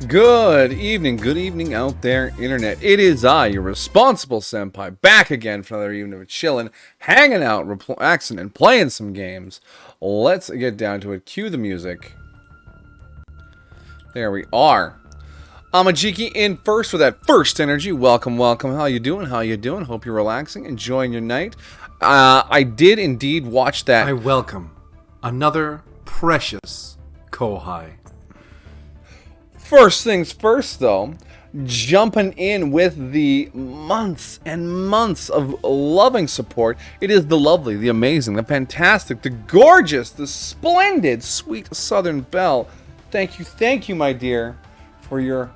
Good evening out there, internet. It is I, your responsible senpai, back again for another evening of chilling, hanging out, relaxing, and playing some games. Let's get down to it. Cue the music. There we are. Amajiki in first for that first energy. Welcome. How you doing? Hope you're relaxing, enjoying your night. I did indeed watch that. I welcome another precious Kohai. First things first, though, jumping in with the months and months of loving support. It is the lovely, the amazing, the fantastic, the gorgeous, the splendid, sweet Southern Belle. Thank you, my dear, for your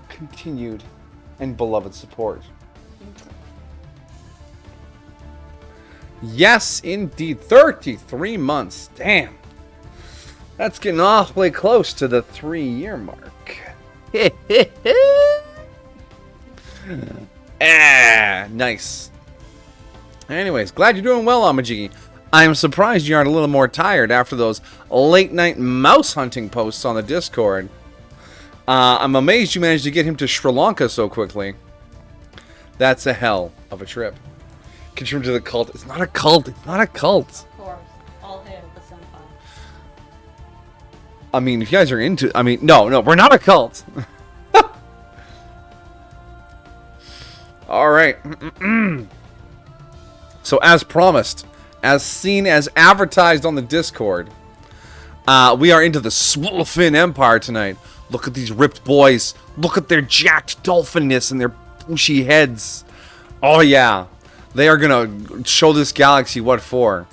continued and beloved support. Yes, indeed, 33 months. Damn. That's getting awfully close to the 3-year mark. Nice. Anyways, glad you're doing well, Amajigi. I'm surprised you aren't a little more tired after those late-night mouse hunting posts on the Discord. I'm amazed you managed to get him to Sri Lanka so quickly. That's a hell of a trip. Contribute to the cult. It's not a cult. It's not a cult. Of course. All hail the Senpai. I mean, if you guys are into... I mean, no, we're not a cult. Alright. So, as promised, as seen, as advertised on the Discord, we are into the Swolefin Empire tonight. Look at these ripped boys. Look at their jacked dolphinness and their bushy heads. Oh, yeah. They are going to show this galaxy what for.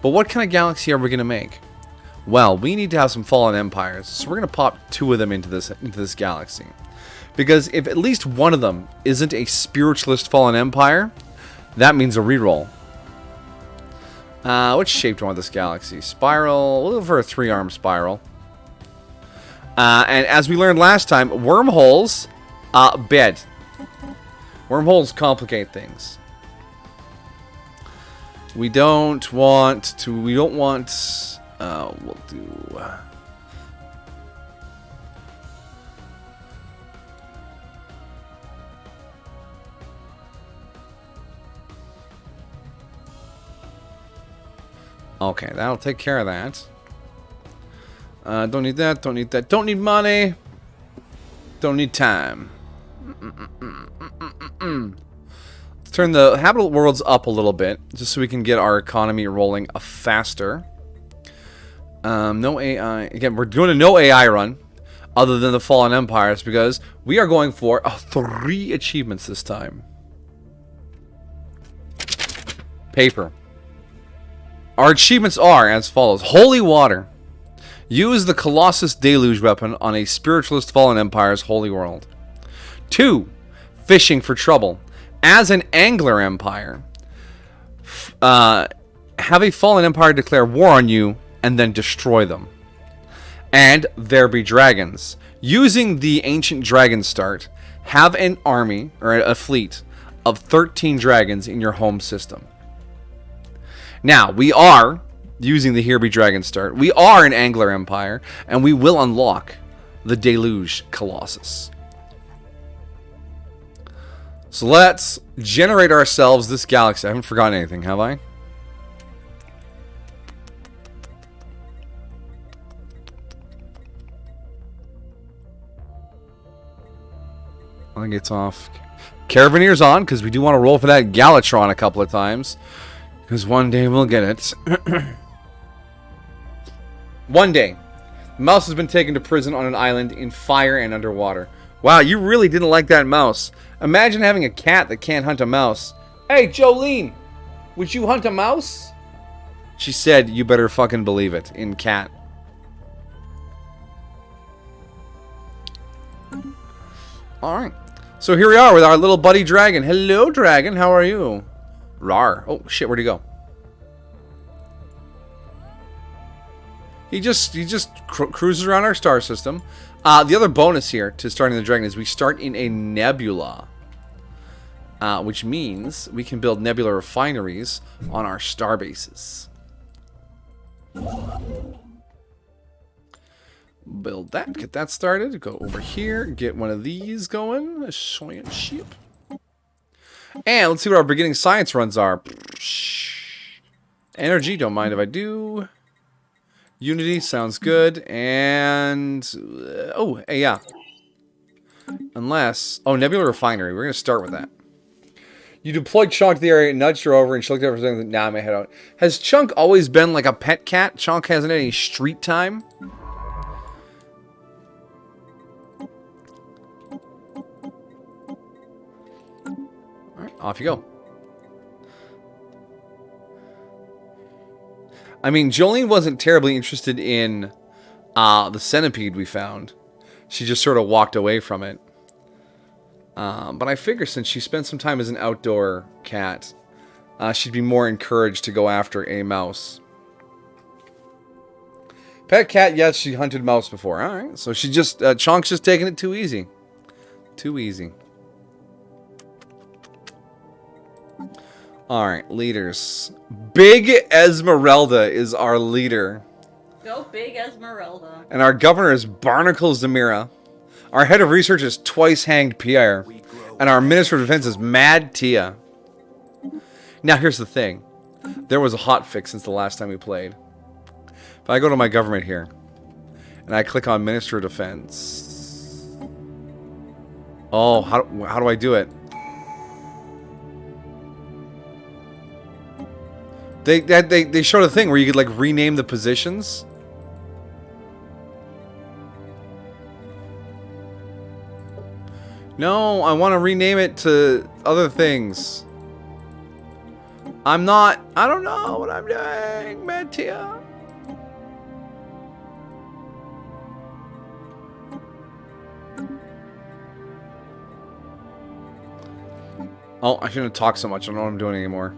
But what kind of galaxy are we going to make? Well, we need to have some fallen empires, so we're going to pop 2 of them into this galaxy. Because if at least one of them isn't a spiritualist fallen empire, that means a reroll. What shape do I want this galaxy? Spiral. We'll go for a 3-arm spiral. And as we learned last time, wormholes, bed. Wormholes complicate things. We don't want... we'll do... Okay, that'll take care of that. Don't need that, don't need that. Don't need money. Don't need time. Let's turn the habitable worlds up a little bit, just so we can get our economy rolling faster. No AI. Again, we're doing a no AI run, other than the Fallen Empires, because we are going for 3 achievements this time. Paper. Our achievements are as follows. Holy Water. Use the Colossus Deluge weapon on a Spiritualist Fallen Empire's holy world. 2. Fishing for trouble. As an Angler Empire, have a Fallen Empire declare war on you and then destroy them. And there be dragons. Using the Ancient Dragon Start, have an army, or a fleet, of 13 dragons in your home system. Now, we are, using the Here Be Dragon Start, we are an Angler Empire, and we will unlock the Deluge Colossus. So let's generate ourselves this galaxy. I haven't forgotten anything, have I? I think it's off. Caravanier's on, because we do want to roll for that Galatron a couple of times. Because one day we'll get it. One day. The mouse has been taken to prison on an island in fire and underwater. Wow, you really didn't like that mouse. Imagine having a cat that can't hunt a mouse. Hey, Jolene, would you hunt a mouse? She said, you better fucking believe it, in cat. Alright. So here we are with our little buddy dragon. Hello, dragon. How are you? Rar. Oh, shit. Where'd he go? He just cruises around our star system. The other bonus here to starting the dragon is we start in a nebula. Which means we can build nebula refineries on our star bases. Build that. Get that started. Go over here. Get one of these going. A science ship. And let's see what our beginning science runs are. Energy, don't mind if I do. Unity, sounds good. And... oh, hey, yeah. Unless... oh, Nebula Refinery. We're going to start with that. You deployed Chunk to the area, nudged her over, and she looked over and said, nah, I may head out. Has Chunk always been like a pet cat? Chunk hasn't had any street time? Alright, off you go. I mean, Jolene wasn't terribly interested in the centipede we found. She just sort of walked away from it. But I figure since she spent some time as an outdoor cat, she'd be more encouraged to go after a mouse. Pet cat, yes, she hunted mouse before. Alright, so she just, Chonk's just taking it too easy. Too easy. Alright, leaders. Big Esmeralda is our leader. Go Big Esmeralda. And our governor is Barnacle Zamira. Our head of research is Twice Hanged Pierre. And our minister of defense is Mad Tia. Now here's the thing. There was a hotfix since the last time we played. If I go to my government here, and I click on Minister of Defense. Oh, how do I do it? They showed a thing where you could like rename the positions. No, I want to rename it to other things. I don't know what I'm doing, Mattia. Oh, I shouldn't have talked so much. I don't know what I'm doing anymore.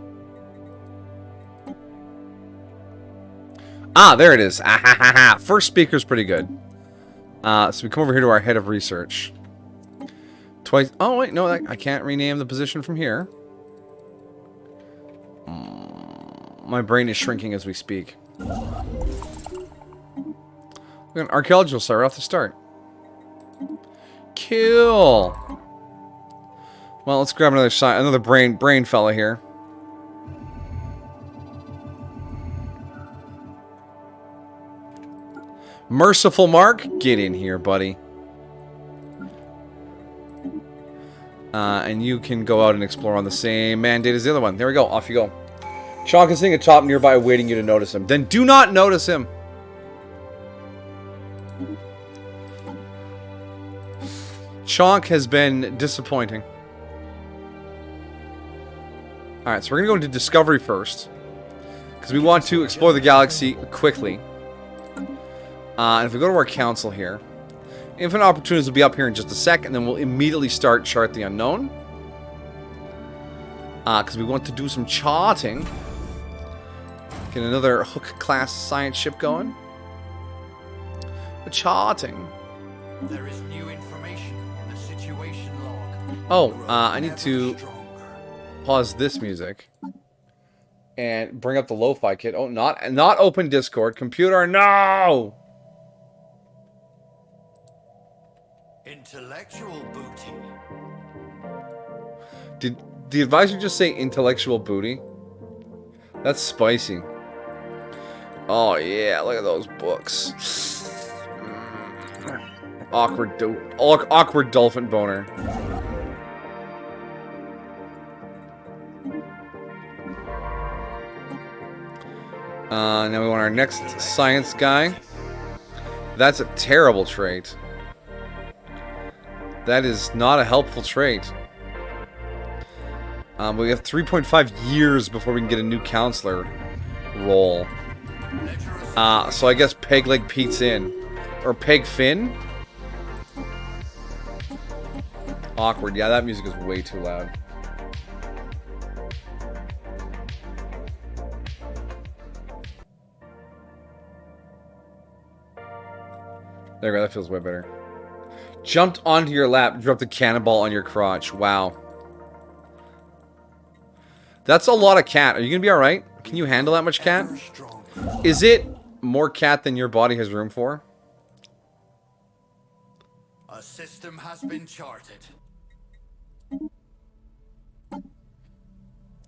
Ah, there it is. Ah, ha, ha, ha. First speaker's pretty good. So we come over here to our head of research. Twice. Oh, wait. No, I can't rename the position from here. My brain is shrinking as we speak. Look at an archaeological site right off the start. Cool. Well, let's grab another brain fella here. Merciful Mark, get in here, buddy. And you can go out and explore on the same mandate as the other one. There we go. Off you go. Chonk is sitting atop nearby, waiting you to notice him. Then do not notice him. Chonk has been disappointing. Alright, so we're going to go into Discovery first. Because we want to explore the galaxy quickly. And if we go to our council here, infinite opportunities will be up here in just a sec, and then we'll immediately start Chart the Unknown. Because we want to do some charting. Get another Hook-class science ship going. Charting. There is new information in the situation log. Oh, I need to pause this music. And bring up the lo-fi kit. Oh, not open Discord. Computer, no! Intellectual booty. Did the advisor just say intellectual booty? That's spicy. Oh yeah, look at those books. Awkward dolphin boner. Now we want our next science guy. That's a terrible trait. That is not a helpful trait. We have 3.5 years before we can get a new counselor role. So I guess Pegleg Pete's in. Or Peg Finn? Awkward. Yeah, that music is way too loud. There we go, that feels way better. Jumped onto your lap, dropped a cannonball on your crotch. Wow. That's a lot of cat. Are you gonna be alright? Can you handle that much cat? Is it more cat than your body has room for? A system has been charted.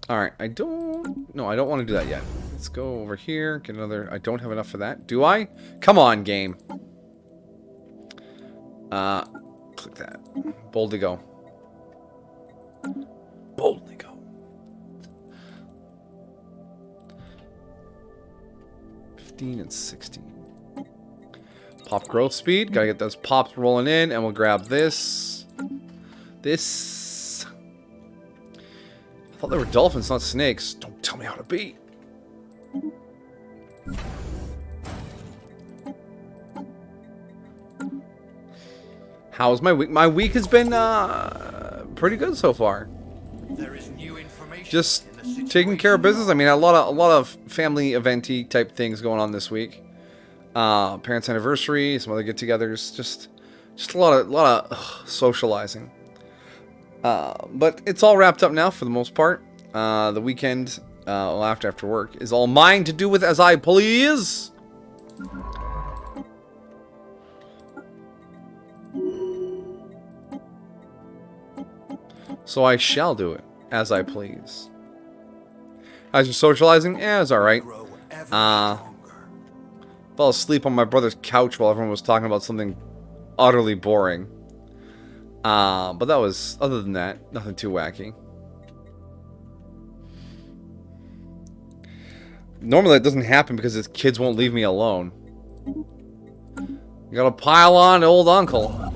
Alright, I don't want to do that yet. Let's go over here, get another... I don't have enough for that. Do I? Come on, game. Click that. Boldly go. Boldly go. 15 and 16. Pop growth speed. Gotta get those pops rolling in, and we'll grab this. This. I thought they were dolphins, not snakes. Don't tell me how to be. How's my week? My week has been pretty good so far. There is new information. Just in the situation. taking care of business. I mean, a lot of family eventy type things going on this week. Parents' anniversary, some other get-togethers. Just a lot of socializing. But it's all wrapped up now for the most part. The weekend, after work, is all mine to do with as I please. So I shall do it as I please. How's your socializing? Yeah, it's alright. Grow ever Fell stronger. asleep on my brother's couch while everyone was talking about something utterly boring. But that was, other than that, nothing too wacky. Normally that doesn't happen because his kids won't leave me alone. You gotta pile on to old uncle.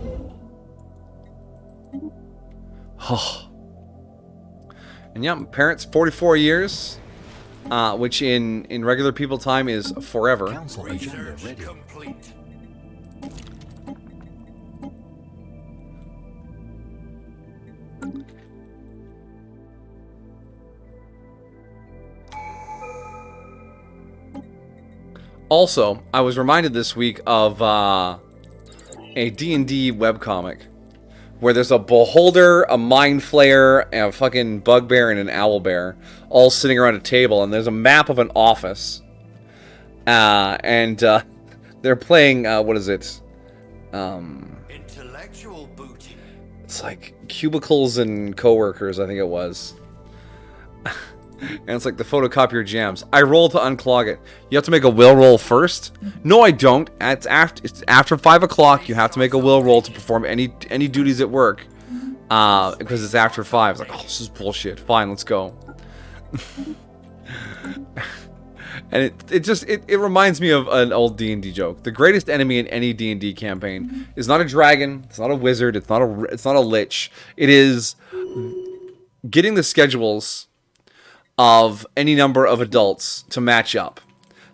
And yeah, parents, 44 years, which in regular people time is forever. Council agenda Research ready. complete. Also, I was reminded this week of a D&D webcomic where there's a beholder, a mind flayer, and a fucking bugbear and an owlbear all sitting around a table, and there's a map of an office. And they're playing, what is it? Intellectual booty. It's like cubicles and coworkers, I think it was. And it's like the photocopier jams. I roll to unclog it. You have to make a will roll first? No, I don't. It's after 5 o'clock. You have to make a will roll to perform any duties at work. Because it's after 5. It's like, oh, this is bullshit. Fine, let's go. And it reminds me of an old D&D joke. The greatest enemy in any D&D campaign is not a dragon. It's not a wizard. It's not a lich. It is getting the schedules of any number of adults to match up,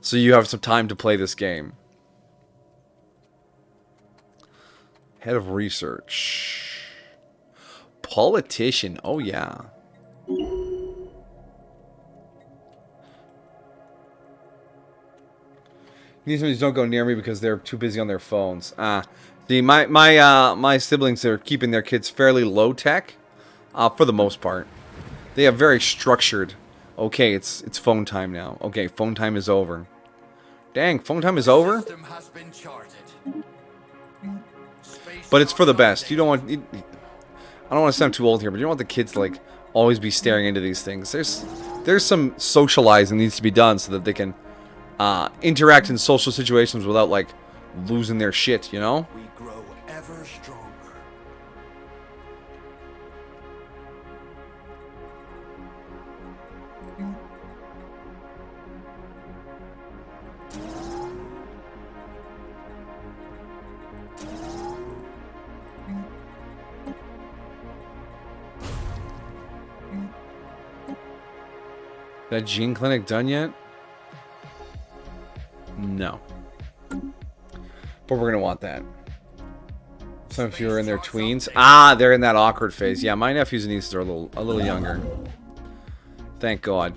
so you have some time to play this game. Head of research. Politician. Oh, yeah. These ones don't go near me because they're too busy on their phones. See, my siblings are keeping their kids fairly low tech, for the most part. They have very structured. Okay, it's phone time now. Okay, phone time is over. Dang, phone time is over? System has been charted. Space But it's for the best. update. You don't want... I don't want to sound too old here, but you don't want the kids to, like, always be staring into these things. There's some socializing needs to be done so that they can interact in social situations without, like, losing their shit, you know? We grow ever stronger. That gene clinic done yet? No. But we're gonna want that. Some of you are in their tweens. Ah, they're in that awkward phase. Yeah, my nephews and nieces are a little younger. Thank God.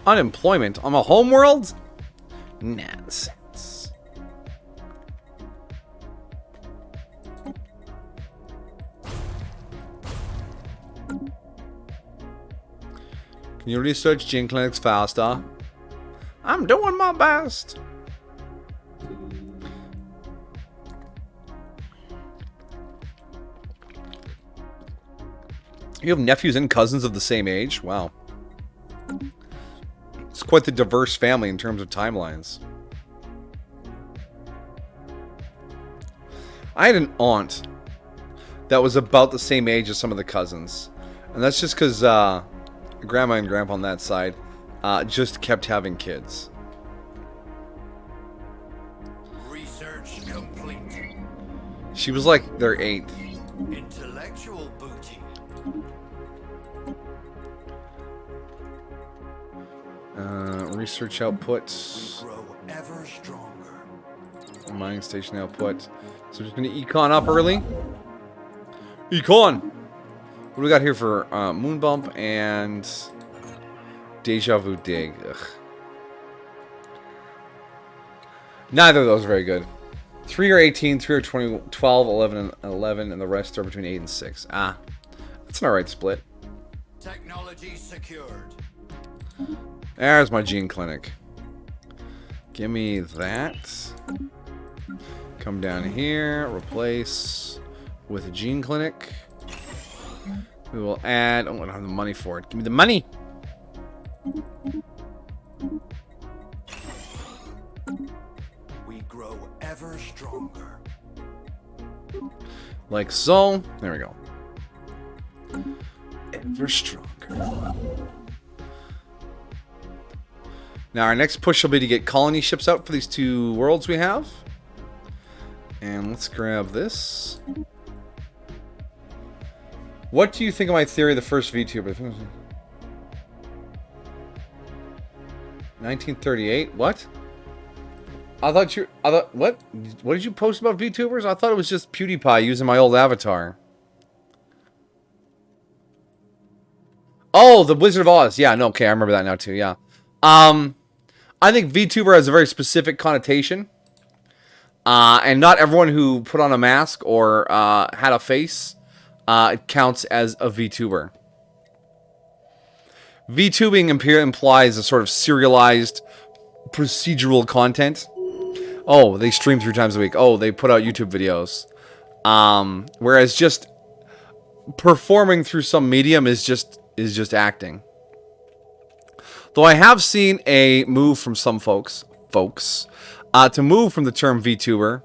Unemployment on a homeworld? Nonsense. Can you research gene clinics faster? I'm doing my best. You have nephews and cousins of the same age? Wow. It's quite the diverse family in terms of timelines. I had an aunt that was about the same age as some of the cousins. And that's just because grandma and grandpa on that side just kept having kids. Research complete. She was like their 8th. Intellectual booty. Research output. Grow ever stronger. Mining station output. So we're just going to econ up early. Econ! What do we got here for moon bump and deja vu dig? Ugh. Neither of those are very good. 3 are 18, 3 are 20, 12, 11, and 11, and the rest are between 8 and 6. Ah, that's an alright split. Technology secured. There's my gene clinic. Give me that. Come down here, replace with a gene clinic. We will add... Oh, I don't have the money for it. Give me the money! We grow ever stronger. Like so. There we go. Ever stronger. Now our next push will be to get colony ships out for these 2 worlds we have. And let's grab this. What do you think of my theory of the first VTuber? 1938? What? What? What did you post about VTubers? I thought it was just PewDiePie using my old avatar. Oh, the Wizard of Oz. Yeah, no, okay, I remember that now too, yeah. I think VTuber has a very specific connotation. And not everyone who put on a mask or had a face counts as a VTuber. VTubing implies a sort of serialized procedural content. Oh, they stream 3 times a week. Oh, they put out YouTube videos. Whereas just performing through some medium is just acting. Though I have seen a move from some folks to move from the term VTuber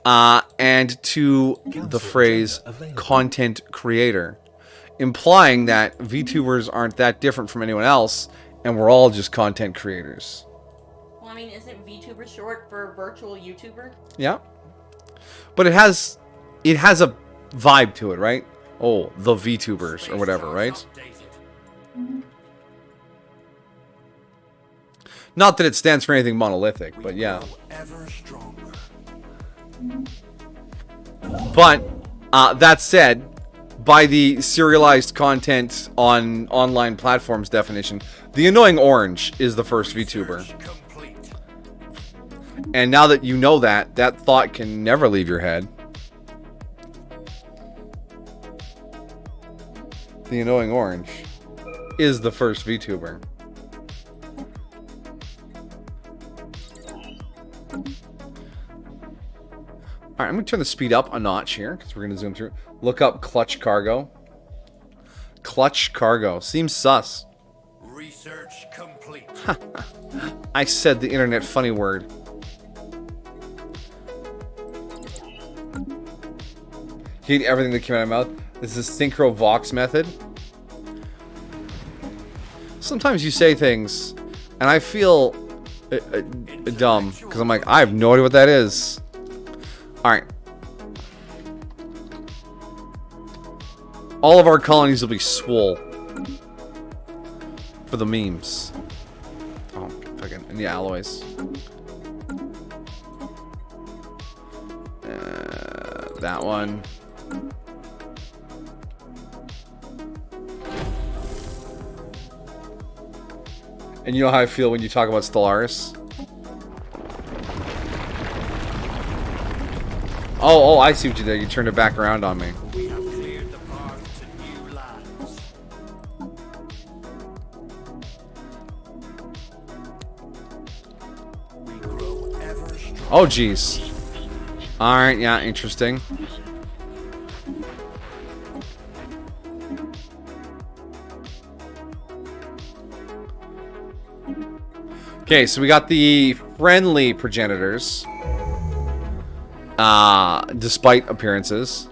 and to the phrase content creator, implying that VTubers aren't that different from anyone else, and we're all just content creators. Well, I mean, isn't VTuber short for virtual YouTuber? Yeah, but it has a vibe to it, right? Oh, the VTubers or whatever, right? Not that it stands for anything monolithic, but yeah. Ever stronger. But that said, by the serialized content on online platforms definition, the annoying orange is the first VTuber. Complete. And now that you know that, that thought can never leave your head. The annoying orange is the first VTuber. Alright, I'm going to turn the speed up a notch here, because we're going to zoom through. Look up clutch cargo. Clutch cargo. Seems sus. Research complete. I said the internet funny word. You eat everything that came out of my mouth. This is synchro vox method. Sometimes you say things, and I feel dumb, because I'm like, I have no idea what that is. Alright. All of our colonies will be swole. For the memes. Oh, fucking, and the alloys. That one. And you know how I feel when you talk about Stellaris? Oh, I see what you did. You turned it back around on me. We have cleared the path to new lands. Oh, jeez. Alright, yeah, interesting. Okay, so we got the friendly progenitors. Despite appearances.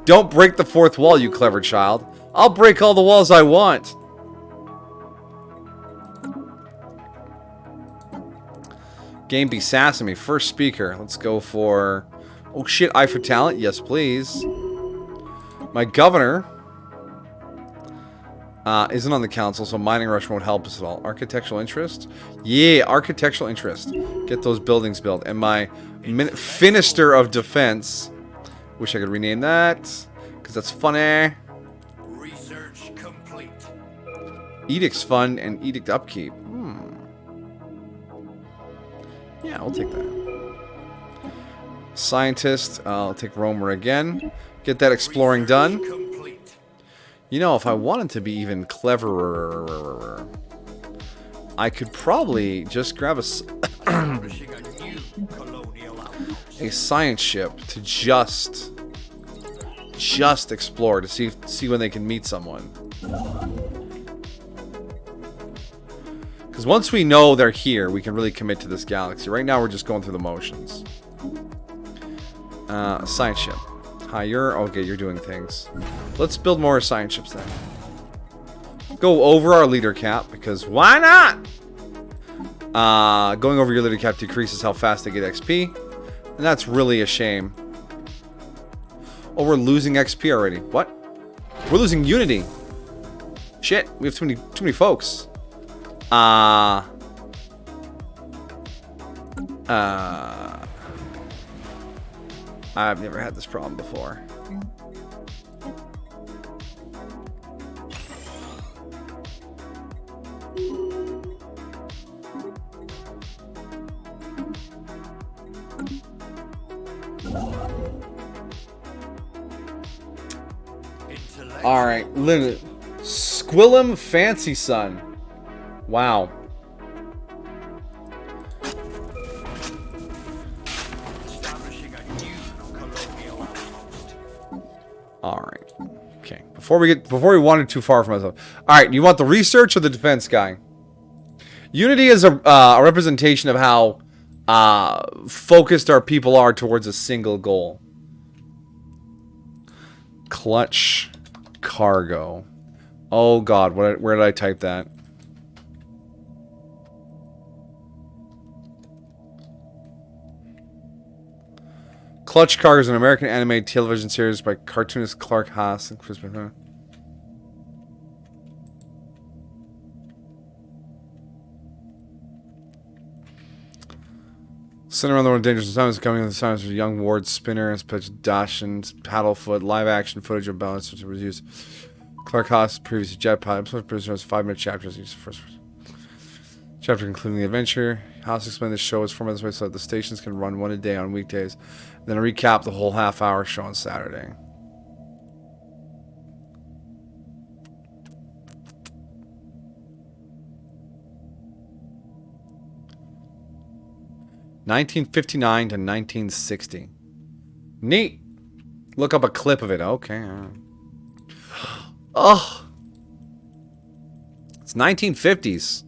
Don't break the fourth wall, you clever child. I'll break all the walls I want. Game be sassing me. First speaker. Let's go for... Oh shit, eye for talent? Yes, please. My governor isn't on the council, so mining rush won't help us at all. Architectural interest? Yeah, architectural interest. Get those buildings built. And my Finister of Defense. Wish I could rename that, because that's funny. Research complete. Edicts fund and edict upkeep. Yeah, I'll take that. Scientist, I'll take Romer again. Get that exploring done. Complete. You know, if I wanted to be even cleverer, I could probably just grab Establishing a new colonial outpost. a science ship to just explore to see when they can meet someone. Because once we know they're here, we can really commit to this galaxy. Right now, we're just going through the motions. Science ship. Hi, you're doing things. Let's build more science ships then. Go over our leader cap, because why not? Going over your leader cap decreases how fast they get XP. And that's really a shame. Oh, we're losing XP already. What? We're losing Unity. Shit, we have too many folks. I've never had this problem before. Alright, Squillum Fancy Son. Wow. Establishing a new colonial outpost. Alright. Okay. Before we wander too far from myself. Alright, you want the research or the defense guy? Unity is a representation of how focused our people are towards a single goal. Clutch cargo. Oh god, where did I type that? Clutch Cargo is an American animated television series by cartoonist Clark Haas and Chris McMahon. Sent around the world, dangerous times coming in the times of young Ward Spinner, Dash and Paddlefoot, live action footage of balance which was used. Clark Haas, previous jet pilot, has 5-minute chapters. Each first chapter concluding the adventure. Haas explained the show is formatted this way so that the stations can run one a day on weekdays, then recap the whole half-hour show on Saturday. (1959 to 1960). Neat. Look up a clip of it. Okay. Oh. It's 1950s. It's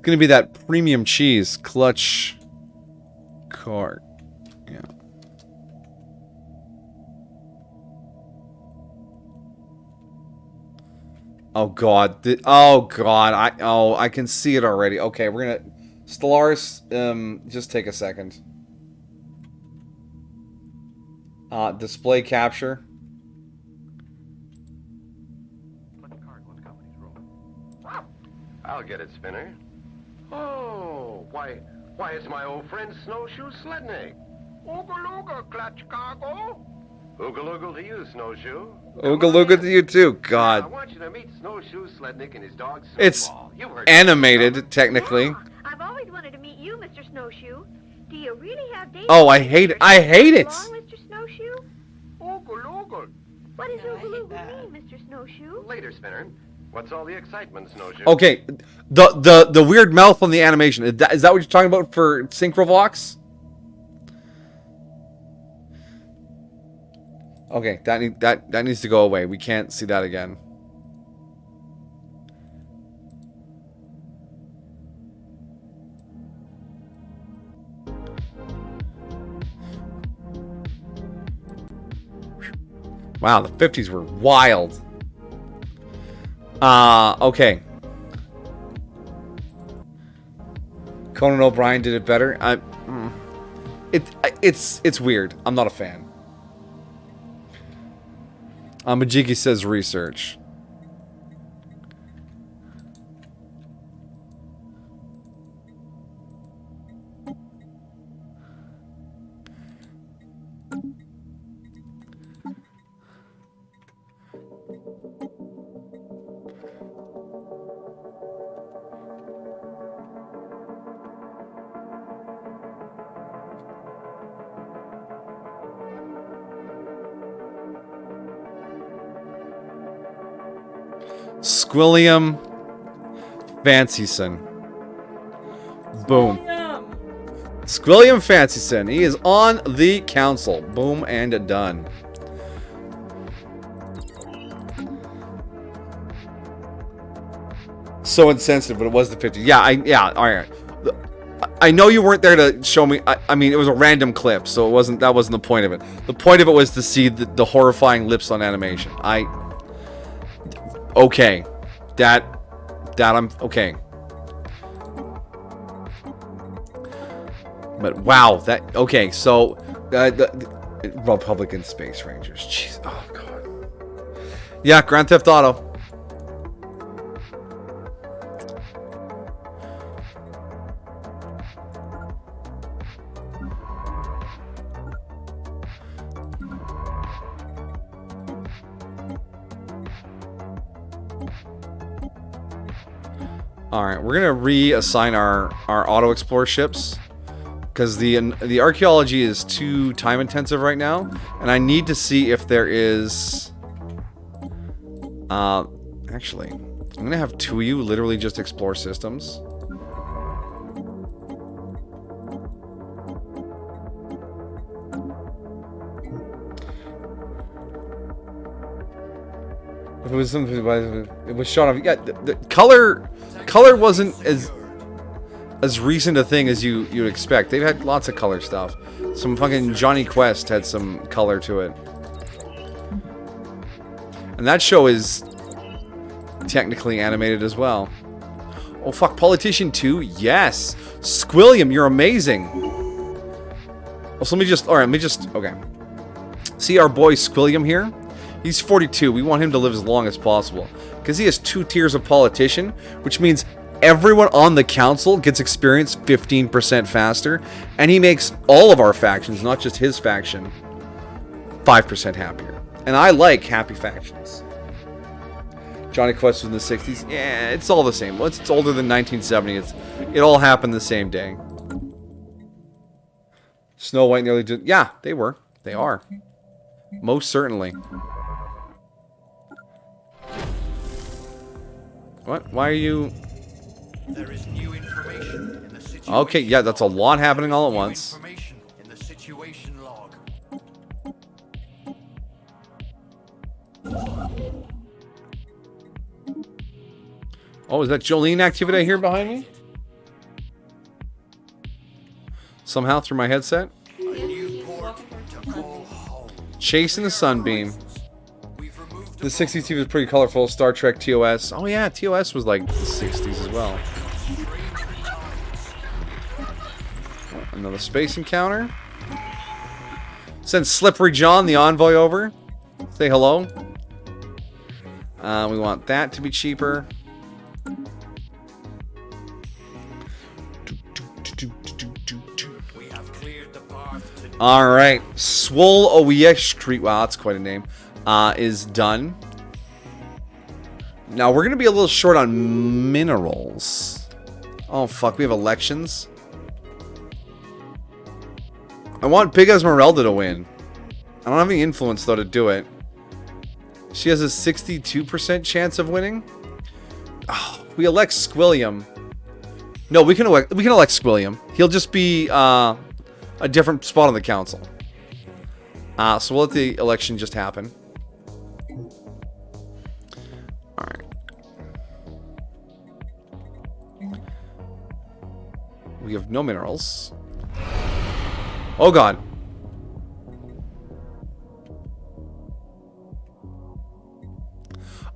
gonna be that premium cheese clutch cart. Yeah. Oh god. Oh god. I can see it already. Okay, we're gonna Stellaris, just take a second. Display capture. I'll get it, Spinner. Oh, why it's my old friend Snowshoe Slednik. Ooga-looga, clutch cargo. Ooga-looga to you, Snowshoe. Ooga-looga to you too, God. I want you to meet Snowshoe Slednik and his dog Snowball. It's You've heard animated, technically. Yeah, I've always wanted to meet you, Mr. Snowshoe. Do you really have dates? Oh, I hate it. I hate it. Long, Mr. Snowshoe? Ooga-looga. What does Yeah, I hate ooga-looga that. mean, Mr. Snowshoe? Later, Spinner. What's all the excitement, Snowshoe? Okay, the weird mouth on the animation. Is that what you're talking about for Synchrovox? Okay, that needs to go away. We can't see that again. Wow, the 50s were wild. Okay. Conan O'Brien did it better. It's weird. I'm not a fan. Majiki says research. Squilliam Fancyson. Boom. Squilliam Fancyson. He is on the council. Boom and done. So insensitive, but it was the 50s. Yeah, alright. I know you weren't there to show me. I mean, it was a random clip, so that wasn't the point of it. The point of it was to see the horrifying lips on animation. Okay. That I'm okay. But wow, okay, so the Republican Space Rangers. Jeez. Oh god. Yeah, Grand Theft Auto. Alright, we're gonna reassign our auto explore ships because the archaeology is too time intensive right now, and I need to see if there is actually I'm gonna have two of you literally just explore systems. If it was something, it was shot off. Yeah, the color wasn't as recent a thing as you'd expect. They've had lots of color stuff. Some fucking Johnny Quest had some color to it, and that show is technically animated as well. Oh fuck, Politician 2, yes. Squilliam, you're amazing. So let me just okay. See our boy Squilliam here. He's 42. We want him to live as long as possible. Because he has 2 tiers of politician, which means everyone on the council gets experience 15% faster. And he makes all of our factions, not just his faction, 5% happier. And I like happy factions. Johnny Quest was in the 60s. Yeah, it's all the same. Once it's older than 1970, it all happened the same day. Snow White nearly did. Yeah, they were. They are. Most certainly. What? Why are you... There is new information in the situation. Okay, yeah, that's a lot happening all at once. Information in the situation log. Oh, is that Jolene activity I hear behind me? Somehow through my headset? A new port to call home. Chasing the sunbeam. We've removed The 60s TV was pretty colorful. Star Trek TOS. Oh yeah, TOS was like the 60s as well. Oh, another space encounter. Send Slippery John, the envoy, over. Say hello. We want that to be cheaper. We have cleared the path to Alright. Swolefin. Wow, that's quite a name. Is done. Now, we're going to be a little short on minerals. Oh, fuck. We have elections. I want Big Esmeralda to win. I don't have any influence, though, to do it. She has a 62% chance of winning. we elect Squilliam. No, we can elect Squilliam. He'll just be a different spot on the council. So we'll let the election just happen. Alright. We have no minerals. Oh god.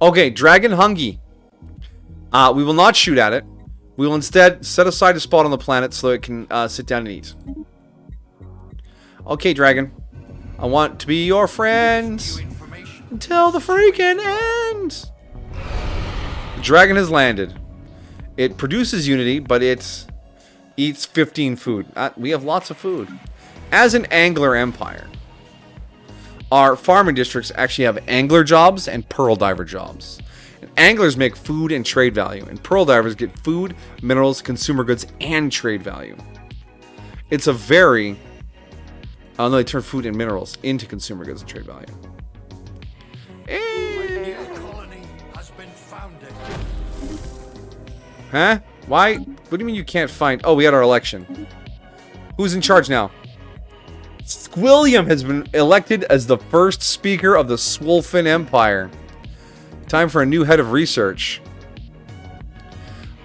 Okay, Dragon Hungy. We will not shoot at it. We will instead set aside a spot on the planet so it can sit down and eat. Okay, Dragon. I want to be your friend until the freaking end. The dragon has landed. It produces unity, but it eats 15 food. We have lots of food. As an angler empire, our farming districts actually have angler jobs and pearl diver jobs. And anglers make food and trade value, and pearl divers get food, minerals, consumer goods, and trade value. It's a very... Oh no, they turn food and minerals into consumer goods and trade value. A new colony has been founded. Huh? Why? What do you mean you can't find... Oh, we had our election. Who's in charge now? Squilliam has been elected as the first speaker of the Swolefin Empire. Time for a new head of research.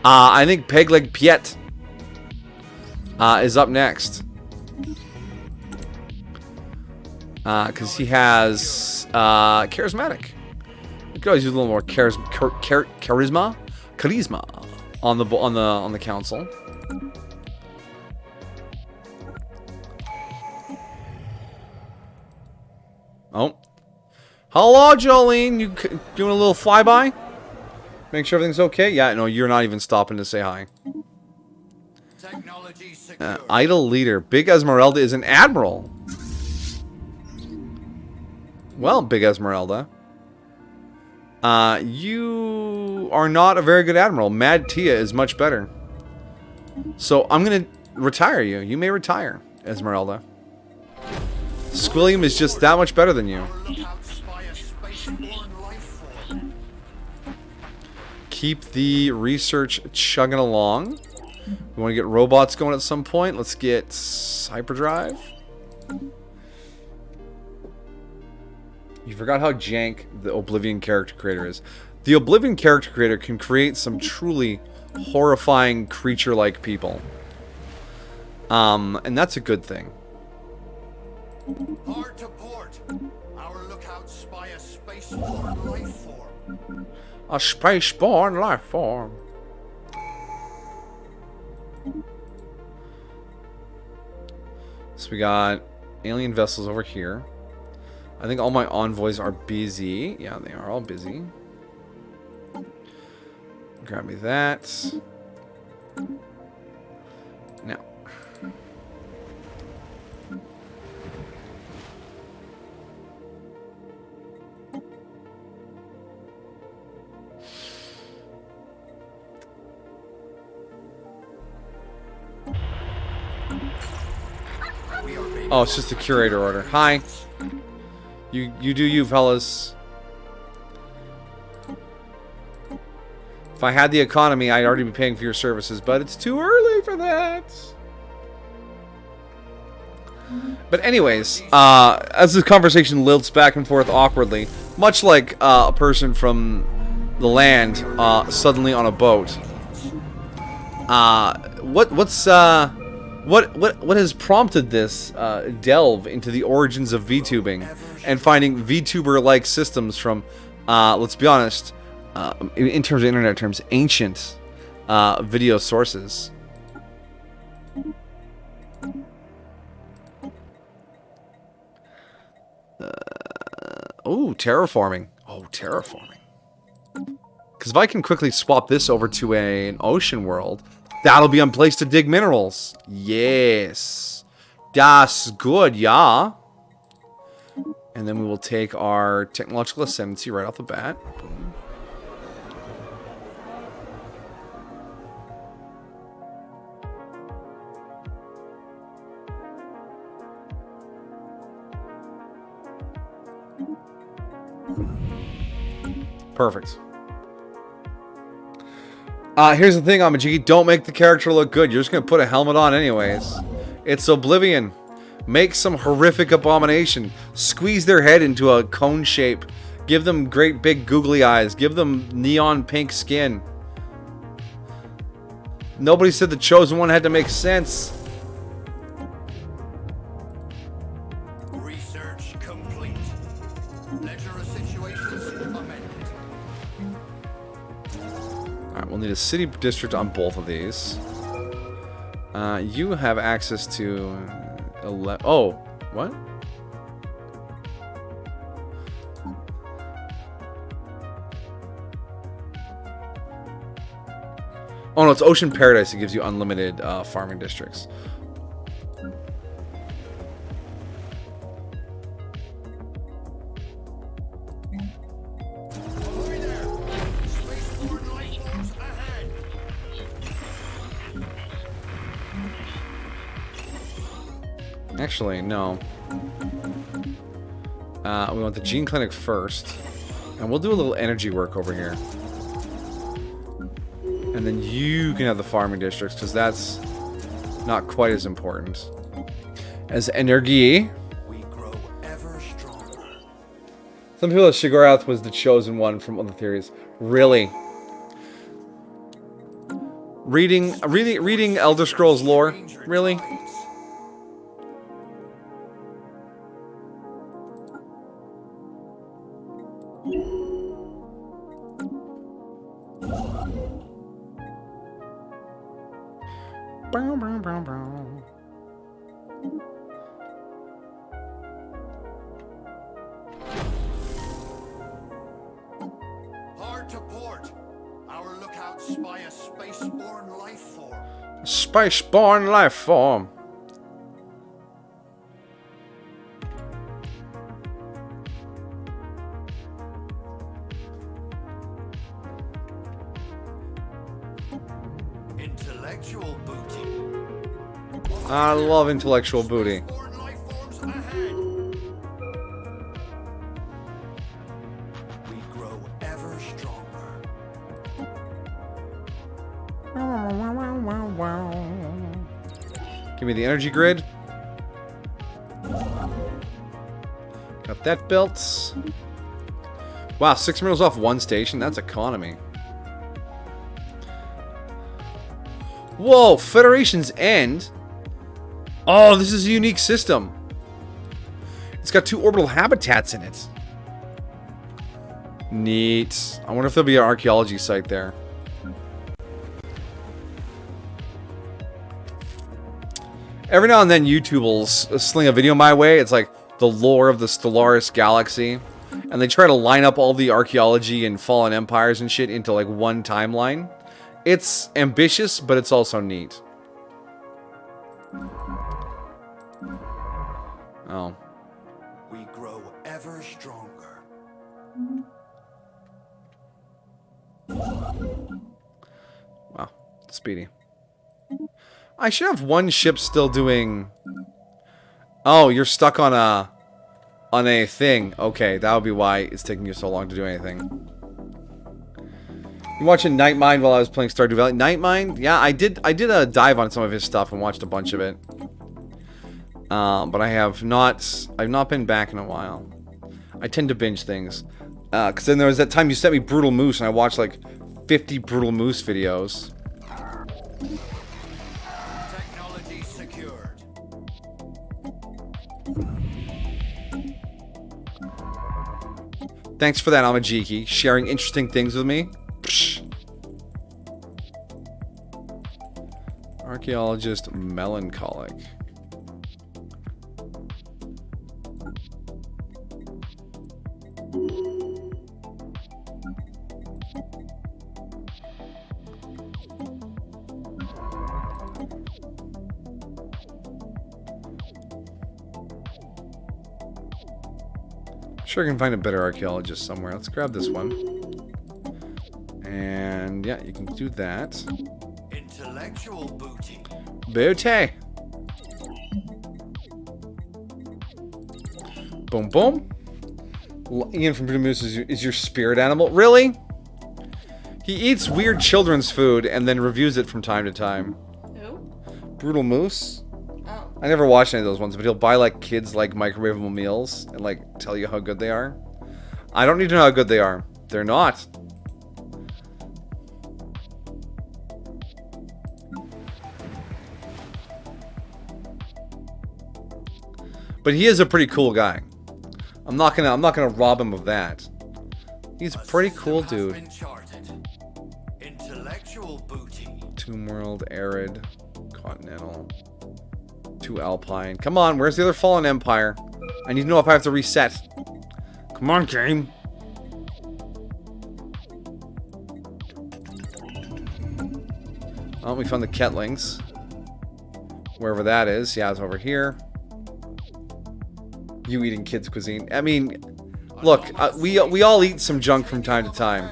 I think Pegleg Piet is up next. Because he has charismatic. We could always use a little more charisma on the council. Oh, hello, Jolene. You doing a little flyby? Make sure everything's okay. Yeah, no, you're not even stopping to say hi. Technology secure. Idle leader. Big Esmeralda is an admiral. Well, Big Esmeralda, you are not a very good admiral. Mad Tia is much better. So I'm gonna retire you. You may retire, Esmeralda. Squilliam is just that much better than you. Keep the research chugging along. We want to get robots going at some point. Let's get hyperdrive. You forgot how jank the Oblivion character creator is. The Oblivion character creator can create some truly horrifying creature-like people. And that's a good thing. Hard to port. Our lookouts spy a spaceborne life form. A space-born life form. So we got alien vessels over here. I think all my envoys are busy. Yeah, they are all busy. Grab me that. Now. Oh, it's just a curator order. Hi. You do you, fellas. If I had the economy, I'd already be paying for your services, but it's too early for that. But anyways, as this conversation lilts back and forth awkwardly, much like a person from the land suddenly on a boat, what has prompted this delve into the origins of VTubing and finding VTuber-like systems from, let's be honest, in terms of internet terms, ancient video sources? Oh, terraforming. Oh, terraforming. Because if I can quickly swap this over to an ocean world, that'll be a place to dig minerals. Yes. Das good, yeah. And then we will take our technological ascendancy right off the bat. Boom. Perfect. Here's the thing, Amajiki. Don't make the character look good. You're just going to put a helmet on anyways. It's Oblivion. Make some horrific abomination. Squeeze their head into a cone shape. Give them great big googly eyes. Give them neon pink skin. Nobody said the Chosen One had to make sense. Research complete. Ledger of situations amended. Alright, we'll need a city district on both of these. You have access to 11. Oh, what? Oh no, it's Ocean Paradise that gives you unlimited farming districts. Ahoy there! Spaceport light forms ahead! Actually, no. We want the Gene Clinic first. And we'll do a little energy work over here. And then you can have the farming districts, because that's not quite as important as energy. We grow ever stronger. Some people say Shigorath was the chosen one from other theories. Really? Reading Elder Scrolls lore? Really? Hard to port. Our lookouts spy a spaceborne life form. Spaceborne life form. Intellectual booty. I love intellectual booty. Spaceborne life forms ahead. We grow ever stronger. Give me the energy grid. Got that built. Wow, 6 minerals off one station. That's economy. Whoa, Federation's End. Oh, this is a unique system. It's got 2 orbital habitats in it. Neat. I wonder if there'll be an archaeology site there. Every now and then YouTube will sling a video my way. It's like the lore of the Stellaris galaxy. And they try to line up all the archaeology and fallen empires and shit into like one timeline. It's ambitious, but it's also neat. Oh. We grow ever stronger. Wow. Speedy. I should have one ship still doing... Oh, you're stuck on a thing. Okay, that would be why it's taking you so long to do anything. You watching Night Mind while I was playing Stardew Valley? Night Mind? Yeah, I did a dive on some of his stuff and watched a bunch of it. But I've not been back in a while. I tend to binge things. Because then there was that time you sent me Brutal Moose and I watched like 50 Brutal Moose videos. Technology secured. Thanks for that, Amajiki. Sharing interesting things with me. Psh. Archaeologist melancholic. Sure, I can find a better archaeologist somewhere. Let's grab this one. And yeah, you can do that. Intellectual booty. Booty. Boom, boom. Ian from Brutal Moose is your spirit animal. Really? He eats weird children's food and then reviews it from time to time. Who? Brutal Moose? Oh. I never watched any of those ones, but he'll buy like kids like microwavable meals and like tell you how good they are. I don't need to know how good they are. They're not. But he is a pretty cool guy. I'm not gonna rob him of that. He's a pretty cool dude. Intellectual booty. Tomb World, Arid, Continental, 2 Alpine. Come on, where's the other Fallen Empire? I need to know if I have to reset. Come on, game. Oh, we found the Ketlings. Wherever that is. Yeah, it's over here. You eating kids' cuisine. I mean, look, we all eat some junk from time to time.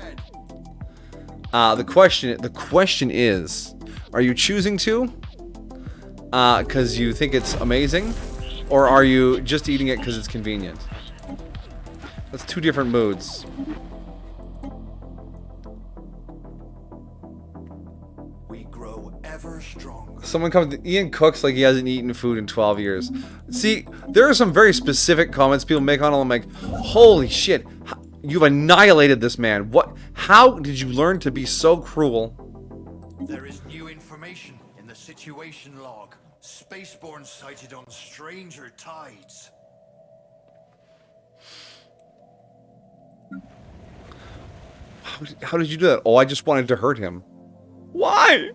The question is, are you choosing to? Because you think it's amazing? Or are you just eating it because it's convenient? That's 2 different moods. We grow ever stronger. Someone comes to Ian cooks like he hasn't eaten food in 12 years. See, there are some very specific comments people make on him. I'm like, holy shit, you've annihilated this man. What? How did you learn to be so cruel? There is new information in the situation log. Spaceborne sighted on stranger tides. How did you do that? Oh, I just wanted to hurt him. Why?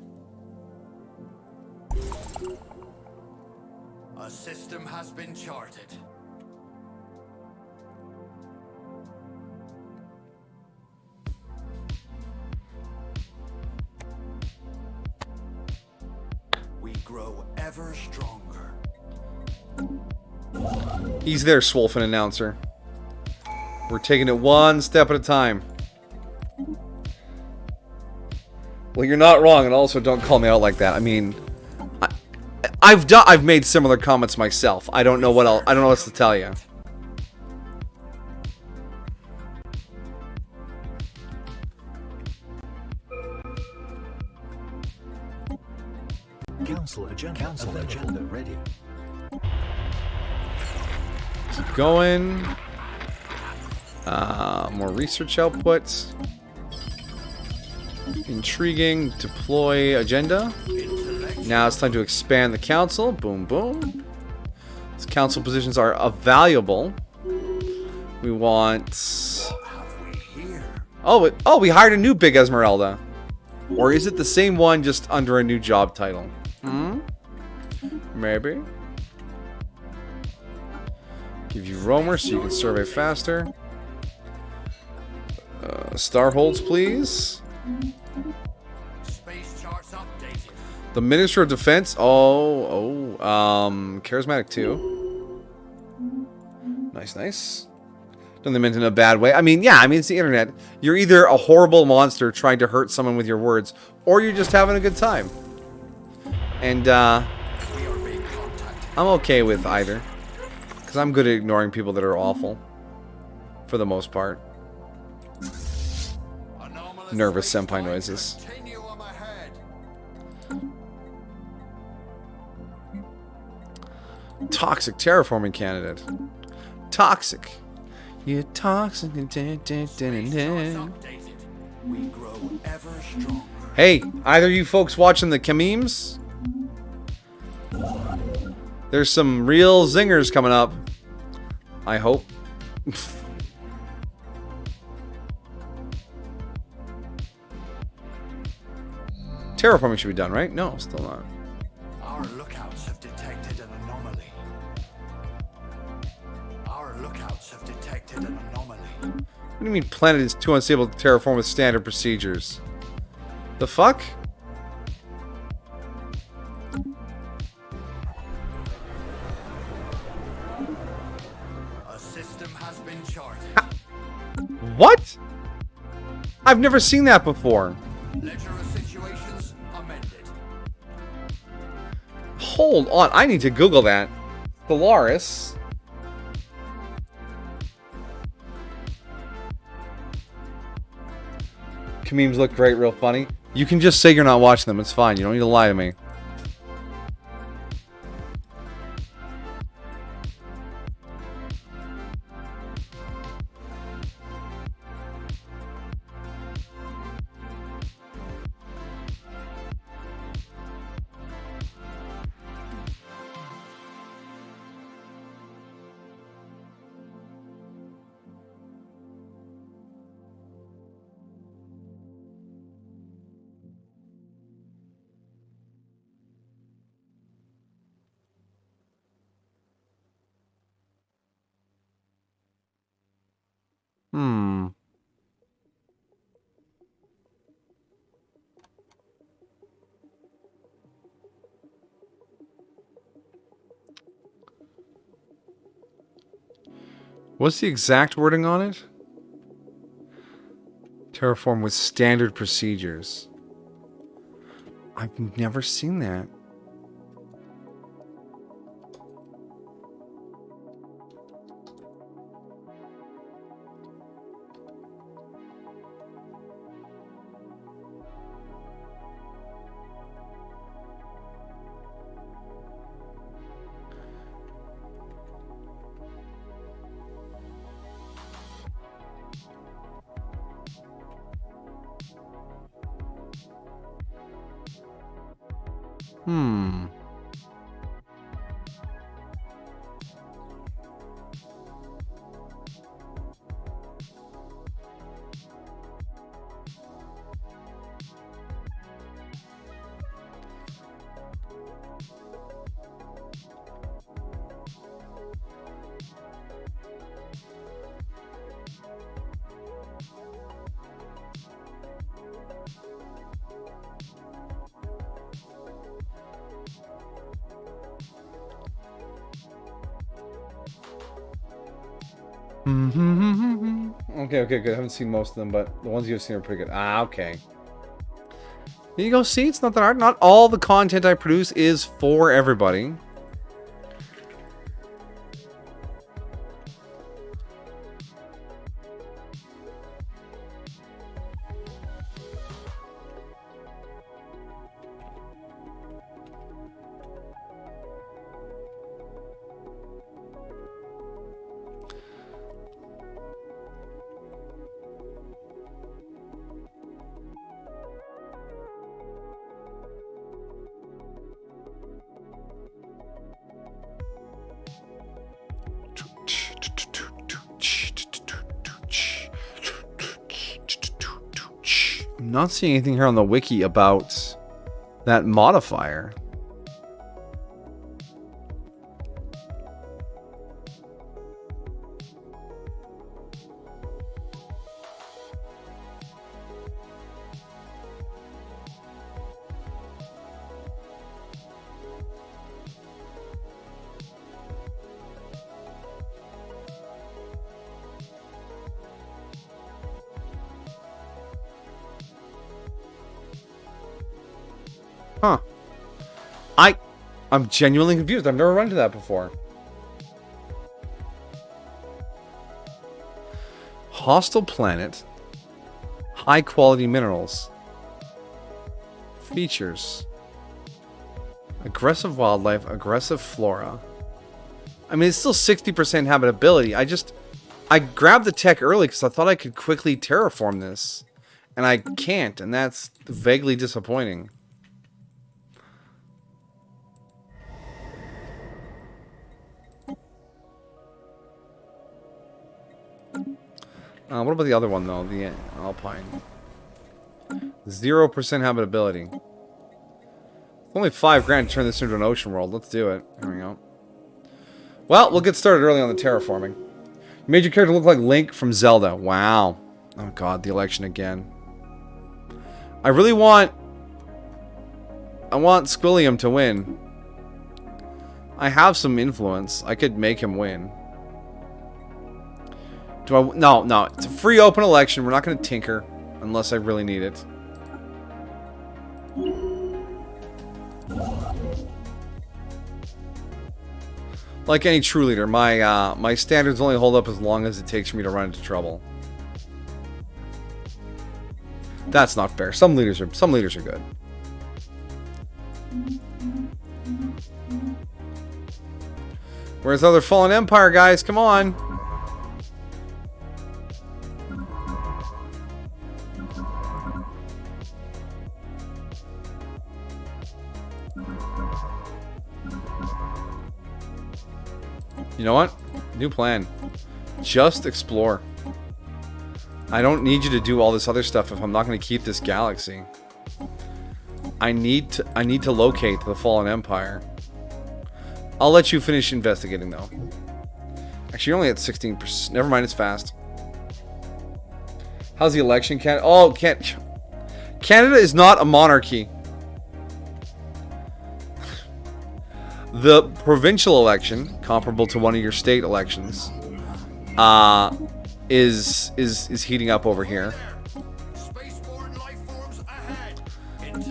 A system has been charted. We grow ever stronger. He's there, Swolefin announcer. We're taking it one step at a time. Well, you're not wrong, and also don't call me out like that. I mean, I've made similar comments myself. I don't know what else. I don't know what else to tell you. Council agenda ready. Keep going. More research outputs. Intriguing. Deploy agenda. Now it's time to expand the council. Boom, boom. These council positions are valuable. We want... Oh, we hired a new Big Esmeralda. Or is it the same one, just under a new job title? Maybe. Give you roamer so you can survey faster. Star holds, please. Space charts updated. The Minister of Defense. Charismatic too. Nice, nice. Don't they meant in a bad way? I mean, yeah, it's the internet. You're either a horrible monster trying to hurt someone with your words, or you're just having a good time. And, I'm okay with either. Because I'm good at ignoring people that are awful. For the most part. Nervous senpai noises. Toxic terraforming candidate. Toxic. You're toxic. Hey, either you folks watching the Kameems? There's some real zingers coming up. I hope. Terraforming should be done, right? No, still not. Our lookouts have detected an anomaly. What do you mean planet is too unstable to terraform with standard procedures? The fuck? A system has been charted. What? I've never seen that before. Ledger of situations amended. Hold on, I need to Google that. Stellaris. Webtoon memes look great, real funny. You can just say you're not watching them. It's fine. You don't need to lie to me. What's the exact wording on it? Terraform with standard procedures. I've never seen that. Okay, good. I haven't seen most of them, but the ones you've seen are pretty good. Ah, okay. There you go. See, it's not that hard. Not all the content I produce is for everybody. I'm not seeing anything here on the wiki about that modifier. Huh. I'm genuinely confused. I've never run into that before. Hostile planet. High quality minerals. Features. Aggressive wildlife. Aggressive flora. I mean, it's still 60% habitability. I grabbed the tech early because I thought I could quickly terraform this. And I can't, and that's vaguely disappointing. What about the other one, though? The Alpine. 0% habitability. It's only $5,000 to turn this into an ocean world. Let's do it. Here we go. Well, we'll get started early on the terraforming. You made your character look like Link from Zelda. Wow. Oh, God. The election again. I want Squilliam to win. I have some influence. I could make him win. No. It's a free open election. We're not going to tinker unless I really need it. Like any true leader, my standards only hold up as long as it takes for me to run into trouble. That's not fair. Some leaders are good. Where's the other fallen empire, guys? Come on. You know what? New plan. Just explore. I don't need you to do all this other stuff if I'm not going to keep this galaxy. I need to locate the fallen empire. I'll let you finish investigating though. Actually, you're only at 16%. Never mind, it's fast. How's the election? Canada is not a monarchy. The provincial election, comparable to one of your state elections, is heating up over here.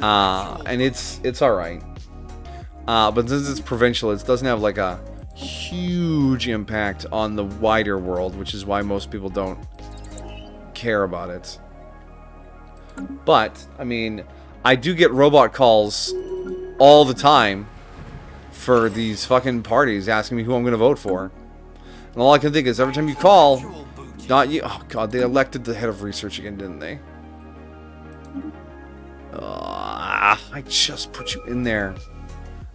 And it's all right. But since it's provincial, it doesn't have like a huge impact on the wider world, which is why most people don't care about it. But I mean, I do get robot calls all the time for these fucking parties asking me who I'm going to vote for. And all I can think is every time you call, not you. Oh god, they elected the head of research again, didn't they? I just put you in there.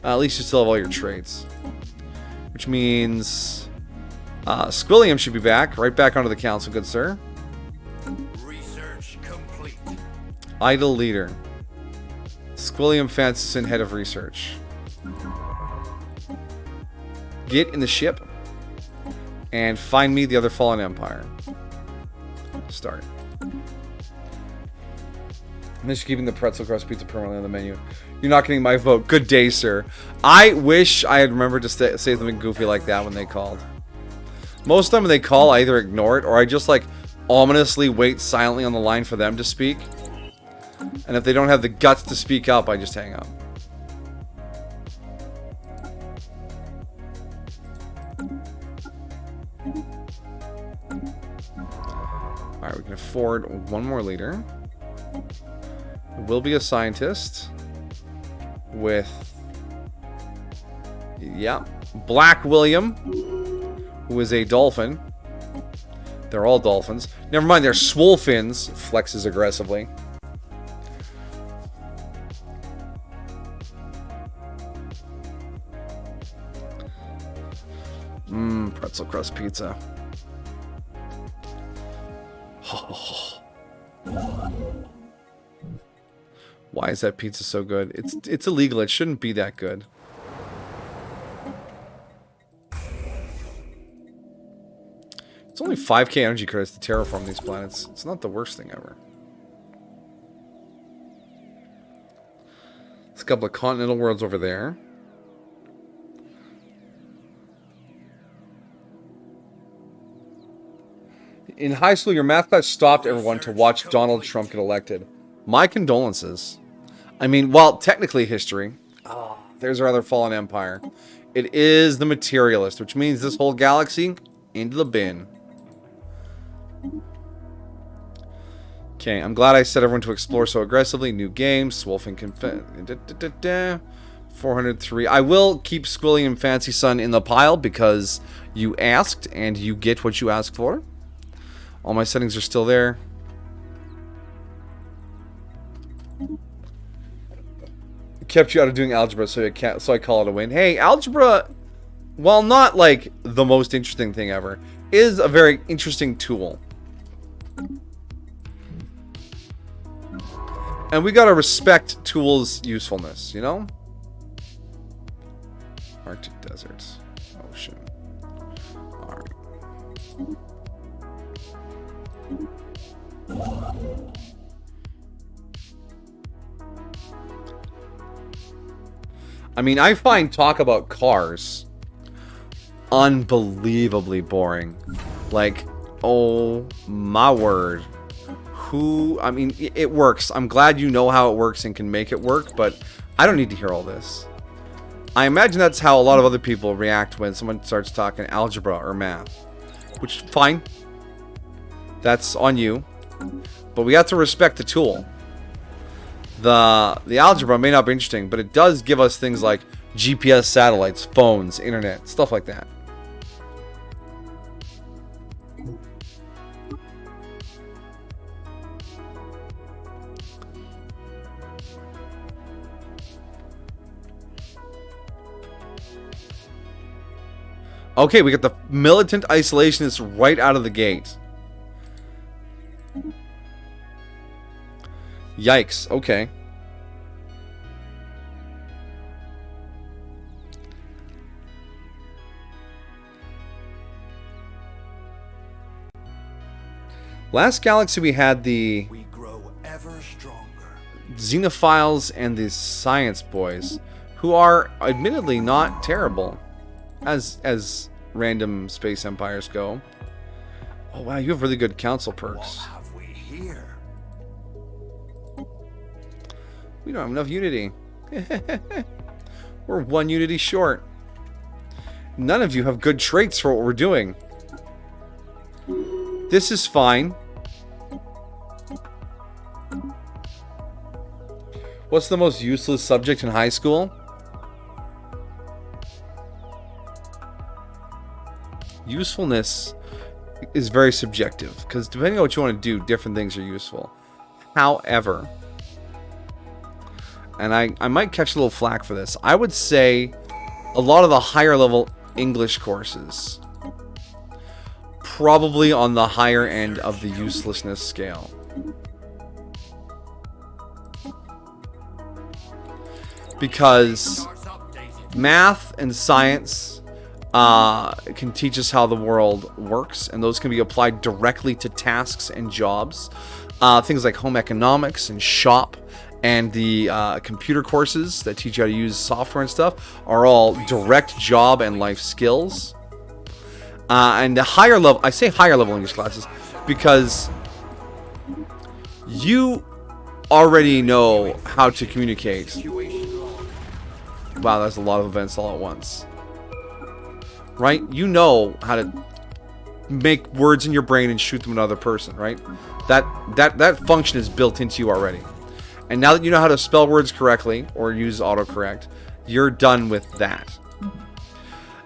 At least you still have all your traits. Which means Squilliam should be back. Right back onto the council, good sir. Research complete. Idle leader. Squilliam Fancyson, head of research. Get in the ship and find me the other fallen empire. Start. I'm just keeping the pretzel crust pizza permanently on the menu. You're not getting my vote. Good day, sir. I wish I had remembered to say something goofy like that when they called. Most of the time when they call, I either ignore it or I just like ominously wait silently on the line for them to speak. And if they don't have the guts to speak up, I just hang up. Alright, we can afford one more leader. Will be a scientist with, yeah, Black William, who is a dolphin. They're all dolphins. Never mind, they're Swolefins. Flexes aggressively. Pretzel crust pizza. Why is that pizza so good? It's illegal. It shouldn't be that good. It's only 5k energy credits to terraform these planets. It's not the worst thing ever. There's a couple of continental worlds over there. In high school, your math class stopped everyone to watch Donald Trump get elected. My condolences. I mean, well, technically history. Oh, there's our other fallen empire. It is the materialist, which means this whole galaxy into the bin. Okay, I'm glad I set everyone to explore so aggressively. New game, Swolefin 403. I will keep Squilliam Fancy Son in the pile because you asked and you get what you asked for. All my settings are still there. Kept you out of doing algebra, so I call it a win. Hey, algebra, while not like the most interesting thing ever, is a very interesting tool. And we gotta respect tools' usefulness, you know? Arctic deserts, ocean. Alright. I mean, I find talk about cars unbelievably boring. Like, oh my word. I mean, it works. I'm glad you know how it works and can make it work, but I don't need to hear all this. I imagine that's how a lot of other people react when someone starts talking algebra or math. Which, fine. That's on you. But we have to respect the tool. The algebra may not be interesting, but it does give us things like GPS satellites, phones, internet, stuff like that. Okay, we got the militant isolationists right out of the gate. Yikes, okay. Last galaxy we had the We grow ever stronger. Xenophiles and the Science Boys, who are admittedly not terrible as random space empires go. Oh wow, you have really good council What perks. have we here? We don't have enough unity. We're 1 unity short. None of you have good traits for what we're doing. This is fine. What's the most useless subject in high school? Usefulness is very subjective, because depending on what you want to do, different things are useful. However, and I might catch a little flack for this, I would say a lot of the higher level English courses, probably on the higher end of the uselessness scale. Because Starts updated. math and science can teach us how the world works, and those can be applied directly to tasks and jobs. Things like home economics and shop and the computer courses that teach you how to use software and stuff are all direct job and life skills. And the higher level, I say higher level English classes because you already know how to communicate. Situation log. Wow, that's a lot of events all at once. Right? You know how to make words in your brain and shoot them at another person, right? That function is built into you already. And now that you know how to spell words correctly or use autocorrect, you're done with that.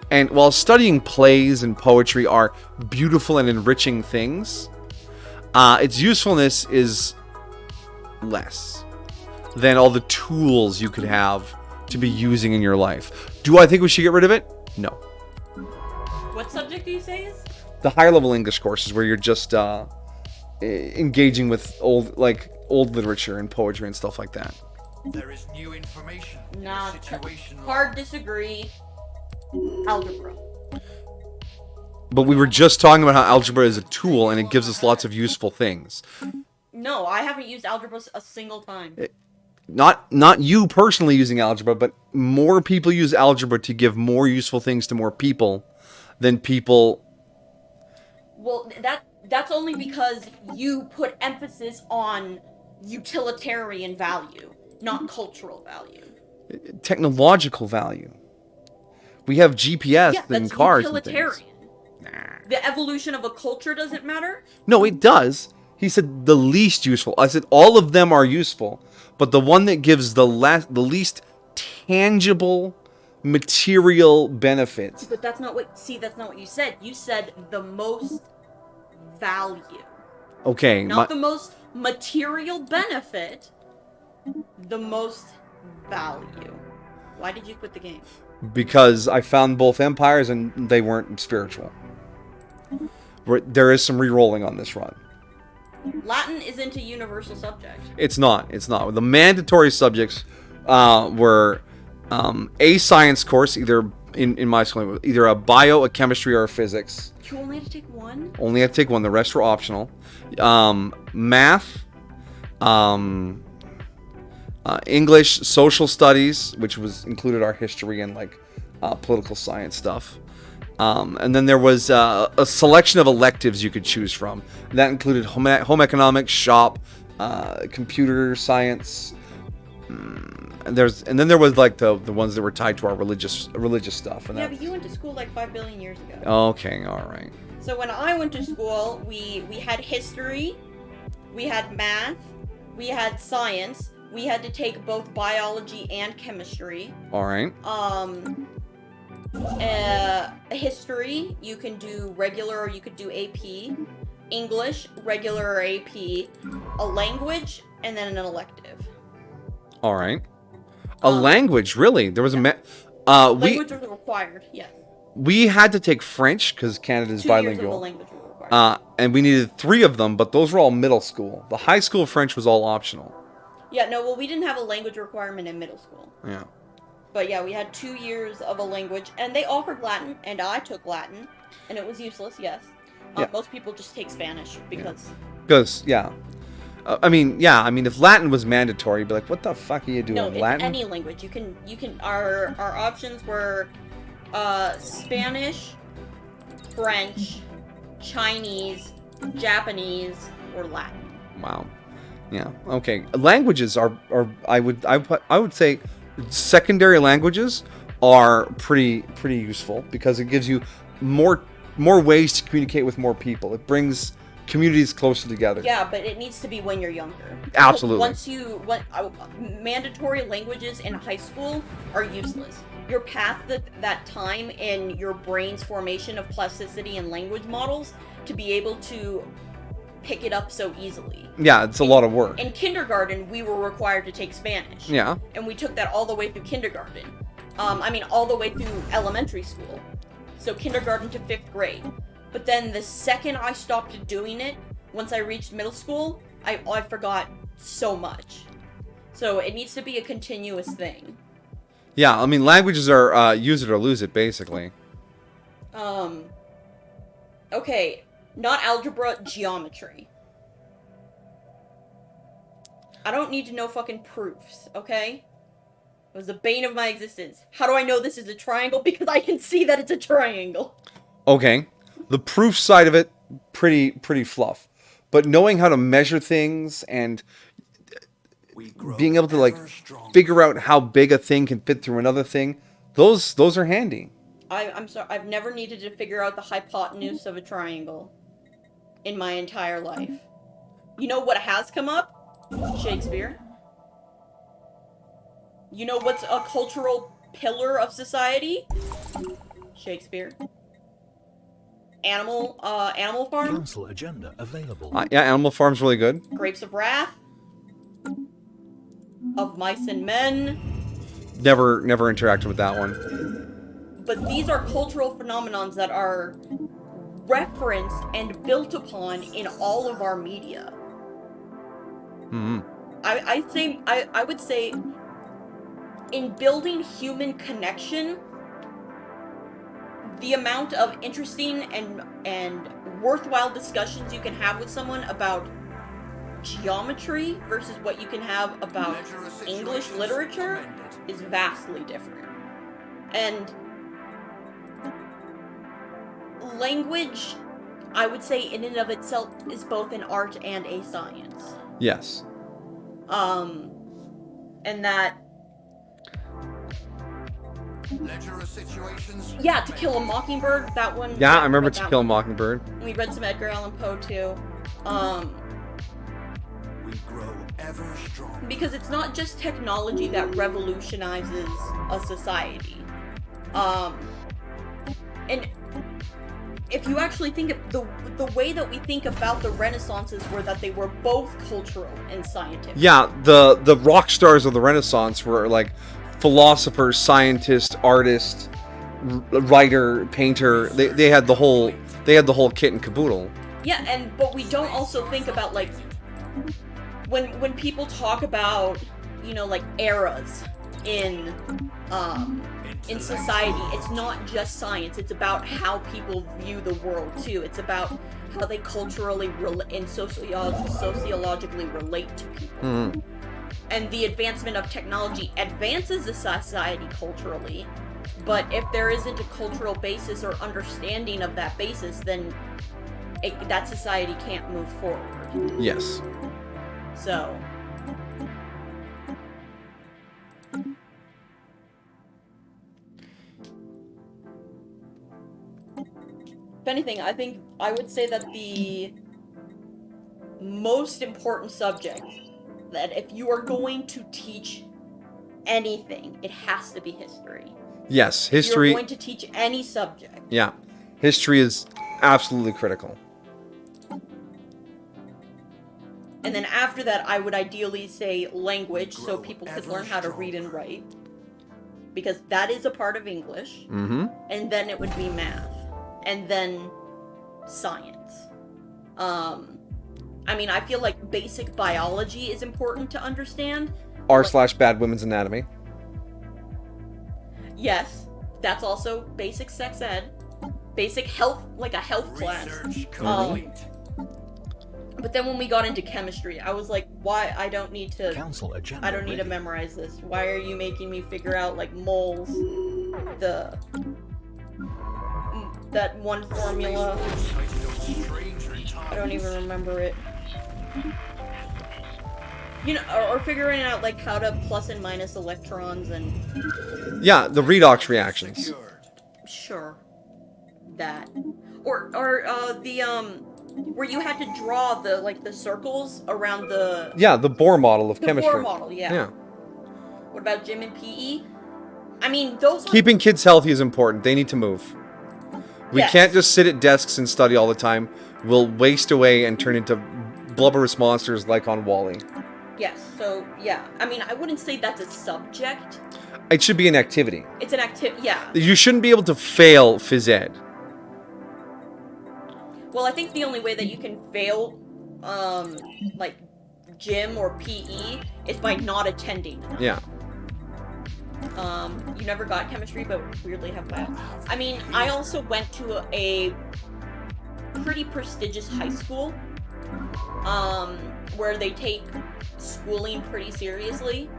And while studying plays and poetry are beautiful and enriching things, its usefulness is less than all the tools you could have to be using in your life. Do I think we should get rid of it? No. What subject do you say is? The higher level English courses where you're just engaging with old literature and poetry and stuff like that. There is new information in Nah, the situation log. hard disagree. Algebra. But we were just talking about how algebra is a tool and it gives us lots of useful things. No, I haven't used algebra a single time. Not you personally using algebra, but more people use algebra to give more useful things to more people than people. Well, that's only because you put emphasis on utilitarian value, not cultural value. Technological value. We have GPS Yeah, in that's cars and utilitarian. things. The evolution of a culture doesn't matter? No, it does. He said the least useful. I said all of them are useful, but the one that gives the least tangible material benefits. But that's not what you said. You said the most value. Okay, Not the most material benefit, the most value. Why did you quit the game? because I found both empires and they weren't spiritual. There is some re-rolling on this run. Latin isn't a universal subject. It's not. The mandatory subjects were a science course, either in my school, either a bio, a chemistry, or a physics. You only had to take one? Only had to take one. The rest were optional. Math, English, social studies, which was included our history and like political science stuff. And then there was a selection of electives you could choose from. That included home economics, shop, computer science. And then there was like the ones that were tied to our religious stuff. And Yeah, but you went to school like 5 billion years ago. Okay, all right. So when I went to school, we had history, we had math, we had science, we had to take both biology and chemistry. All right. History, you can do regular or you could do AP. English, regular or AP. A language, and then an elective. All right. A language, really? There was Language was required, yeah. we had to take French because Canada's 2 years of a bilingual. language were required. And we needed 3 of them, but those were all middle school. The high school French was all optional. Yeah, no, well, we didn't have a language requirement in middle school. Yeah. But yeah, we had 2 years of a language, and they offered Latin, and I took Latin, and it was useless, yes. Yeah. Most people just take Spanish because... Because, yeah. I mean, if Latin was mandatory, you'd be like, what the fuck are you doing? No, it's Latin? any language. You can. Our options were, Spanish, French, Chinese, Japanese, or Latin. Wow. Yeah. Okay. Languages are I would say secondary languages are pretty useful because it gives you more ways to communicate with more people. It brings communities closer together. Yeah, but it needs to be when you're younger. Absolutely. Mandatory languages in high school are useless. You're past that time in your brain's formation of plasticity and language models to be able to pick it up so easily. Yeah, it's a lot of work. In kindergarten, we were required to take Spanish. Yeah. And we took that all the way through kindergarten. All the way through elementary school. So kindergarten to 5th grade. But then the second I stopped doing it, once I reached middle school, I forgot so much. So it needs to be a continuous thing. Yeah, I mean, languages are use it or lose it, basically. Okay, not algebra, geometry. I don't need to know fucking proofs, okay? It was the bane of my existence. How do I know this is a triangle? Because I can see that it's a triangle. Okay. The proof side of it, pretty fluff. But knowing how to measure things and being able to figure out how big a thing can fit through another thing, those are handy. I'm sorry, I've never needed to figure out the hypotenuse of a triangle in my entire life. You know what has come up? Shakespeare. You know what's a cultural pillar of society? Shakespeare. Animal Farm. Council agenda available. Yeah, Animal Farm's really good. Grapes of Wrath. Of Mice and Men. Never interacted with that one. But these are cultural phenomenons that are referenced and built upon in all of our media. Mm-hmm. I would say in building human connection, the amount of interesting and worthwhile discussions you can have with someone about geometry versus what you can have about English literature is vastly different. And language, I would say in and of itself, is both an art and a science. Yes. And that... Yeah, To Kill a Mockingbird, that one... Yeah, I remember To Kill a Mockingbird. We read some Edgar Allan Poe, too. We grow ever stronger. Because it's not just technology that revolutionizes a society. And if you actually think of the way that we think about the Renaissances were that they were both cultural and scientific. Yeah, the rock stars of the Renaissance were like philosopher, scientist, artist, writer, painter. They had the whole kit and caboodle. Yeah, but we don't also think about like when people talk about, you know, like eras in society, it's not just science, it's about how people view the world too. It's about how they culturally and sociologically relate to people. Mm-hmm. And the advancement of technology advances the society culturally, but if there isn't a cultural basis or understanding of that basis, then that society can't move forward. Yes. So... if anything, I would say that the most important subject that if you are going to teach anything, it has to be history. Yes, If you're history. going to teach any subject. Yeah, history is absolutely critical. And then after that, I would ideally say language, so people could learn how to read and write. Because that is a part of English. Mm-hmm. And then it would be math. And then science. I mean, I feel like basic biology is important to understand. R/Bad Women's Anatomy. Yes, that's also basic sex ed. Basic health, like a health class. Research complete. But then when we got into chemistry, I was like, why? I don't need to... Council agenda I don't need to ready. memorize this. Why are you making me figure out, like, moles? That one formula. Sighted on stranger tides. I don't even remember it. You know, or figuring out, like, how to plus and minus electrons and... Yeah, the redox reactions. Secured. Sure. That. Or where you had to draw the circles around the... Yeah, the Bohr model of The chemistry. Bohr model, yeah. Yeah. What about gym and PE? I mean, those are... Keeping kids healthy is important. They need to move. We Yes. can't just sit at desks and study all the time. We'll waste away and turn into blubberous monsters like on Wall-E. Yes, so, yeah. I mean, I wouldn't say that's a subject. It should be an activity. It's an activity, yeah. You shouldn't be able to fail phys ed. Well, I think the only way that you can fail, like, gym or PE is by not attending them. Yeah. You never got chemistry, but weirdly have bio. I mean, I also went to a pretty prestigious high school, where they take schooling pretty seriously.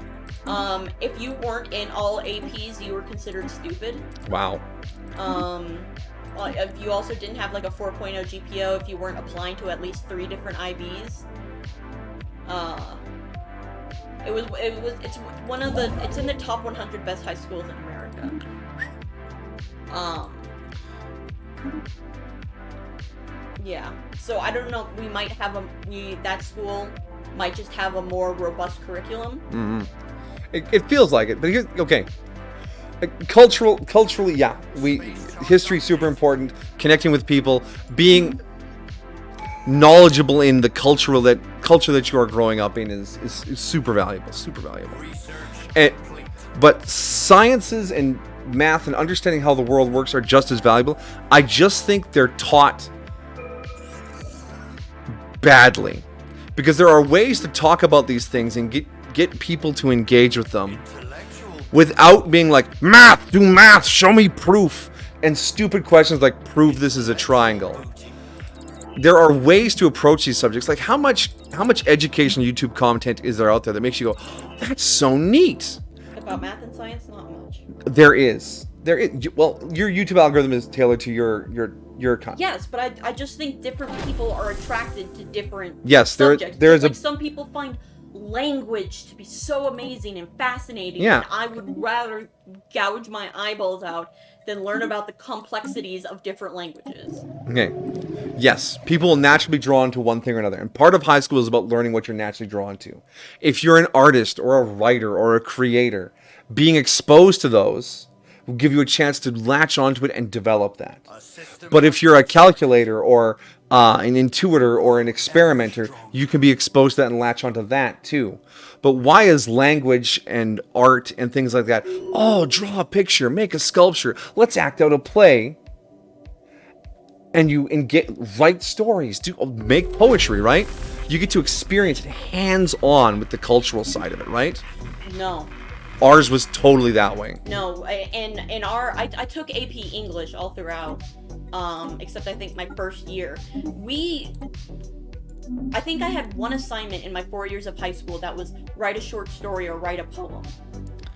If you weren't in all APs, you were considered stupid. Wow. If you also didn't have like a 4.0 GPO, if you weren't applying to at least 3 different IBs, it's in the top 100 best high schools in America. Yeah. So I don't know. We might have that school might just have a more robust curriculum. Mm-hmm. It feels like it, but here's okay. Culturally, yeah. History's super important. Connecting with people, being knowledgeable in the culture that you are growing up in is super valuable. Super valuable. Research complete. But sciences and math and understanding how the world works are just as valuable. I just think they're taught badly, because there are ways to talk about these things and get people to engage with them without being like, math, do math, show me proof, and stupid questions like, prove this is a triangle. There are ways to approach these subjects. Like, how much educational YouTube content is there out there that makes you go, that's so neat? About math and science, not much. There is. Well, your YouTube algorithm is tailored to your content. Yes, but I just think different people are attracted to different Yes, subjects. there is like some people find language to be so amazing and fascinating, Yeah. and I would rather gouge my eyeballs out than learn about the complexities of different languages. Okay. Yes, people will naturally be drawn to one thing or another. And part of high school is about learning what you're naturally drawn to. If you're an artist or a writer or a creator, being exposed to those will give you a chance to latch onto it and develop that. But if you're a calculator or an intuitor or an experimenter, you can be exposed to that and latch onto that too. But why is language and art and things like that, oh, draw a picture, make a sculpture, let's act out a play, and write stories, make poetry, right? You get to experience it hands-on with the cultural side of it, right? No. Ours was totally that way. No, I took AP English all throughout, except I think my first year. I think I had one assignment in my 4 years of high school that was write a short story or write a poem.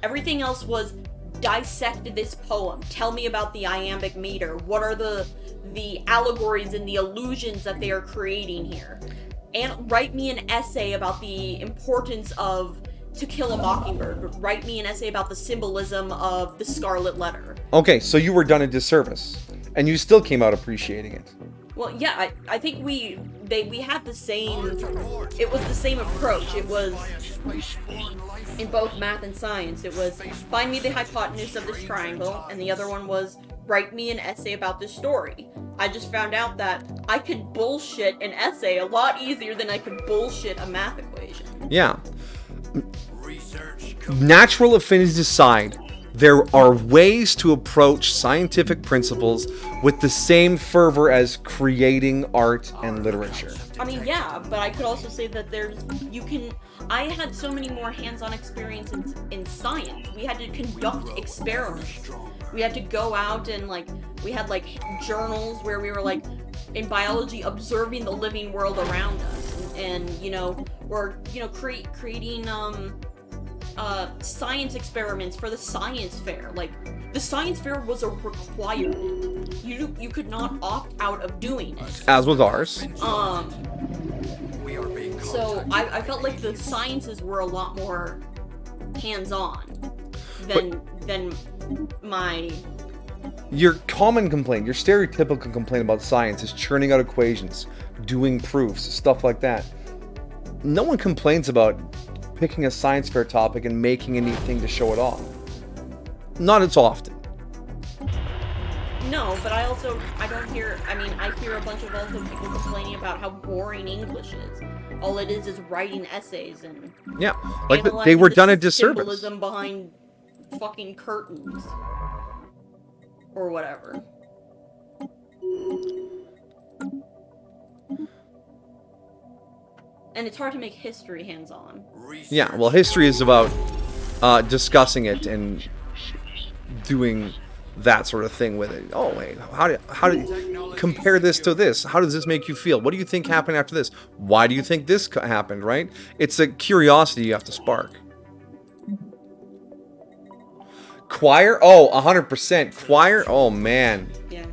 Everything else was dissect this poem. Tell me about the iambic meter. What are the allegories and the illusions that they are creating here? And write me an essay about the importance of To Kill a Mockingbird. Write me an essay about the symbolism of the Scarlet Letter. Okay, so you were done a disservice, and you still came out appreciating it. Well, yeah, I think we had the same. It was the same approach. It was in both math and science. It was find me the hypotenuse of this triangle, and the other one was write me an essay about this story. I just found out that I could bullshit an essay a lot easier than I could bullshit a math equation. Yeah. Natural affinities aside, there are ways to approach scientific principles with the same fervor as creating art and literature. I mean, yeah, but I could also say that I had so many more hands-on experience in science. We had to conduct experiments. We had to go out and, we had, journals where we were, in biology, observing the living world around us. And creating, science experiments for the science fair. The science fair was a requirement. You could not opt out of doing it. As was ours. So I felt like the sciences were a lot more hands-on than my... Your common complaint, your stereotypical complaint about science is churning out equations, doing proofs, stuff like that. No one complains about picking a science fair topic and making a neat thing to show it off. Not as often. No, but I hear a bunch of also people complaining about how boring English is. All it is writing essays and... Yeah, they were done a disservice. Symbolism behind fucking curtains. Or whatever. And it's hard to make history hands-on. Yeah, well, history is about discussing it and doing that sort of thing with it. Oh, wait, how do you compare this to this? How does this make you feel? What do you think happened after this? Why do you think this happened, right? It's a curiosity you have to spark. Choir? Oh, 100%. Choir? Oh, man. Yeah.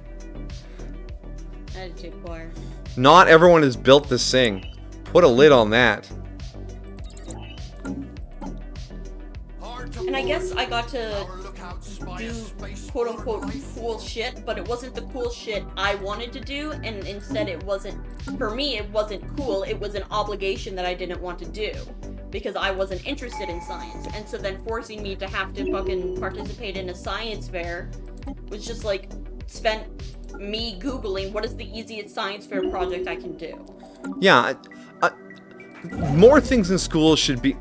I had to take choir. Not everyone is built to sing. Put a lid on that. And I guess I got to do quote-unquote cool shit, but it wasn't the cool shit I wanted to do, and instead it wasn't, for me, it wasn't cool, it was an obligation that I didn't want to do, because I wasn't interested in science, and so then forcing me to have to fucking participate in a science fair was just spent me Googling what is the easiest science fair project I can do. Yeah, more things in school should be...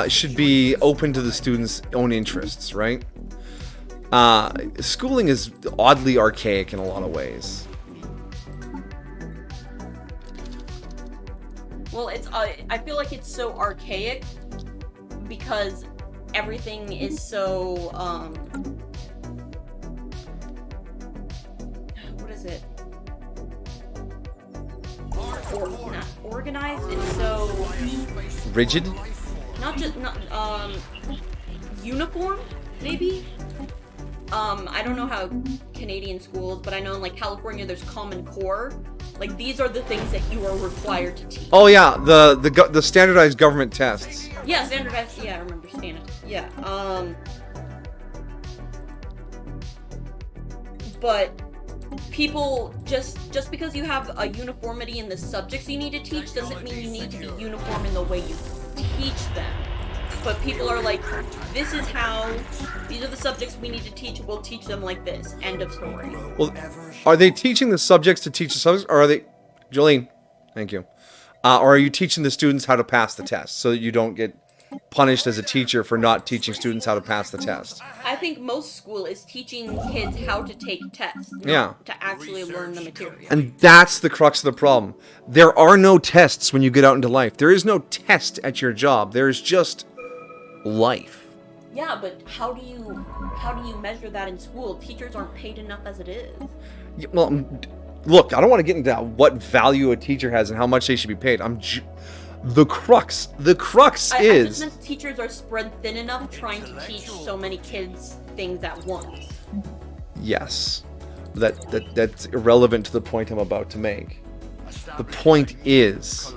should be open to the students' own interests, right? Schooling is oddly archaic in a lot of ways. Well, I feel like it's so archaic because everything is so, what is it? Not organized, it's so... Rigid? Uniform, maybe? I don't know how Canadian schools, but I know in California there's Common Core. These are the things that you are required to teach. Oh yeah, the standardized government tests. Yeah, standardized. Yeah, I remember standard. Yeah. But people just because you have a uniformity in the subjects you need to teach doesn't mean you need to be uniform in the way you teach them. But people are like, these are the subjects we need to teach, we'll teach them like this. End of story. Well, are they teaching the subjects to teach the subjects, or are they... Jolene, thank you. Or are you teaching the students how to pass the test so that you don't get punished as a teacher for not teaching students how to pass the test? I think most school is teaching kids how to take tests, not to actually learn the material. And that's the crux of the problem. There are no tests when you get out into life. There is no test at your job. There is just life. Yeah, but how do you measure that in school? Teachers aren't paid enough as it is. Yeah, well, look, I don't want to get into what value a teacher has and how much they should be paid. The crux is... I just meant teachers are spread thin enough trying to teach so many kids things at once. Yes. That's irrelevant to the point I'm about to make. The point is,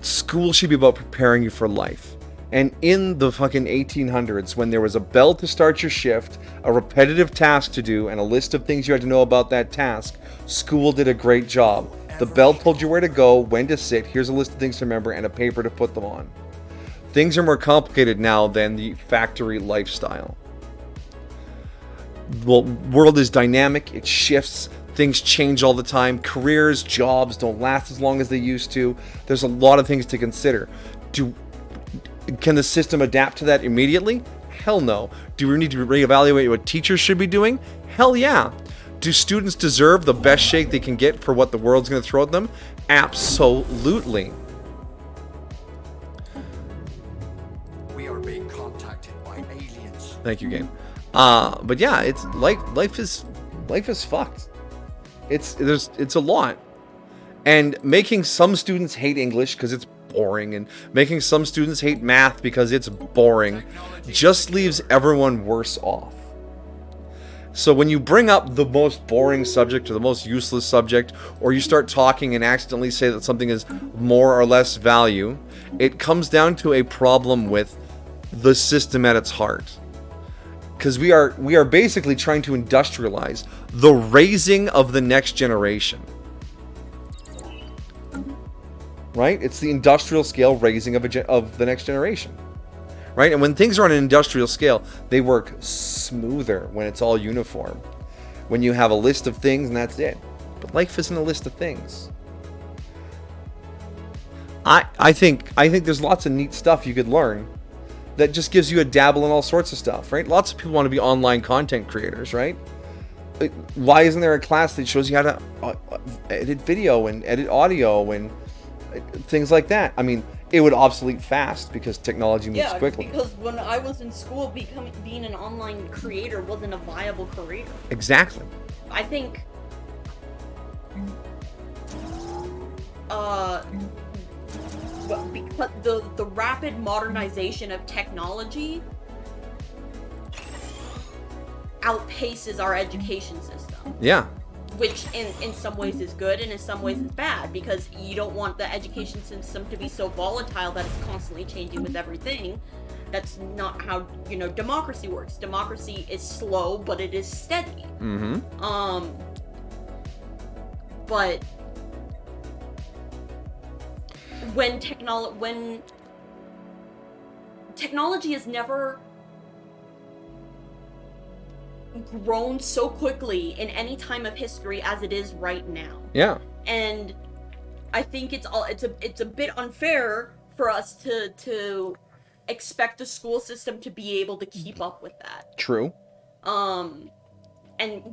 school should be about preparing you for life. And in the fucking 1800s, when there was a bell to start your shift, a repetitive task to do, and a list of things you had to know about that task, school did a great job. The bell told you where to go, when to sit, here's a list of things to remember, and a paper to put them on. Things are more complicated now than the factory lifestyle. The world is dynamic, it shifts, things change all the time, careers, jobs don't last as long as they used to. There's a lot of things to consider. Can the system adapt to that immediately? Hell no. Do we need to reevaluate what teachers should be doing? Hell yeah. Do students deserve the best shake they can get for what the world's going to throw at them? Absolutely. We are being contacted by aliens. Thank you, game. But yeah, it's life is fucked. It's a lot. And making some students hate English because it's boring, and making some students hate math because it's boring, just leaves everyone worse off. So when you bring up the most boring subject or the most useless subject, or you start talking and accidentally say that something is more or less value, it comes down to a problem with the system at its heart. Because we are basically trying to industrialize the raising of the next generation. Right? It's the industrial scale raising of the next generation. Right? And when things are on an industrial scale, they work smoother when it's all uniform. When you have a list of things and that's it. But life isn't a list of things. I think there's lots of neat stuff you could learn that just gives you a dabble in all sorts of stuff, right? Lots of people want to be online content creators, right? Why isn't there a class that shows you how to edit video and edit audio and things like that? I mean, it would obsolete fast because technology moves quickly. Yeah, because when I was in school, being an online creator wasn't a viable career. Exactly. I think because the rapid modernization of technology outpaces our education system. Yeah. Which in some ways is good and in some ways is bad, because you don't want the education system to be so volatile that it's constantly changing with everything. That's not how, democracy works. Democracy is slow, but it is steady. Mm-hmm. But when technology has never grown so quickly in any time of history as it is right now. Yeah. And I think it's a bit unfair for us to expect the school system to be able to keep up with that. True. And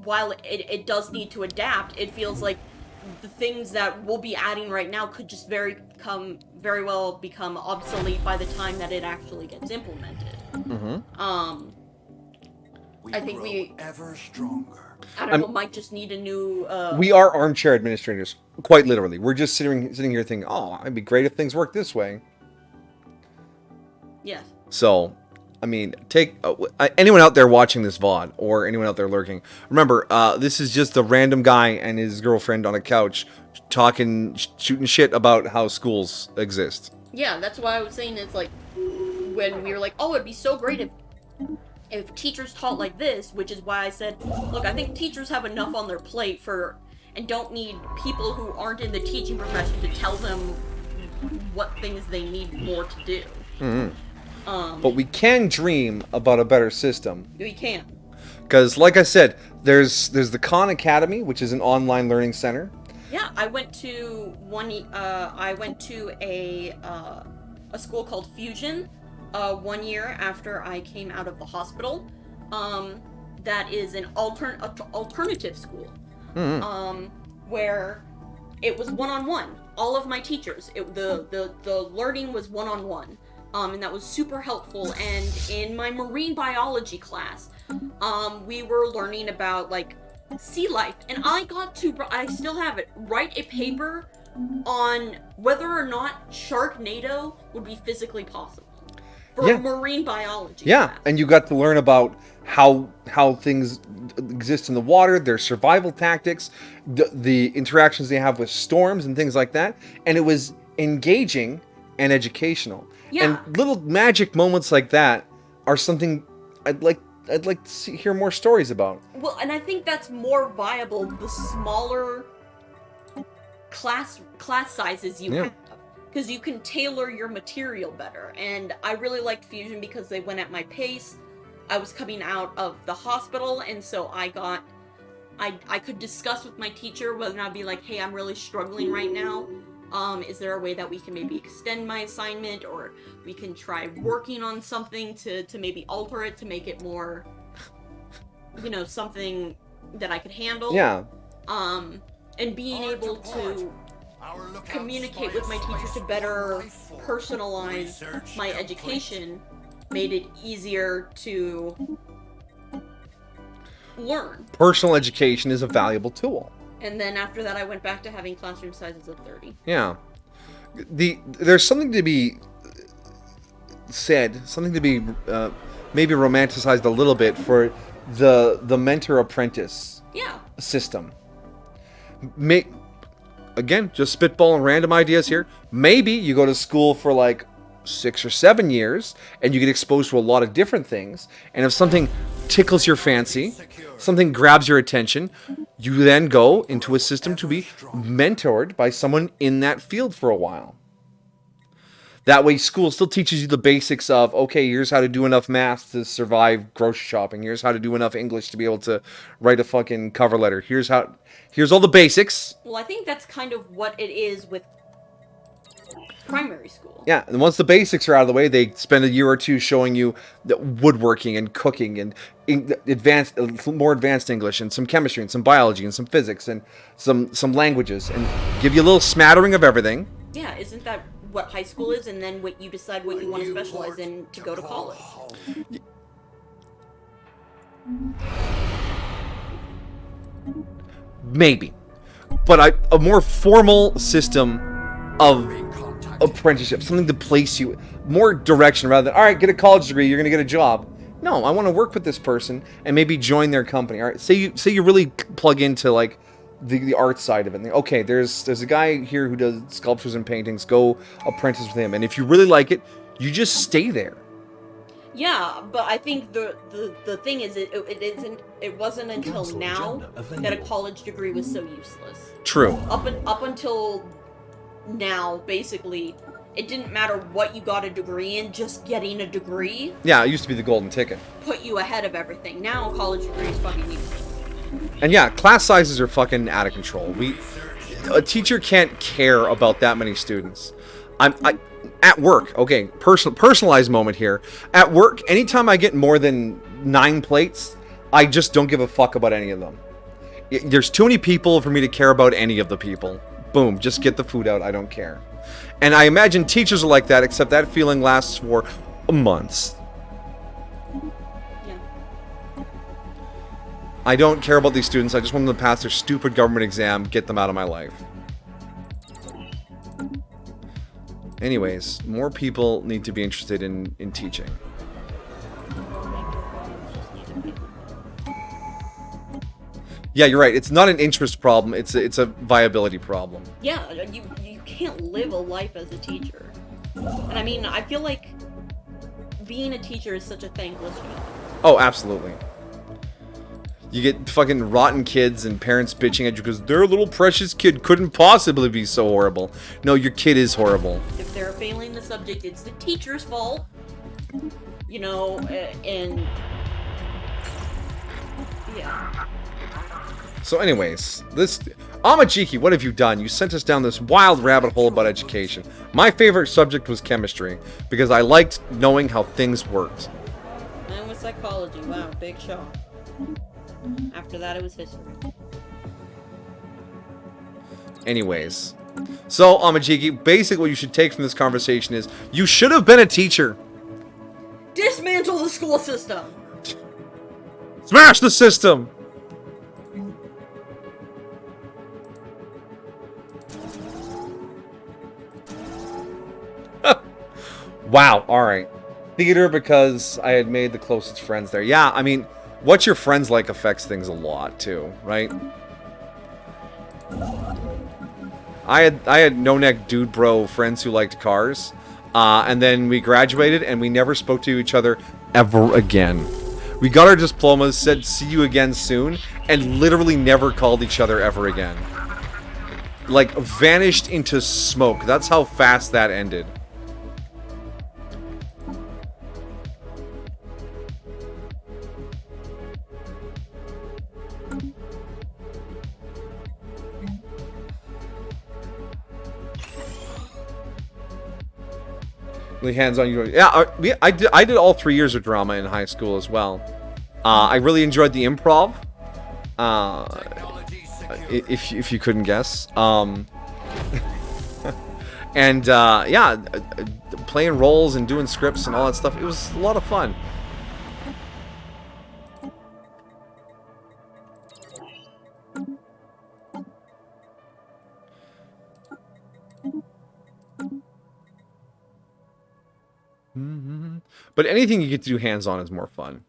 while it does need to adapt, it feels like the things that we'll be adding right now could just very well become obsolete by the time that it actually gets implemented. Mm-hmm. I think we ever stronger. I don't know, might just need a new we are armchair administrators, quite literally. We're just sitting here thinking, oh, it'd be great if things worked this way. Yes. So, I mean, take anyone out there watching this VOD or anyone out there lurking, remember, this is just a random guy and his girlfriend on a couch talking, shooting shit about how schools exist. Yeah, that's why I was saying it's like when we were like, oh, it'd be so great if teachers taught like this, which is why I said, look, I think teachers have enough on their plate and don't need people who aren't in the teaching profession to tell them what things they need more to do. Mm-hmm. But we can dream about a better system. We can. Because, like I said, there's the Khan Academy, which is an online learning center. Yeah, I went to a school called Fusion 1 year after I came out of the hospital. That is an alternative school. Mm-hmm. Where it was one-on-one. All of my teachers, the learning was one-on-one. And that was super helpful. And in my marine biology class, we were learning about sea life, and I still have it, write a paper on whether or not Sharknado would be physically possible for marine biology class. And you got to learn about how things exist in the water, their survival tactics, the interactions they have with storms and things like that. And it was engaging and educational. Yeah. And little magic moments like that are something I'd like to hear more stories about. Well, and I think that's more viable the smaller class sizes you have. Because you can tailor your material better. And I really liked Fusion because they went at my pace. I was coming out of the hospital, and so I could discuss with my teacher whether or not I'd be like, hey, I'm really struggling right now. Is there a way that we can maybe extend my assignment, or we can try working on something to maybe alter it to make it more, something that I could handle? Yeah. And being able to communicate with my teacher to better personalize my education made it easier to learn. Personal education is a valuable tool. And then after that, I went back to having classroom sizes of 30. Yeah. There's something to be said, something to be maybe romanticized a little bit for the mentor-apprentice system. Again, just spitballing random ideas here. Maybe you go to school for like 6 or 7 years and you get exposed to a lot of different things. And if something tickles your fancy, something grabs your attention, you then go into a system to be mentored by someone in that field for a while. That way, school still teaches you the basics of, okay, here's how to do enough math to survive grocery shopping. Here's how to do enough English to be able to write a fucking cover letter. Here's all the basics. Well, I think that's kind of what it is with primary school. Yeah, and once the basics are out of the way, they spend a year or two showing you the woodworking and cooking and more advanced English and some chemistry and some biology and some physics and some languages and give you a little smattering of everything. Yeah, isn't that what high school is? And then what you decide what you want to specialize in to go to college. Maybe. But a more formal system of apprenticeship, something to place you, more direction rather than, all right, get a college degree, you're going to get a job. No, I want to work with this person and maybe join their company. All right, say you really plug into like the art side of it. Okay, there's a guy here who does sculptures and paintings. Go apprentice with him, and if you really like it, you just stay there. Yeah, but I think the thing is, it wasn't until now that a college degree was so useless. True. Up until now, basically, it didn't matter what you got a degree in, just getting a degree. Yeah, it used to be the golden ticket. Put you ahead of everything. Now, a college degree is fucking useless. And yeah, class sizes are fucking out of control. A teacher can't care about that many students. I at work, okay, personalized moment here. At work, anytime I get more than 9 plates, I just don't give a fuck about any of them. There's too many people for me to care about any of the people. Boom, just get the food out, I don't care. And I imagine teachers are like that, except that feeling lasts for months. Yeah. I don't care about these students, I just want them to pass their stupid government exam, get them out of my life. Anyways, more people need to be interested in teaching. Yeah, you're right. It's not an interest problem. It's a viability problem. Yeah, you can't live a life as a teacher. And I mean, I feel like being a teacher is such a thankless job. Oh, absolutely. You get fucking rotten kids and parents bitching at you because their little precious kid couldn't possibly be so horrible. No, your kid is horrible. If they're failing the subject, it's the teacher's fault. You know, and... yeah. So anyways, Amajiki, what have you done? You sent us down this wild rabbit hole about education. My favorite subject was chemistry, because I liked knowing how things worked. Mine was psychology. Wow, big shock. After that, it was history. Anyways. So, Amajiki, basically what you should take from this conversation is, you should have been a teacher. Dismantle the school system! Smash the system! Wow, alright. Theater because I had made the closest friends there. Yeah, I mean, what your friends like affects things a lot, too, right? I had no-neck dude bro friends who liked cars. And then we graduated, and we never spoke to each other ever again. We got our diplomas, said see you again soon, and literally never called each other ever again. Like, vanished into smoke. That's how fast that ended. Really hands-on. Yeah, I did all 3 years of drama in high school as well. I really enjoyed the improv. If you couldn't guess. And yeah, playing roles and doing scripts and all that stuff. It was a lot of fun. But anything you get to do hands-on is more fun.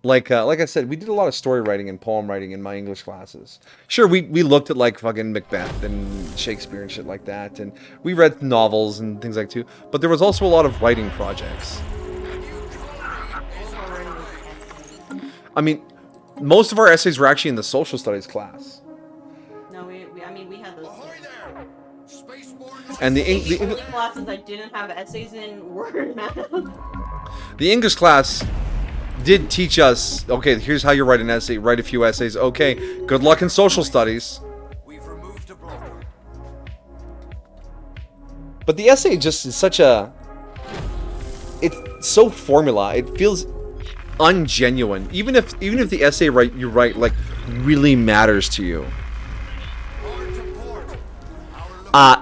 Like I said, we did a lot of story writing and poem writing in my English classes. Sure, we looked at like fucking Macbeth and Shakespeare and shit like that, and we read novels and things like that too. But there was also a lot of writing projects. I mean, most of our essays were actually in the social studies class. No, I mean, we had those. And The only classes I didn't have essays in were math. The English class did teach us, okay, here's how you write an essay, write a few essays. Okay, good luck in social studies. But the essay just is such a... It's so formula. It feels ungenuine. Even if the essay you write like really matters to you.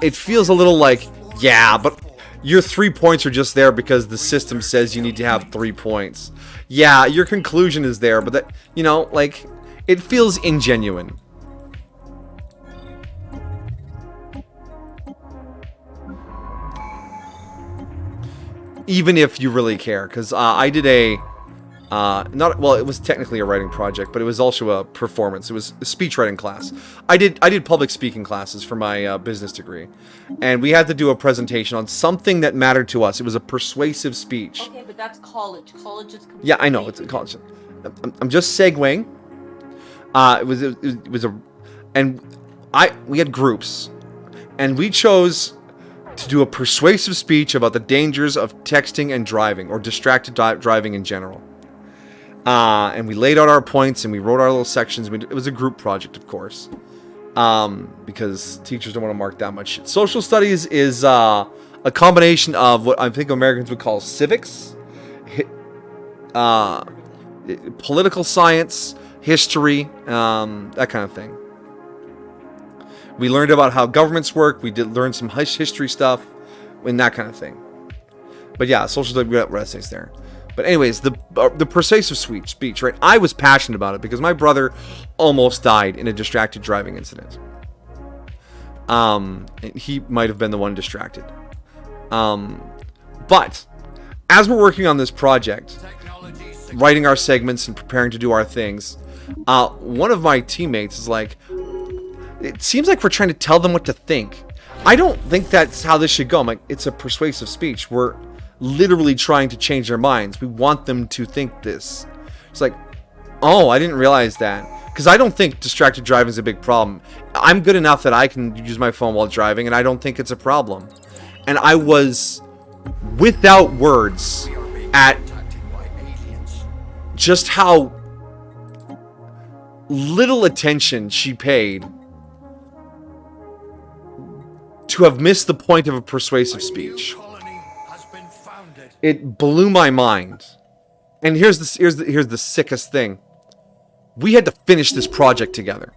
It feels a little like, yeah, but your 3 points are just there because the system says you need to have 3 points. Yeah, your conclusion is there, but that, you know, like, it feels ingenuine. Even if you really care, because I did a, it was technically a writing project, but it was also a performance. It was a speech writing class. I did public speaking classes for my business degree, and we had to do a presentation on something that mattered to us. It was a persuasive speech. Okay, but that's college. College is completely... Yeah, I know, it's a college. I'm just segueing. We had groups, and we chose to do a persuasive speech about the dangers of texting and driving, or distracted driving in general. And we laid out our points, and we wrote our little sections. It was a group project, of course, because teachers don't want to mark that much shit. Social studies is a combination of what I think Americans would call civics, political science, history, that kind of thing. We learned about how governments work. We did learn some history stuff, and that kind of thing. But yeah, social studies, we got essays there. But anyways, the persuasive speech, right? I was passionate about it because my brother almost died in a distracted driving incident. He might have been the one distracted. But as we're working on this project, writing our segments and preparing to do our things, one of my teammates is like, it seems like we're trying to tell them what to think. I don't think that's how this should go. I'm like, it's a persuasive speech. We're literally trying to change their minds. We want them to think this. It's like, oh, I didn't realize that. Because I don't think distracted driving is a big problem. I'm good enough that I can use my phone while driving, and I don't think it's a problem. And I was without words at just how little attention she paid to have missed the point of a persuasive speech. It blew my mind. And here's the sickest thing. We had to finish this project together.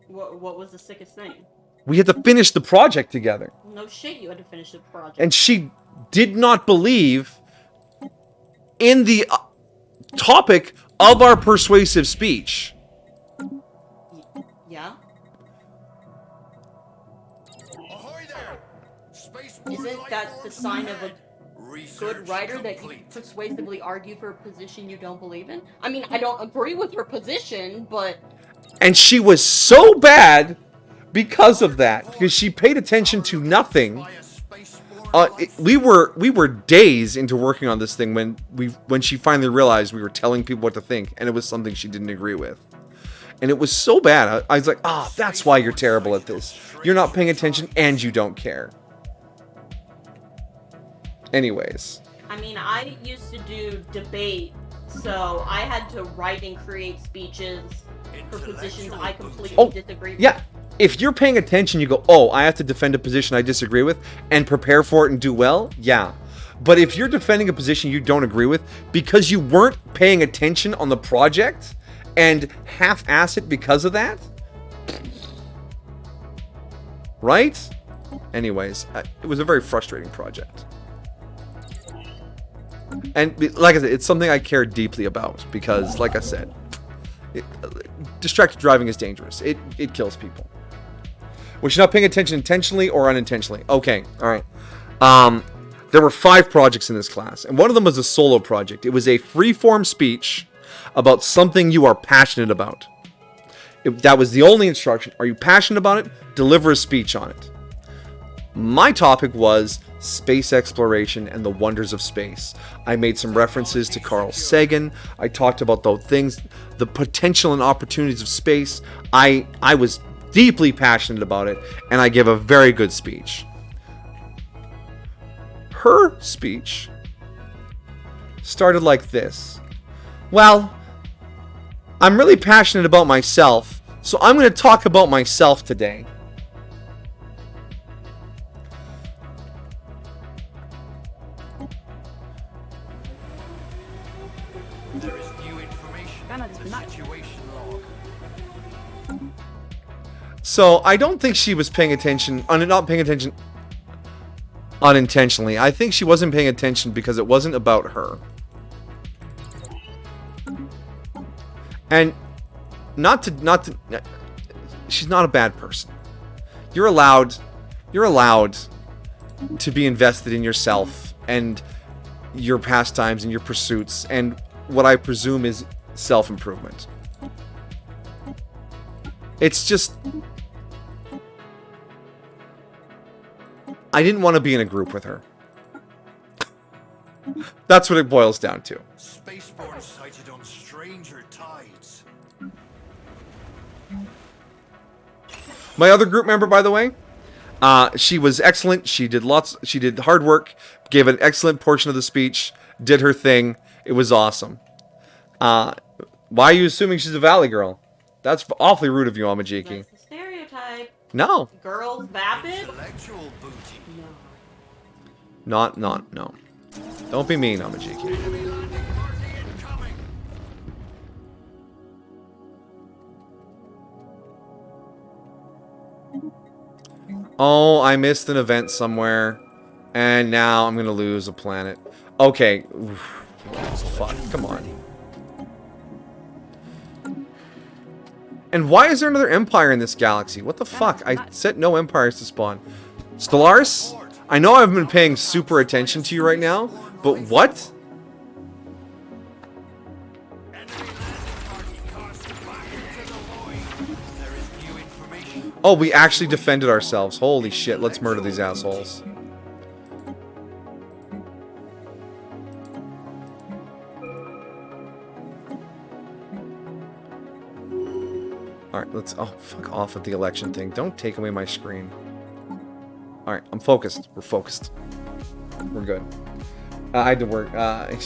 What was the sickest thing? We had to finish the project together. No shit, you had to finish the project. And she did not believe in the topic of our persuasive speech. Yeah? Isn't that the sign of a good writer, that you persuasively argue for a position you don't believe in? I mean, I don't agree with her position, but... And she was so bad because of that, because she paid attention to nothing. We were days into working on this thing when she finally realized we were telling people what to think, and it was something she didn't agree with. And it was so bad. I was like, that's why you're terrible at this. You're not paying attention and you don't care. Anyways. I mean, I used to do debate, so I had to write and create speeches for positions I completely disagree with. Yeah. If you're paying attention, you go, I have to defend a position I disagree with and prepare for it and do well, yeah. But if you're defending a position you don't agree with because you weren't paying attention on the project and half-ass it because of that, right? Anyways, it was a very frustrating project. And like I said, it's something I care deeply about because, like I said, distracted driving is dangerous. It kills people. Was she not paying attention intentionally or unintentionally? Okay, alright. There were 5 projects in this class, and one of them was a solo project. It was a free-form speech about something you are passionate about. That was the only instruction. Are you passionate about it? Deliver a speech on it. My topic was space exploration and the wonders of space. I made some references to Carl Sagan. I talked about those things, the potential and opportunities of space. I was deeply passionate about it, and I gave a very good speech. Her speech started like this. Well, I'm really passionate about myself, so I'm going to talk about myself today. There is new information in the situation log. So I don't think she was paying attention, not paying attention unintentionally. I think she wasn't paying attention because it wasn't about her. And not to she's not a bad person. You're allowed to be invested in yourself and your pastimes and your pursuits and what I presume is self-improvement. It's just I didn't want to be in a group with her. That's what it boils down to. Spaceborne sighted on stranger tides. My other group member, by the way, she was excellent. She did hard work, gave an excellent portion of the speech, did her thing. It was awesome. Why are you assuming she's a Valley girl? That's awfully rude of you, Amajiki. That's the stereotype. No. Girls vapid? Intellectual booty. No. No. Don't be mean, Amajiki. Enemy landing party incoming. Oh, I missed an event somewhere. And now I'm going to lose a planet. Okay. Oof. Fuck. Come on. And why is there another empire in this galaxy? What the fuck? I set no empires to spawn. Stellaris? I know I've been paying super attention to you right now, but what? Enemy landing party cast back into the void. There is new information. Oh, we actually defended ourselves. Holy shit, let's murder these assholes. Alright, let's... Oh, fuck off with the election thing. Don't take away my screen. Alright, I'm focused. We're focused. We're good. I had to work. I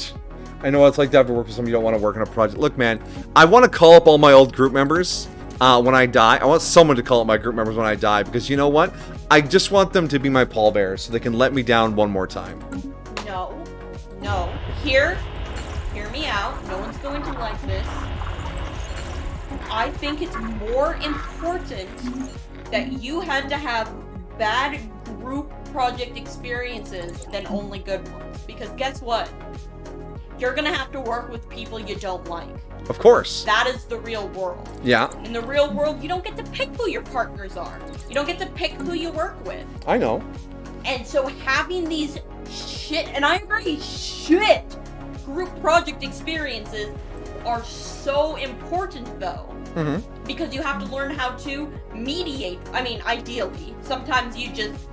know what it's like to have to work with somebody you don't want to work on a project. Look, man, I want to call up all my old group members when I die. I want someone to call up my group members when I die, because you know what? I just want them to be my pallbearers so they can let me down one more time. No. No. Hear me out. No one's going to like this. I think it's more important that you had to have bad group project experiences than only good ones. Because guess what? You're gonna have to work with people you don't like. Of course. That is the real world. Yeah. In the real world, you don't get to pick who your partners are. You don't get to pick who you work with. I know. And so having these and I agree, group project experiences are so important though. Because you have to learn how to mediate. I mean, ideally. Sometimes you just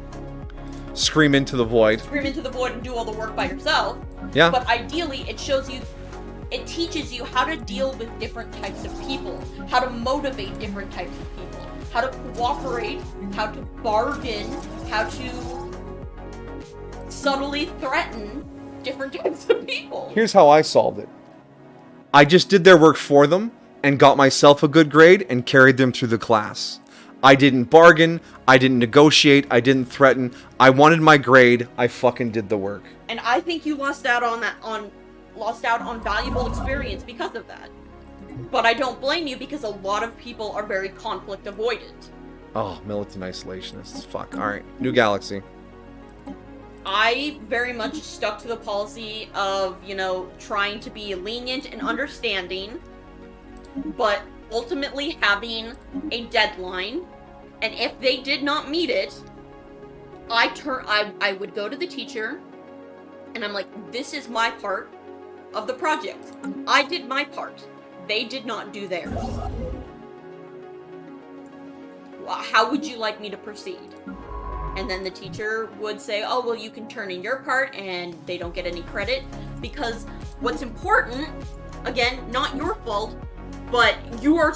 Scream into the void. scream into the void and do all the work by yourself. Yeah. But ideally, it teaches you how to deal with different types of people, how to motivate different types of people, how to cooperate, how to bargain, how to subtly threaten different types of people. Here's how I solved it. I just did their work for them and got myself a good grade and carried them through the class. I didn't bargain, I didn't negotiate, I didn't threaten. I wanted my grade, I fucking did the work. And I think you lost out on valuable experience because of that. But I don't blame you because a lot of people are very conflict avoidant. Oh, militant isolationists. Fuck. Alright, new galaxy. I very much stuck to the policy of, trying to be lenient and understanding, but ultimately having a deadline. And if they did not meet it, I would go to the teacher, and I'm like, this is my part of the project. I did my part. They did not do theirs. How would you like me to proceed? And then the teacher would say, oh, well, you can turn in your part, and they don't get any credit. Because what's important, again, not your fault, but you are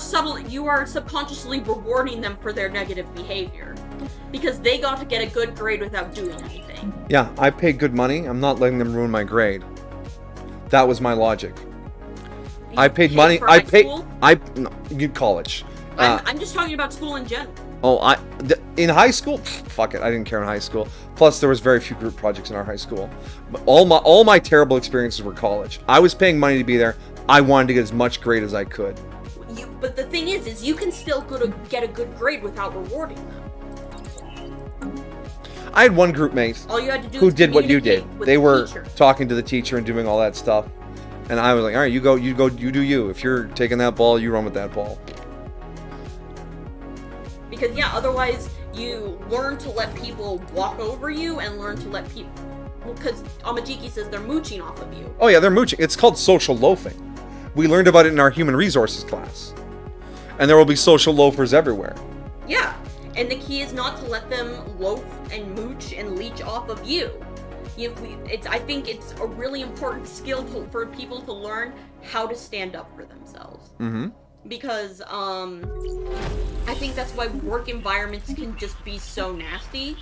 subconsciously rewarding them for their negative behavior. Because they got to get a good grade without doing anything. Yeah, I pay good money. I'm not letting them ruin my grade. That was my logic. I paid money. College. I'm just talking about school in general. In high school, fuck it. I didn't care in high school. Plus, there was very few group projects in our high school. But all my terrible experiences were college. I was paying money to be there. I wanted to get as much grade as I could. But the thing is you can still get a good grade without rewarding them. I had one group mate All you had to do who did what you did. with They the were teacher. talking to the teacher and doing all that stuff. And I was like, all right, you do you. If you're taking that ball, you run with that ball. Because, otherwise you learn to let people walk over you and learn to let people... Well, because Amajiki says they're mooching off of you. Oh yeah, they're mooching. It's called social loafing. We learned about it in our human resources class. And there will be social loafers everywhere. Yeah, and the key is not to let them loaf and mooch and leech off of you. I think it's a really important skill for people to learn how to stand up for themselves. Mm-hmm. Because, I think that's why work environments can just be so nasty,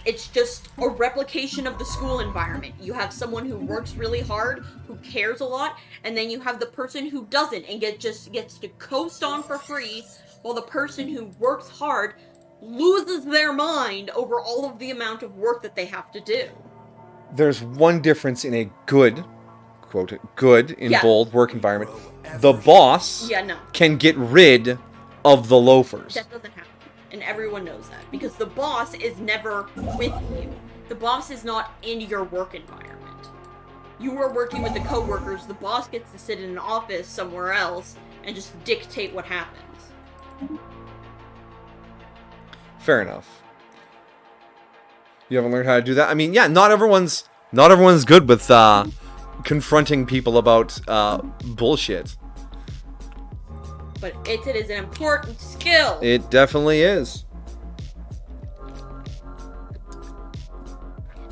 it's just a replication of the school environment. You have someone who works really hard, who cares a lot, and then you have the person who doesn't and gets to coast on for free, while the person who works hard loses their mind over all of the amount of work that they have to do. There's one difference in a good, quote, good in bold work environment. The boss can get rid of the loafers. That doesn't happen. And everyone knows that. Because the boss is never with you. The boss is not in your work environment. You are working with the coworkers. The boss gets to sit in an office somewhere else and just dictate what happens. Fair enough. You haven't learned how to do that? I mean, not everyone's good with confronting people about bullshit. But it is an important skill. It definitely is.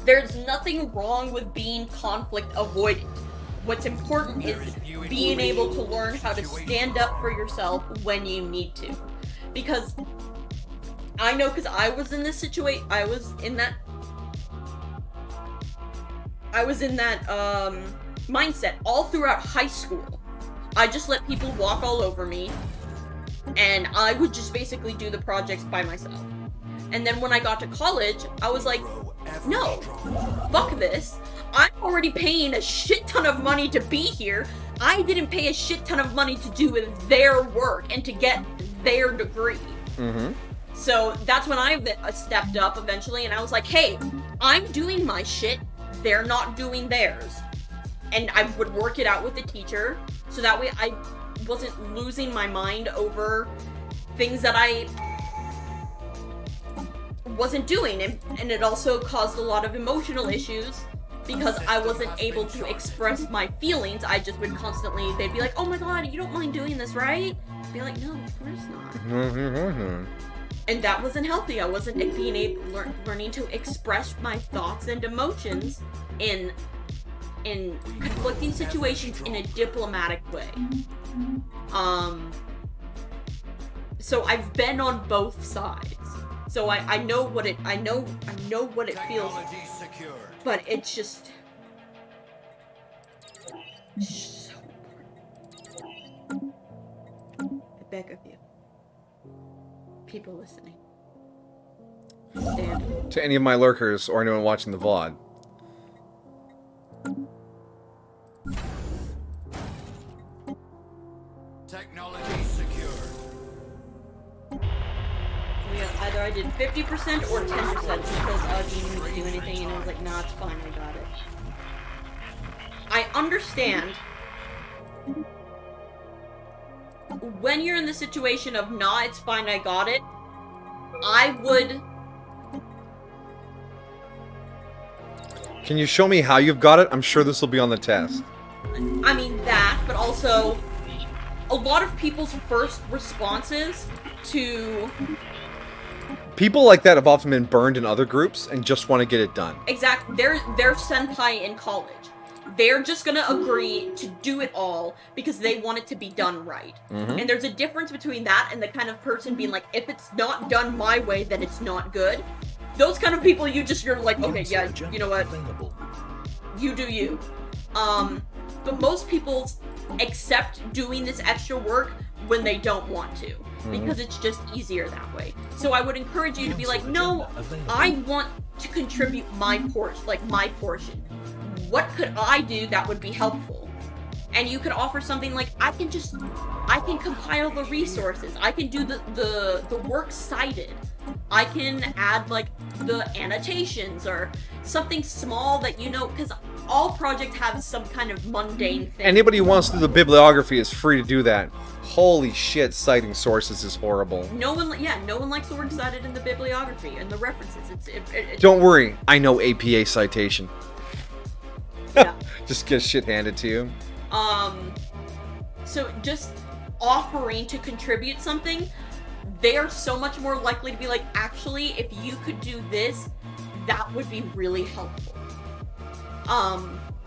There's nothing wrong with being conflict avoidant. What's important is being able to learn how to stand up for yourself when you need to. Because I know, because I was in this situation, I was in that mindset all throughout high school. I just let people walk all over me, and I would just basically do the projects by myself. And then when I got to college, I was like, no, fuck this. I'm already paying a shit ton of money to be here. I didn't pay a shit ton of money to do their work and to get their degree. Mm-hmm. So that's when I stepped up eventually, and I was like, hey, I'm doing my shit. They're not doing theirs. And I would work it out with the teacher, so that way I wasn't losing my mind over things that I wasn't doing. And it also caused a lot of emotional issues because I wasn't able to express my feelings. I just would constantly, they'd be like, oh my god, you don't mind doing this, right? I'd be like, no, of course not. And that wasn't healthy. I wasn't being able, learning to express my thoughts and emotions in conflicting situations in a diplomatic way. So I've been on both sides. So I know what it what it feels like. But it's just so important. I beg of you. People listening. Stand. To any of my lurkers or anyone watching the VOD. Technology secured. Either I did 50% or 10% because do you need to do anything? And I was like, nah, it's fine, I got it. I understand when you're in the situation of, nah, it's fine, I got it. I would... Can you show me how you've got it? I'm sure this will be on the test. I mean that, but also a lot of people's first responses to... People like that have often been burned in other groups and just want to get it done. Exactly. They're senpai in college. They're just gonna agree to do it all because they want it to be done right. And there's a difference between that and the kind of person being like, if it's not done my way, then it's not good. Those kind of people, you're like, okay, yeah, you know what? You do you. But most people accept doing this extra work when they don't want to. Because it's just easier that way. So I would encourage you to be like, no, I want to contribute my portion. What could I do that would be helpful? And you could offer something like, I can compile the resources. I can do the work cited. I can add like the annotations or something small that because all projects have some kind of mundane thing. Anybody who wants to do the bibliography is free to do that. Holy shit, citing sources is horrible. No one likes the work cited in the bibliography and the references. Don't worry, I know APA citation. Yeah. Just get shit handed to you. So just offering to contribute something, they are so much more likely to be like, actually, if you could do this, that would be really helpful.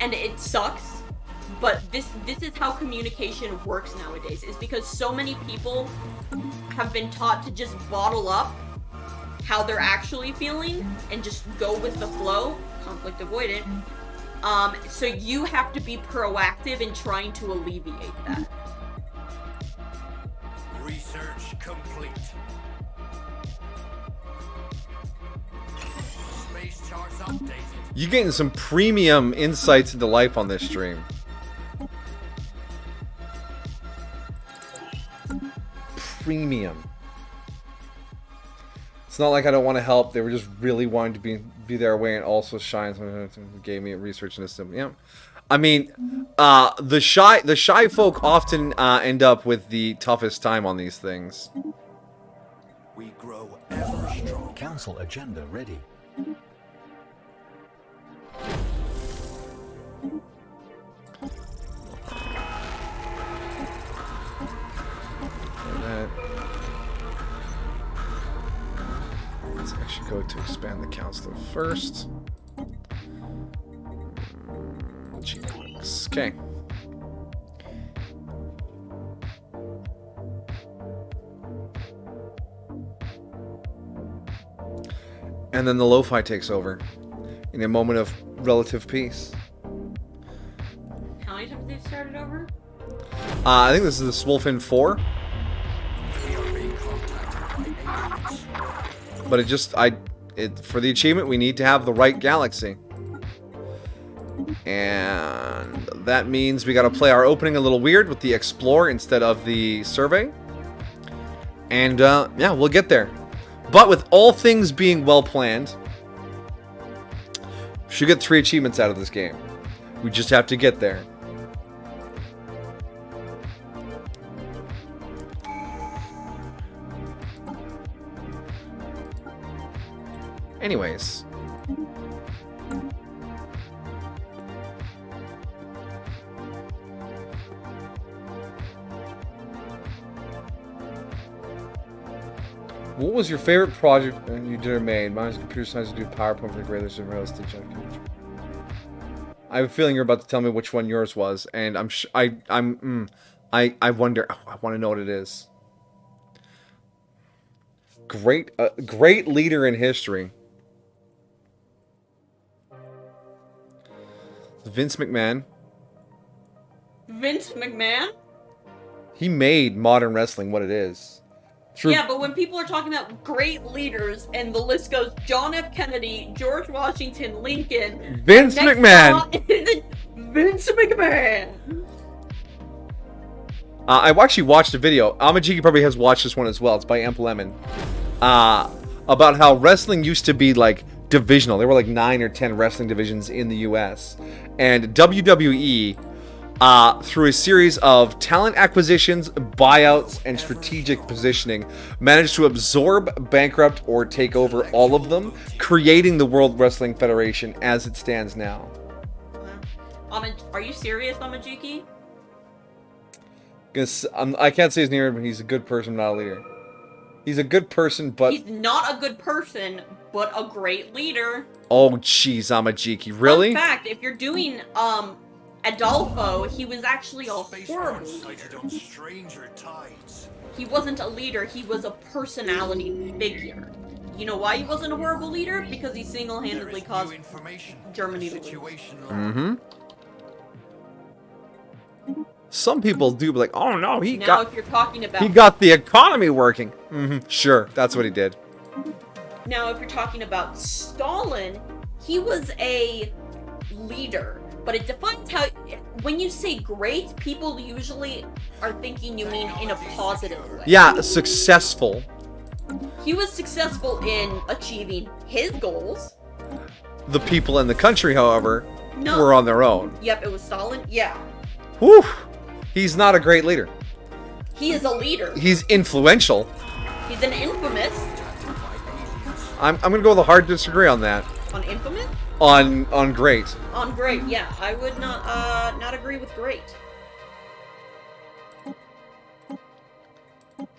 And it sucks, but this is how communication works nowadays, is because so many people have been taught to just bottle up how they're actually feeling and just go with the flow, conflict avoidant. So you have to be proactive in trying to alleviate that. Research complete. Space charts updated. You're getting some premium insights into life on this stream. Premium. It's not like I don't want to help. They were just really wanting to be their way and also shine. Gave me research in this. Yeah. I mean, the shy folk often end up with the toughest time on these things. We grow ever strong. Council agenda ready. Let's actually go to expand the counselor first. Okay. And then the lo-fi takes over in a moment of relative peace. How many times they've started over? I think this is the Swolefin 4. We are being contacted by aliens. But for the achievement, we need to have the right galaxy. And that means we gotta play our opening a little weird with the Explore instead of the Survey. And, yeah, we'll get there. But with all things being well planned, we should get 3 achievements out of this game. We just have to get there. What was your favorite project you did or made? Mine was computer science to do PowerPoint for the greatest and realistic. I have a feeling you're about to tell me which one yours was, and I wonder. Oh, I want to know what it is. Great leader in history. Vince McMahon. Vince McMahon? He made modern wrestling what it is. True. Yeah, but when people are talking about great leaders, and the list goes John F. Kennedy, George Washington, Lincoln... Vince McMahon! Vince McMahon! I actually watched a video. Amajiki probably has watched this one as well. It's by Amp Lemon. About how wrestling used to be, like, divisional. There were, like, 9 or 10 wrestling divisions in the U.S. And WWE... through a series of talent acquisitions, buyouts, and strategic positioning, managed to absorb, bankrupt, or take over all of them, creating the World Wrestling Federation as it stands now. Are you serious, Amajiki? I can't say his name, but he's a good person, not a leader. He's a good person, but... He's not a good person, but a great leader. Oh, jeez, Amajiki. Really? Fun fact, if you're doing, Adolfo, he was actually a horrible leader. On stranger tides. He wasn't a leader, he was a personality figure. You know why he wasn't a horrible leader? Because he single-handedly caused Germany to lose. Mm-hmm. Some people do be like, oh no, if you're talking about... he got the economy working. Mm-hmm. Sure, that's what he did. Now, if you're talking about Stalin, he was a leader. But it defines how... When you say great, people usually are thinking you mean in a positive way. Yeah, successful. He was successful in achieving his goals. The people in the country, however, were on their own. Yep, it was Stalin. Yeah. Whew. He's not a great leader. He is a leader. He's influential. He's an infamous. I'm gonna go with a hard disagree on that. On infamous? On great. On great, yeah. I would not agree with great.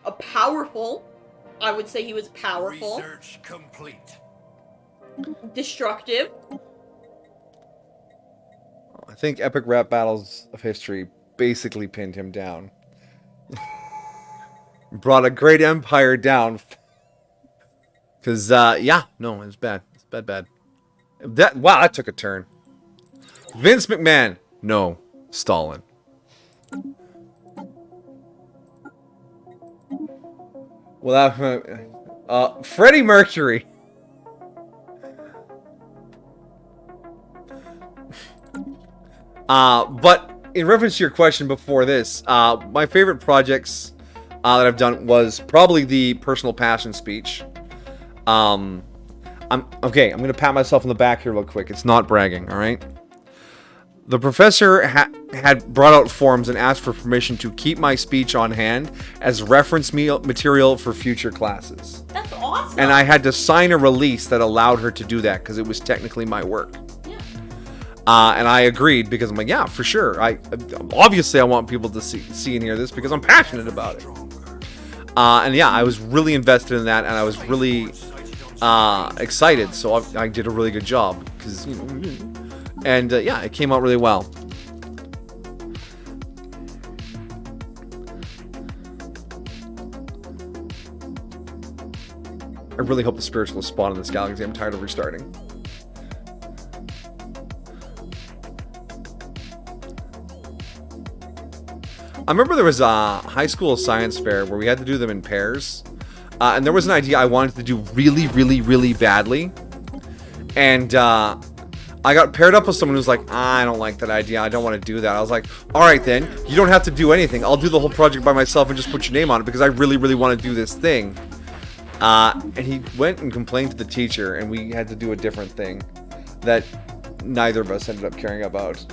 A powerful. I would say he was powerful. Research complete. Destructive. I think epic rap battles of history basically pinned him down. Brought a great empire down. Because, yeah, no, it was bad. It's bad. Wow, that took a turn. Vince McMahon. No, Stalin. Well, Freddie Mercury. But in reference to your question before this, my favorite projects that I've done was probably the personal passion speech. I'm gonna pat myself on the back here real quick. It's not bragging, all right? The professor had brought out forms and asked for permission to keep my speech on hand as reference material for future classes. That's awesome. And I had to sign a release that allowed her to do that because it was technically my work. Yeah. And I agreed because I'm like, yeah, for sure. Obviously I want people to see and hear this because I'm passionate about it. And yeah, I was really invested in that, and I was really excited. So I did a really good job because and yeah, it came out really well. I really hope the spiritual is spawned in this galaxy. I'm tired of restarting. I remember there was a high school science fair where we had to do them in pairs. And there was an idea I wanted to do really, really, really badly. And I got paired up with someone who's like, I don't like that idea. I don't want to do that. I was like, all right then, you don't have to do anything. I'll do the whole project by myself and just put your name on it because I really, really want to do this thing. And he went and complained to the teacher, and we had to do a different thing that neither of us ended up caring about.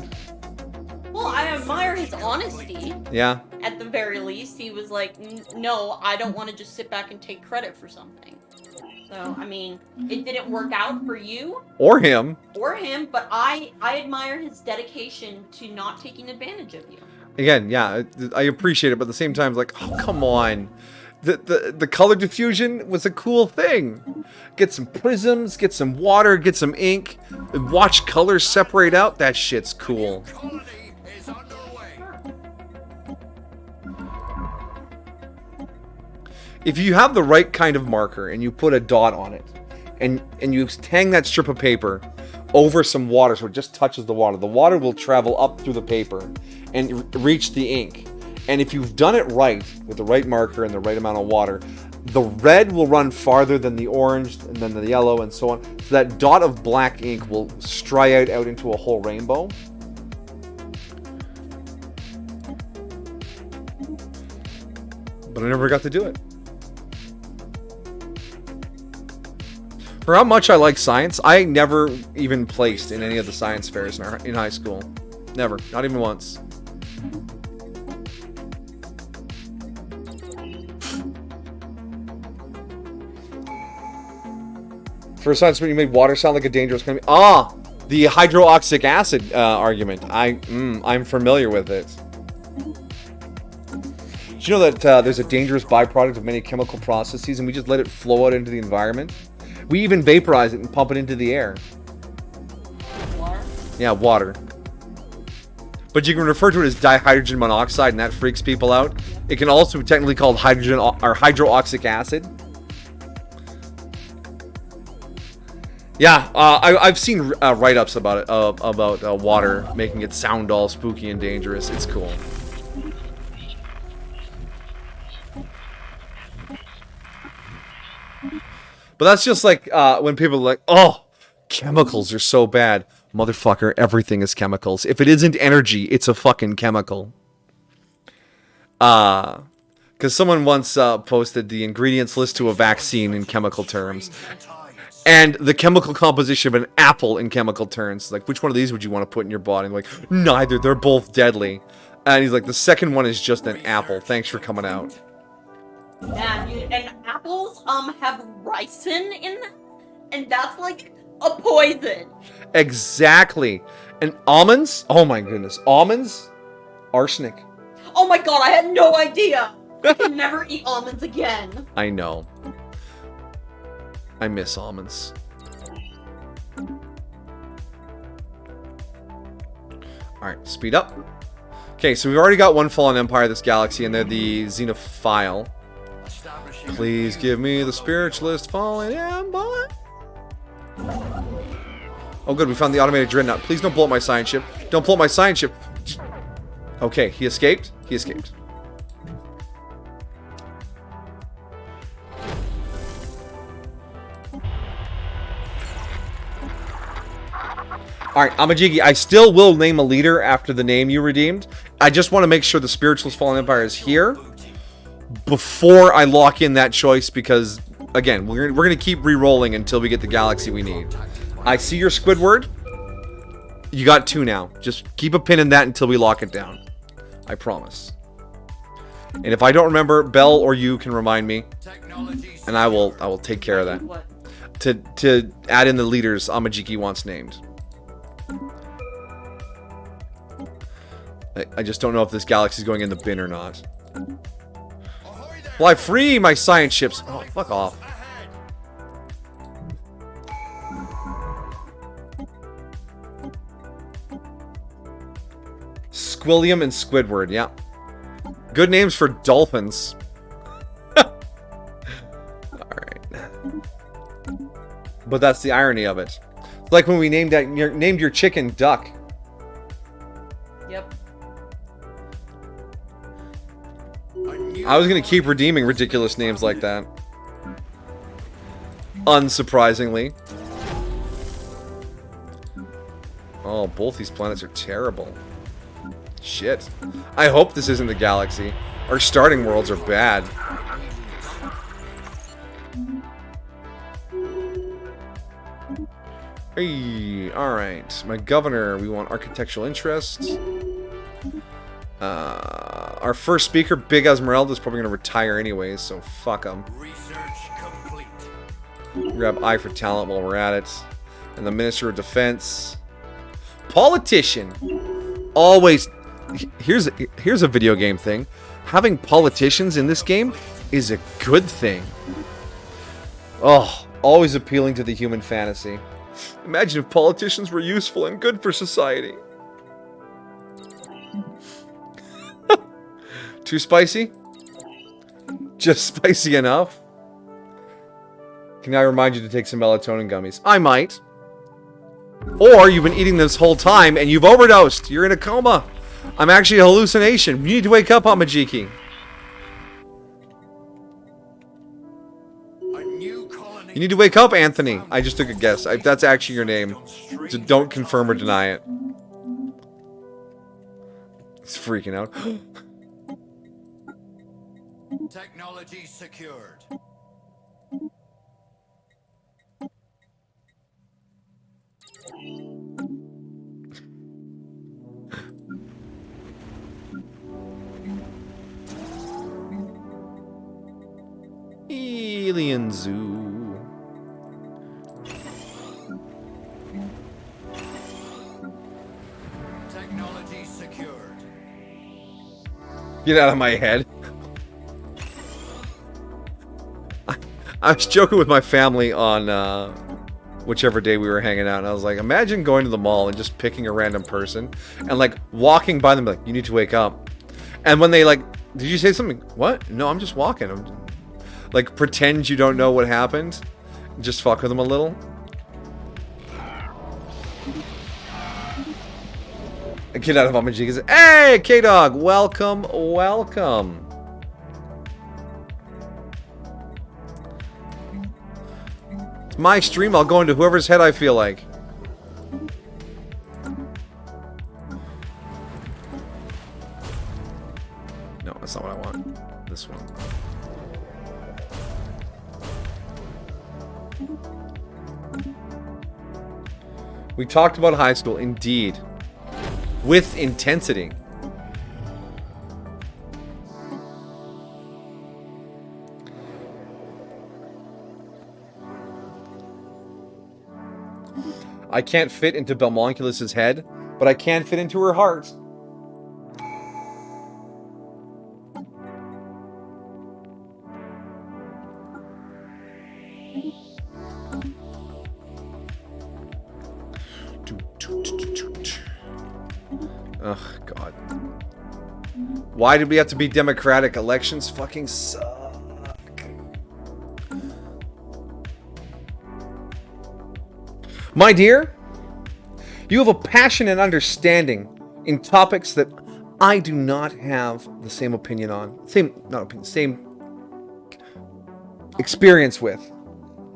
Well, I admire his honesty. Yeah. At the very least, he was like, no, I don't want to just sit back and take credit for something. So, I mean, it didn't work out for you. Or him. But I admire his dedication to not taking advantage of you. Again, yeah, I appreciate it, but at the same time, it's like, oh, come on. the color diffusion was a cool thing. Get some prisms, get some water, get some ink, and watch colors separate out. That shit's cool. Colony is underway. If you have the right kind of marker and you put a dot on it, and you hang that strip of paper over some water so it just touches the water will travel up through the paper and reach the ink. And if you've done it right, with the right marker and the right amount of water, the red will run farther than the orange and then the yellow and so on. So that dot of black ink will striate out into a whole rainbow. But I never got to do it. For how much I like science, I never even placed in any of the science fairs in high school. Never. Not even once. First science when you made water sound like a dangerous chemical. Ah! The hydroxylic acid argument. I'm familiar with it. Did you know that there's a dangerous byproduct of many chemical processes and we just let it flow out into the environment? We even vaporize it and pump it into the air. Water? Yeah, water. But you can refer to it as dihydrogen monoxide, and that freaks people out. It can also be technically called hydrogen or hydroxylic acid. Yeah, I've seen write-ups about it, about water making it sound all spooky and dangerous. It's cool. But that's just like when people are like, oh, chemicals are so bad. Motherfucker, everything is chemicals. If it isn't energy, it's a fucking chemical. Because someone once posted the ingredients list to a vaccine in chemical terms. And the chemical composition of an apple in chemical terms. Like, which one of these would you want to put in your body? Like, neither. They're both deadly. And he's like, the second one is just an apple. Thanks for coming out. Yeah, dude, and apples have ricin in them, and that's like a poison. Exactly. And almonds? Oh my goodness. Almonds? Arsenic. Oh my god, I had no idea. I can never eat almonds again. I know. I miss almonds. Alright, speed up. Okay, so we've already got one fallen empire of this galaxy, and they're the Xenophile. Please give me the spiritualist fallen empire. Oh good, we found the automated dreadnought. Please don't blow up my science ship. Don't blow up my science ship. Okay, he escaped. He escaped. Alright, Amajigi, I still will name a leader after the name you redeemed. I just want to make sure the Spiritualist Fallen Empire is here before I lock in that choice because, again, we're going to keep re-rolling until we get the galaxy we need. I see your Squidward. You got 2 now. Just keep a pin in that until we lock it down. I promise. And if I don't remember, Bell or you can remind me. And I will take care of that. What? To add in the leaders Amajiki wants named. I just don't know if this galaxy is going in the bin or not. Fly free, my science ships! Oh, fuck off. Squilliam and Squidward, yeah. Good names for dolphins. Alright. But that's the irony of it. It's like when we named your chicken Duck. Yep. I was gonna keep redeeming ridiculous names like that. Unsurprisingly. Oh, both these planets are terrible. Shit. I hope this isn't the galaxy. Our starting worlds are bad. Hey, alright. My governor, we want architectural interest. Our first speaker, Big Esmeralda, is probably going to retire anyways, so fuck him. Research complete. Grab I for talent while we're at it. And the Minister of Defense. Politician. Always. Here's a video game thing. Having politicians in this game is a good thing. Oh, always appealing to the human fantasy. Imagine if politicians were useful and good for society. Too spicy? Just spicy enough? Can I remind you to take some melatonin gummies? I might. Or you've been eating this whole time and you've overdosed. You're in a coma. I'm actually a hallucination. You need to wake up, Amajiki. You need to wake up, Anthony. I just took a guess. That's actually your name. So don't confirm or deny it. He's freaking out. Technology secured. Alien Zoo. Technology secured. Get out of my head. I was joking with my family on whichever day we were hanging out, and I was like, imagine going to the mall and just picking a random person and like walking by them like, you need to wake up. And when they like, did you say something? What? No, I'm just walking. Like, pretend you don't know what happened. Just fuck with them a little. A kid out of Amajika says, hey, K-Dog, welcome, welcome. It's my stream, I'll go into whoever's head I feel like. No, that's not what I want. This one. We talked about high school, indeed. With intensity. I can't fit into Belmonculus's head, but I can fit into her heart. Ugh, God. Why did we have to be democratic? Elections fucking suck. My dear, you have a passion and understanding in topics that I do not have the same opinion on. Same experience with.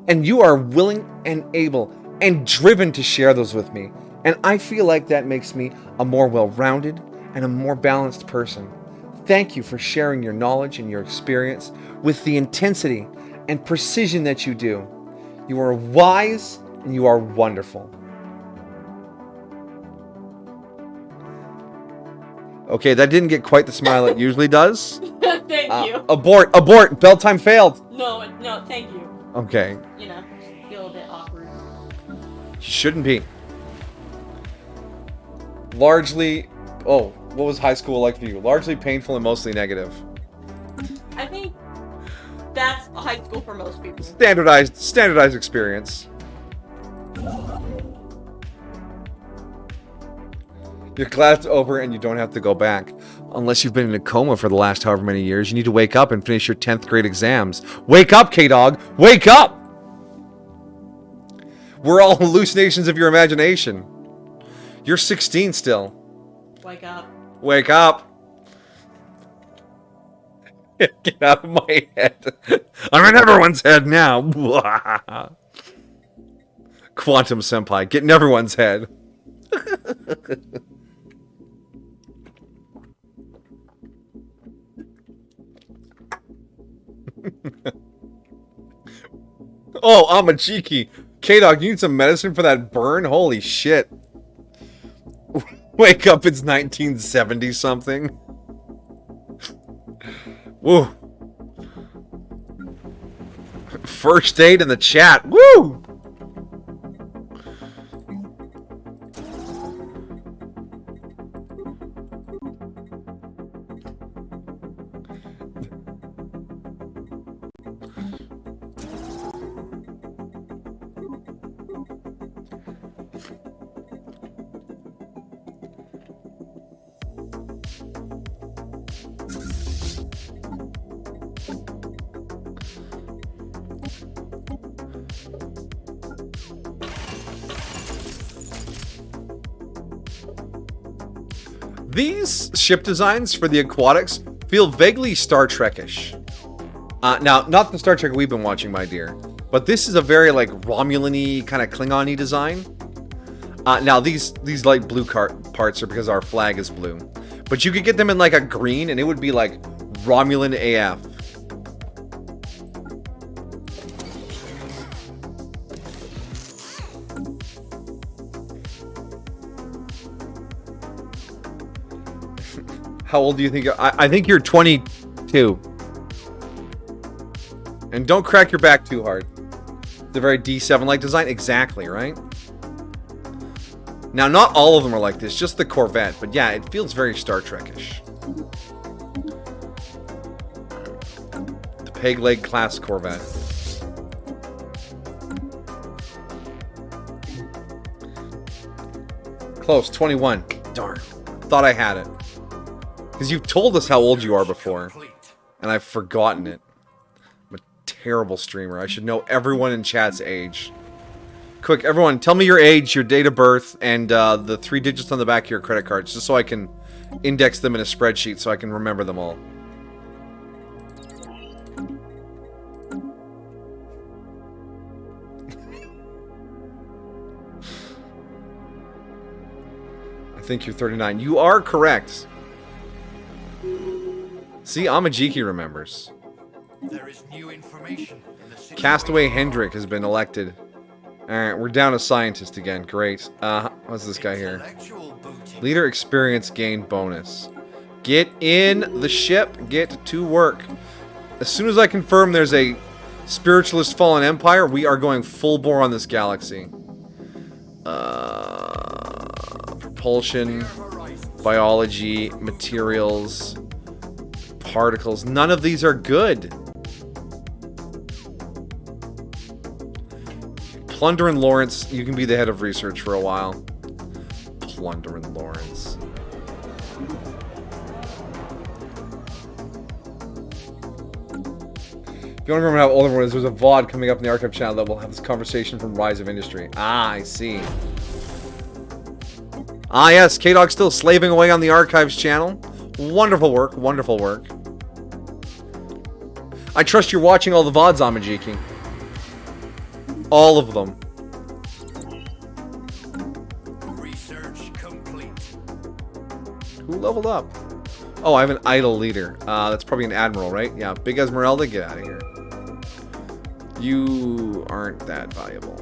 And you are willing and able and driven to share those with me. And I feel like that makes me a more well-rounded and a more balanced person. Thank you for sharing your knowledge and your experience with the intensity and precision that you do. You are wise and you are wonderful. Okay, that didn't get quite the smile it usually does. Thank you. Abort! Bell time failed! No, thank you. Okay. You know, feel a bit awkward. Shouldn't be. Largely... Oh, what was high school like for you? Largely painful and mostly negative. I think that's high school for most people. Standardized experience. You're glad it's over and you don't have to go back. Unless you've been in a coma for the last however many years, you need to wake up and finish your 10th grade exams. Wake up, K-Dog! Wake up! We're all hallucinations of your imagination. You're 16 still. Wake up. Wake up! Get out of my head. I'm in everyone's head now. Quantum Senpai, get in everyone's head. Oh, Amachiki. K-Dog, you need some medicine for that burn? Holy shit. Wake up, it's 1970 something. Woo. First date in the chat. Woo! These ship designs for the aquatics feel vaguely Star Trek-ish. Now, not the Star Trek we've been watching, my dear, but this is a very like Romulan-y kind of Klingon-y design. Now these like blue parts are because our flag is blue, but you could get them in like a green, and it would be like Romulan AF. How old do you think I think you're 22. And don't crack your back too hard. It's a very D7-like design. Exactly, right? Now, not all of them are like this, just the Corvette. But yeah, it feels very Star Trek-ish. The Peg Leg class Corvette. Close, 21. Darn. Thought I had it. Because you've told us how old you are before. And I've forgotten it. I'm a terrible streamer. I should know everyone in chat's age. Quick, everyone, tell me your age, your date of birth, and the 3 digits on the back of your credit cards, just so I can index them in a spreadsheet so I can remember them all. I think you're 39. You are correct. See, Amajiki remembers. There is new information in the Castaway Hendrick has been elected. Alright, we're down a scientist again. Great. What's this guy here? Leader experience gain bonus. Get in the ship. Get to work. As soon as I confirm there's a Spiritualist Fallen Empire, we are going full bore on this galaxy. Propulsion, biology, materials, particles. None of these are good. Plunder and Lawrence, you can be the head of research for a while. Plunder and Lawrence. If you want to remember how old everyone is, there's a VOD coming up in the archive channel that will have this conversation from Rise of Industry. Ah, I see. Ah, yes, K-Dog still slaving away on the archives channel. Wonderful work, wonderful work. I trust you're watching all the VODs, Amajiki. All of them. Research complete. Who leveled up? Oh, I have an idle leader. That's probably an admiral, right? Yeah, Big Esmeralda, get out of here. You aren't that valuable.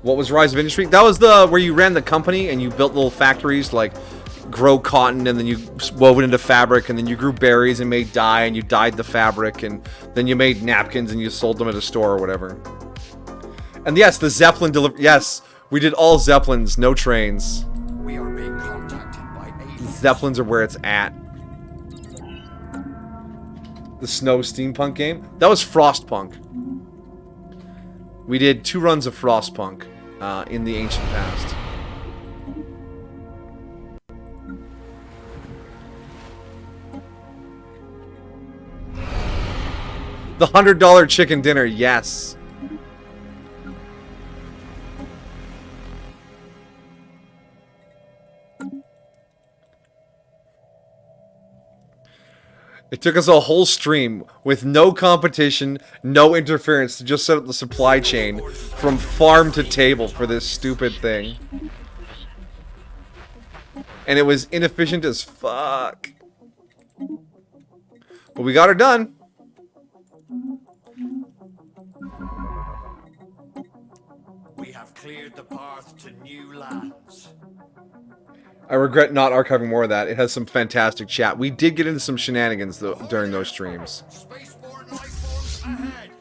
What was Rise of Industry? That was the where you ran the company and you built little factories to like grow cotton, and then you wove it into fabric, and then you grew berries and made dye, and you dyed the fabric, and then you made napkins and you sold them at a store or whatever. And yes, the Zeppelin yes, we did all Zeppelins, no trains. We are being contacted by aliens. Zeppelins are where it's at. The Snow Steampunk game? That was Frostpunk. We did 2 runs of Frostpunk in the ancient past. The $100 chicken dinner, yes. It took us a whole stream with no competition, no interference to just set up the supply chain from farm to table for this stupid thing. And it was inefficient as fuck. But we got her done. We have cleared the path to new lands. I regret not archiving more of that. It has some fantastic chat. We did get into some shenanigans though during those streams. Spaceborne life forms ahead.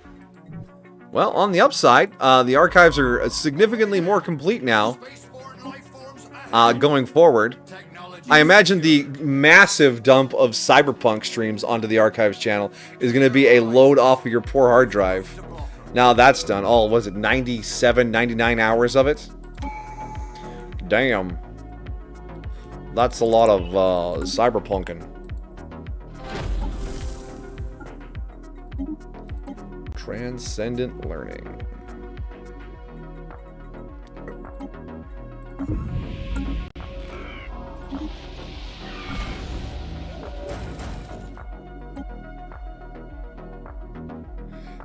Well, on the upside, the archives are significantly more complete now. Spaceborne life forms ahead. Going forward. Technology. I imagine the massive dump of Cyberpunk streams onto the archives channel is going to be a load off of your poor hard drive. Now that's done. Oh, was it 97, 99 hours of it? Damn. That's a lot of cyberpunking. Transcendent learning.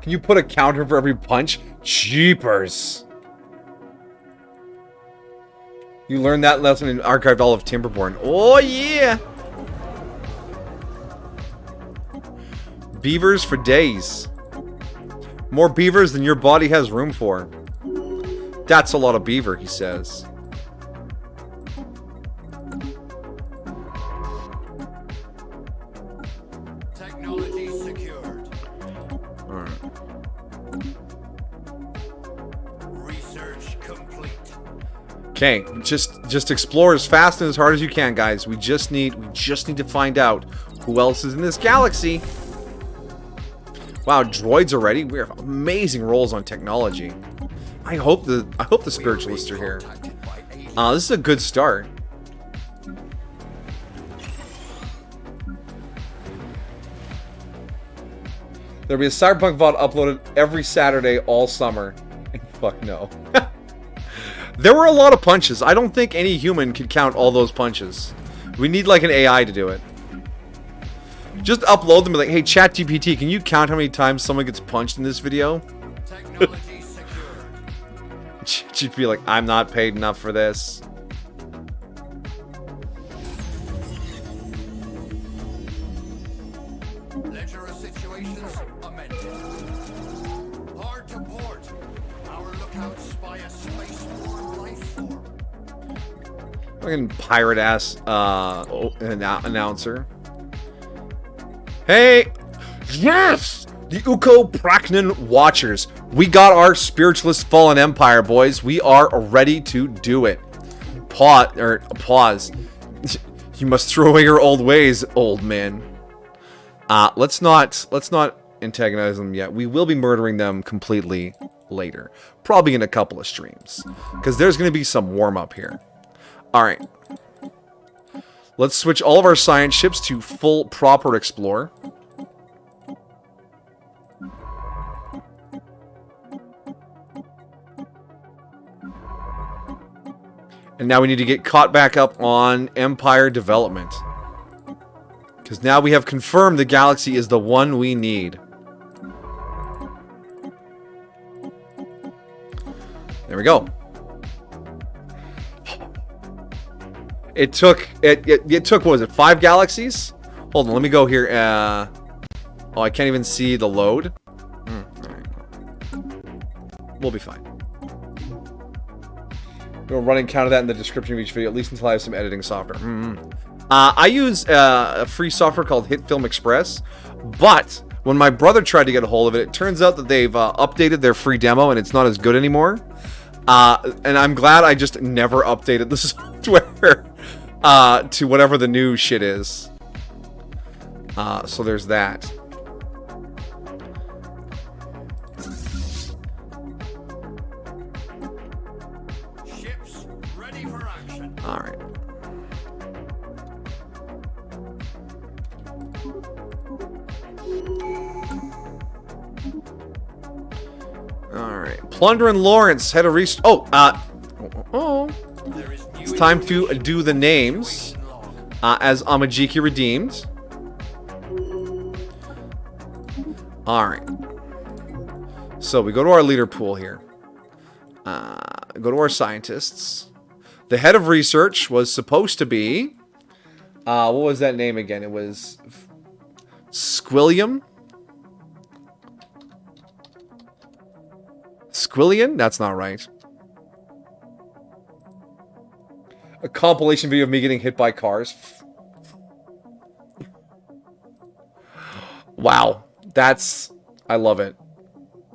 Can you put a counter for every punch? Jeepers. You learned that lesson in Archived All of Timberborn. Oh, yeah. Beavers for days. More beavers than your body has room for. That's a lot of beaver, he says. Technology secured. Alright. Research complete. Okay, just explore as fast and as hard as you can, guys. We just need to find out who else is in this galaxy. Wow, droids already. We have amazing rolls on technology. I hope the spiritualists are here. This is a good start. There'll be a Cyberpunk VOD uploaded every Saturday all summer. Fuck no. There were a lot of punches. I don't think any human could count all those punches. We need like an AI to do it. Just upload them and be like, hey, ChatGPT, can you count how many times someone gets punched in this video? Technology secured. She'd be like, I'm not paid enough for this. Ledger of situations amended. Hard to port. Our lookouts spy a spaceborne life form. Fucking pirate ass announcer. Hey! Yes! The Uko Praknon Watchers. We got our Spiritualist Fallen Empire, boys. We are ready to do it. Pause. You must throw away your old ways, old man. Let's not antagonize them yet. We will be murdering them completely later. Probably in a couple of streams. Because there's going to be some warm-up here. Alright. Let's switch all of our science ships to full proper explore. And now we need to get caught back up on Empire development. Because now we have confirmed the galaxy is the one we need. There we go. It took, what was it, 5 galaxies? Hold on, let me go here. Oh, I can't even see the load. Alright. We'll be fine. We'll running count of that in the description of each video, at least until I have some editing software. I use a free software called Hit Film Express, but when my brother tried to get a hold of it, it turns out that they've updated their free demo and it's not as good anymore. And I'm glad I just never updated the software to whatever the new shit is. So there's that. Ships ready for action. All right. All right. Plunder and Lawrence had a it's time to do the names as Amajiki redeemed. All right. So we go to our leader pool here. Go to our scientists. The head of research was supposed to be... what was that name again? It was... Squilliam? Squillian? That's not right. A compilation video of me getting hit by cars. Wow. That's... I love it.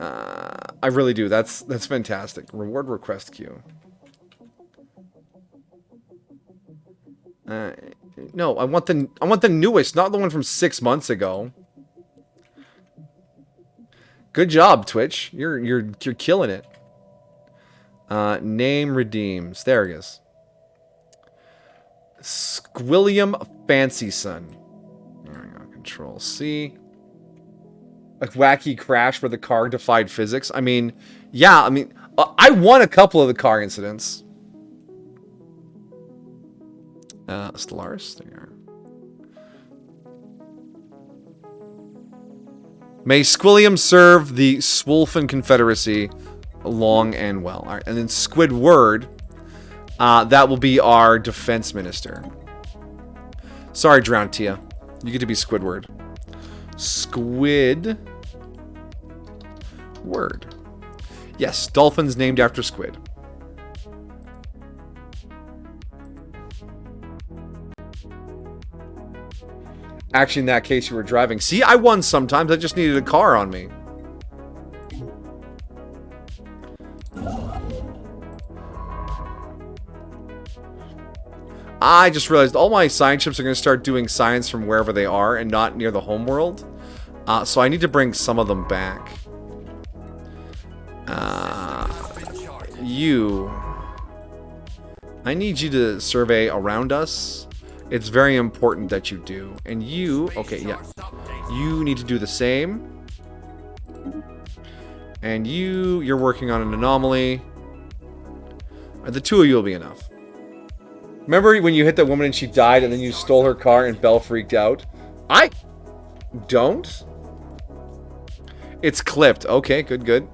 I really do. That's fantastic. Reward request queue. No, I want the newest, not the one from 6 months ago. Good job, Twitch. You're killing it. Name redeems. There he is. Squilliam Fancy Son. There we go. Control C. A wacky crash where the car defied physics. I mean, yeah, I mean, I won a couple of the car incidents. Stellaris, there you are. May Squilliam serve the Swolefin Confederacy long and well. All right, and then Squidward, that will be our defense minister. Sorry, Drowned Tia. You get to be Squidward. Squidward. Yes, dolphins named after squid. Actually, in that case, you were driving. See, I won sometimes. I just needed a car on me. I just realized all my science ships are going to start doing science from wherever they are and not near the homeworld. So I need to bring some of them back. I need you to survey around us. It's very important that you do. And you, okay, yeah. You need to do the same. And you're working on an anomaly. The two of you will be enough. Remember when you hit that woman and she died and then you stole her car and Belle freaked out? I don't. It's clipped. Okay, good, good.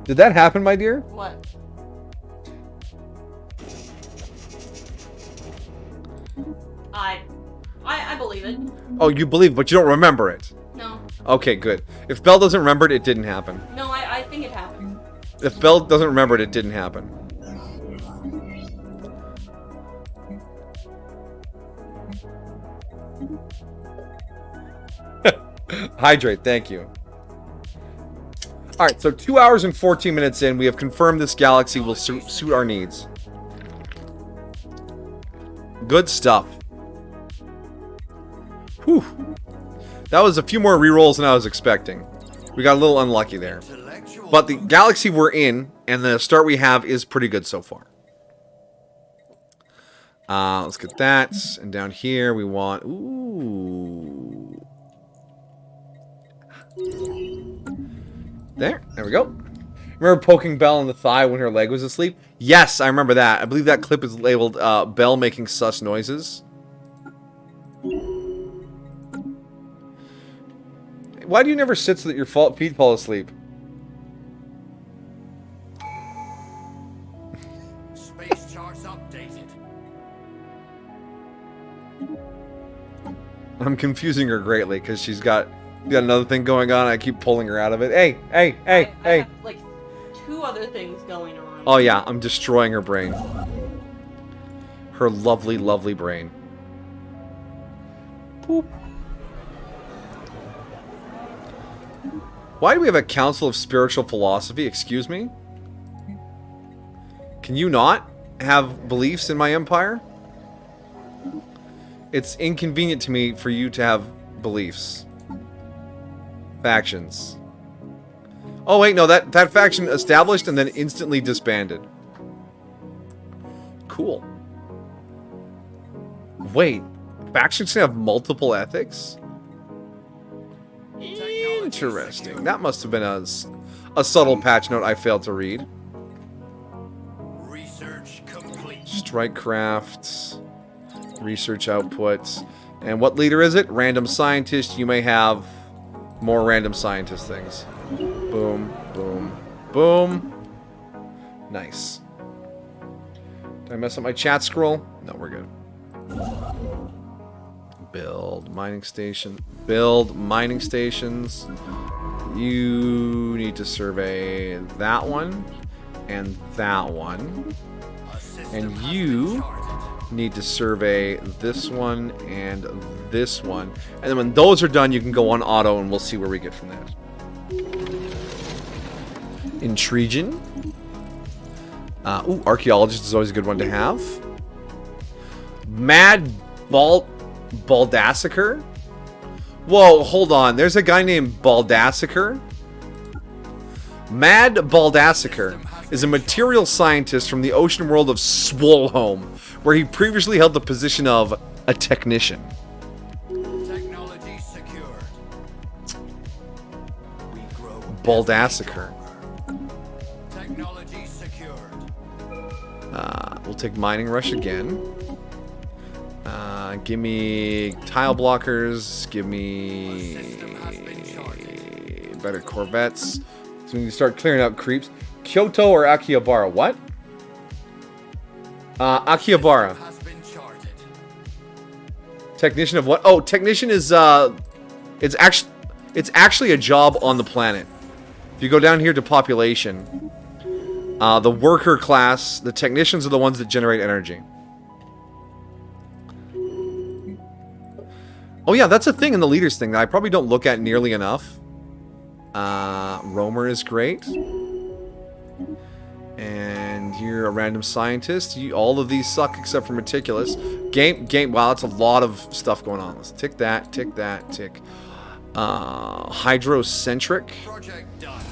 Did that happen, my dear? What? I believe it. Oh, you believe, but you don't remember it. No. Okay, good. If Belle doesn't remember it, it didn't happen. No, I think it happened. If Belle doesn't remember it, it didn't happen. Hydrate, thank you. Alright, so 2 hours and 14 minutes in, we have confirmed this galaxy will suit our needs. Good stuff. Whew. That was a few more rerolls than I was expecting. We got a little unlucky there. But the galaxy we're in, and the start we have, is pretty good so far. Let's get that. And down here we want... Ooh. There we go. Remember poking Belle in the thigh when her leg was asleep? Yes, I remember that. I believe that clip is labeled Belle making sus noises. Why do you never sit so that your feet fall asleep? Space charts updated. I'm confusing her greatly because she's got another thing going on. I keep pulling her out of it. Hey. I have, like, 2 other things going on. Oh yeah, I'm destroying her brain. Her lovely, lovely brain. Boop. Why do we have a Council of Spiritual Philosophy? Excuse me? Can you not have beliefs in my empire? It's inconvenient to me for you to have beliefs. Factions. Oh wait, no, that faction established and then instantly disbanded. Cool. Wait, factions can have multiple ethics? Interesting. That must have been a subtle patch note I failed to read. Research complete. Strike crafts. Research outputs. And what leader is it? Random scientist. You may have more random scientist things. Boom, boom, boom. Nice. Did I mess up my chat scroll? No, we're good. Build mining station. Build mining stations. You need to survey that one and that one. And you need to survey this one and this one. And then when those are done, you can go on auto and we'll see where we get from that. Intriguing. Ooh, archaeologist is always a good one to have. Mad Baldassiker? Whoa, hold on. There's a guy named Baldassiker. Mad Baldassiker is a material scientist from the ocean world of Swolehome, where he previously held the position of a technician. Technology secured. We grow. Baldassiker. Technology secured. We'll take mining rush again. Give me tile blockers. Give me better corvettes. So we can start clearing out creeps. Kyoto or Akihabara? What? Akihabara. Has been charted. Technician of what? Oh, technician is it's actually a job on the planet. If you go down here to population, the worker class, the technicians are the ones that generate energy. Oh yeah, that's a thing in the leaders thing that I probably don't look at nearly enough. Roamer is great. And you're a random scientist. All of these suck except for meticulous. Game. Wow, that's a lot of stuff going on. Let's tick that, tick. Hydrocentric. Project done.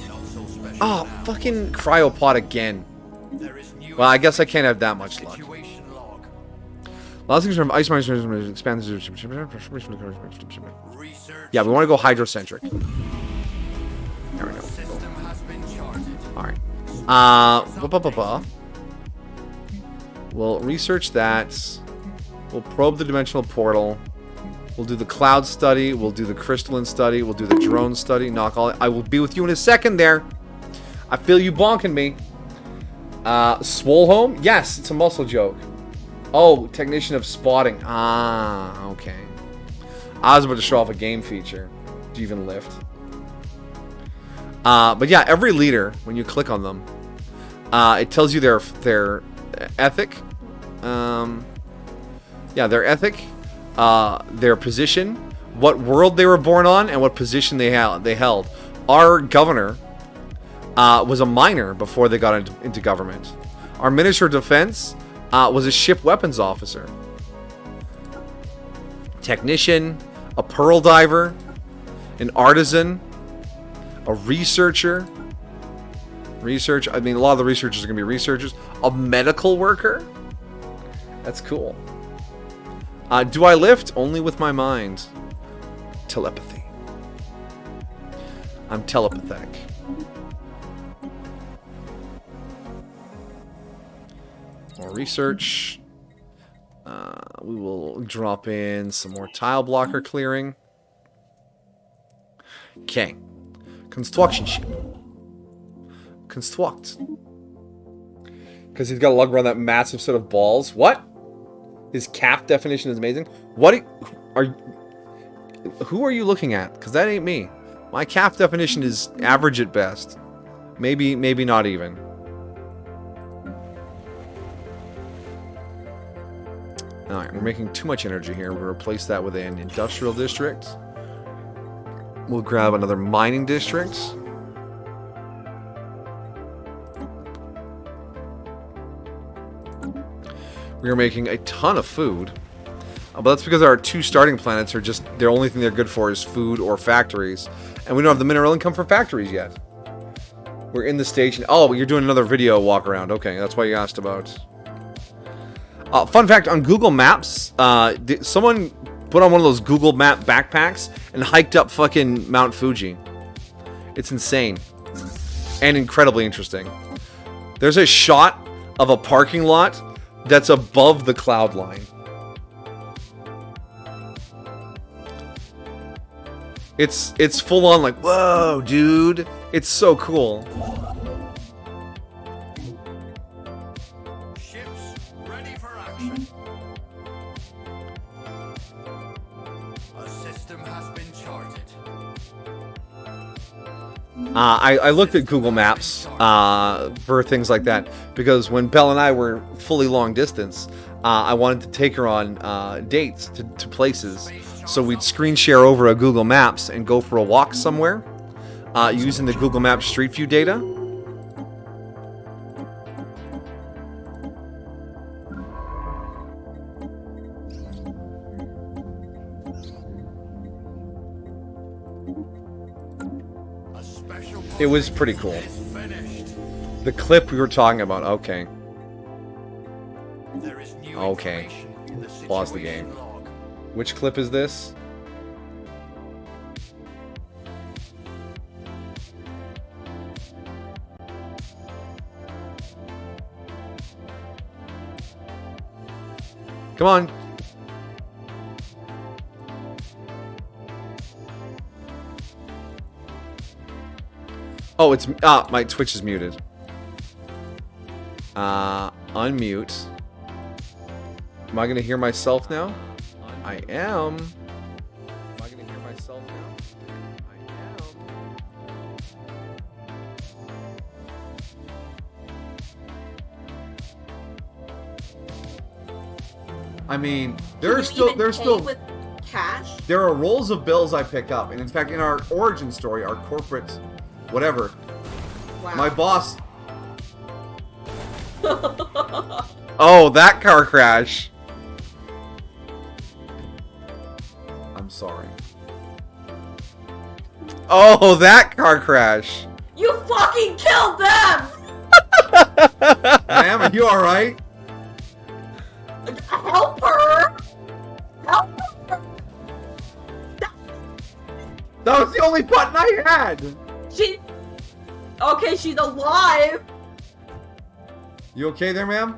Not so special Oh, now. fucking cryopod again. There is new Well, I guess I can't have that much luck. situation log. Last things from ice mines expands. Research. Yeah, we want to go hydrocentric. There we go. System has been charted. Alright. We'll research that. We'll probe the dimensional portal. We'll do the cloud study. We'll do the crystalline study. We'll do the drone study. Knock all. I will be with you in a second there. I feel you bonking me. Swolehome? Yes, it's a muscle joke. Oh, technician of spotting. Ah, okay. I was about to show off a game feature. Do you even lift? But yeah, every leader, when you click on them, it tells you their ethic. Yeah, their ethic, their position, what world they were born on, and what position they held. Our governor was a miner before they got into government. Our minister of defense was a ship weapons officer. Technician, a pearl diver, an artisan, a researcher. I mean, a lot of the researchers are going to be researchers. A medical worker. That's cool. Do I lift? Only with my mind. Telepathy. I'm telepathetic. More research. We will drop in some more tile blocker clearing. Okay. Construction ship. Construct. Because he's got to lug around that massive set of balls. What? His cap definition is amazing. Who are you looking at? Because that ain't me. My cap definition is average at best. Maybe not even. Alright, we're making too much energy here. We'll replace that with an industrial district. We'll grab another mining district. We are making a ton of food. But that's because our two starting planets are just, the only thing they're good for is food or factories. And we don't have the mineral income for factories yet. We're in the station. Oh, you're doing another video walk around. Okay, that's why you asked about. Fun fact, on Google Maps, someone put on one of those Google Map backpacks and hiked up fucking Mount Fuji. It's insane. And incredibly interesting. There's a shot of a parking lot that's above the cloud line. It's full on like, whoa, dude. It's so cool. Ships ready for action. A system has been charted. I looked at Google Maps for things like that because when Belle and I were fully long distance, I wanted to take her on dates to places. So we'd screen share over a Google Maps and go for a walk somewhere using the Google Maps Street View data. A special It was pretty cool. is finished. The clip we were talking about. Okay. There is new Okay. information in the Pause the situation game. log. Which clip is this? Come on. Oh, it's my Twitch is muted. Unmute. Am I gonna hear myself now? I am. Am I gonna hear myself now? I am. I mean, there's still with cash. there are rolls of bills I pick up, and in fact, in our origin story, our corporate, whatever, Wow. my boss. Oh, that car crash. I'm sorry. Oh, that car crash. You fucking killed them! Ma'am, are you alright? Help her! Help her! That was the only button I had! She... Okay, she's alive! You okay there, ma'am?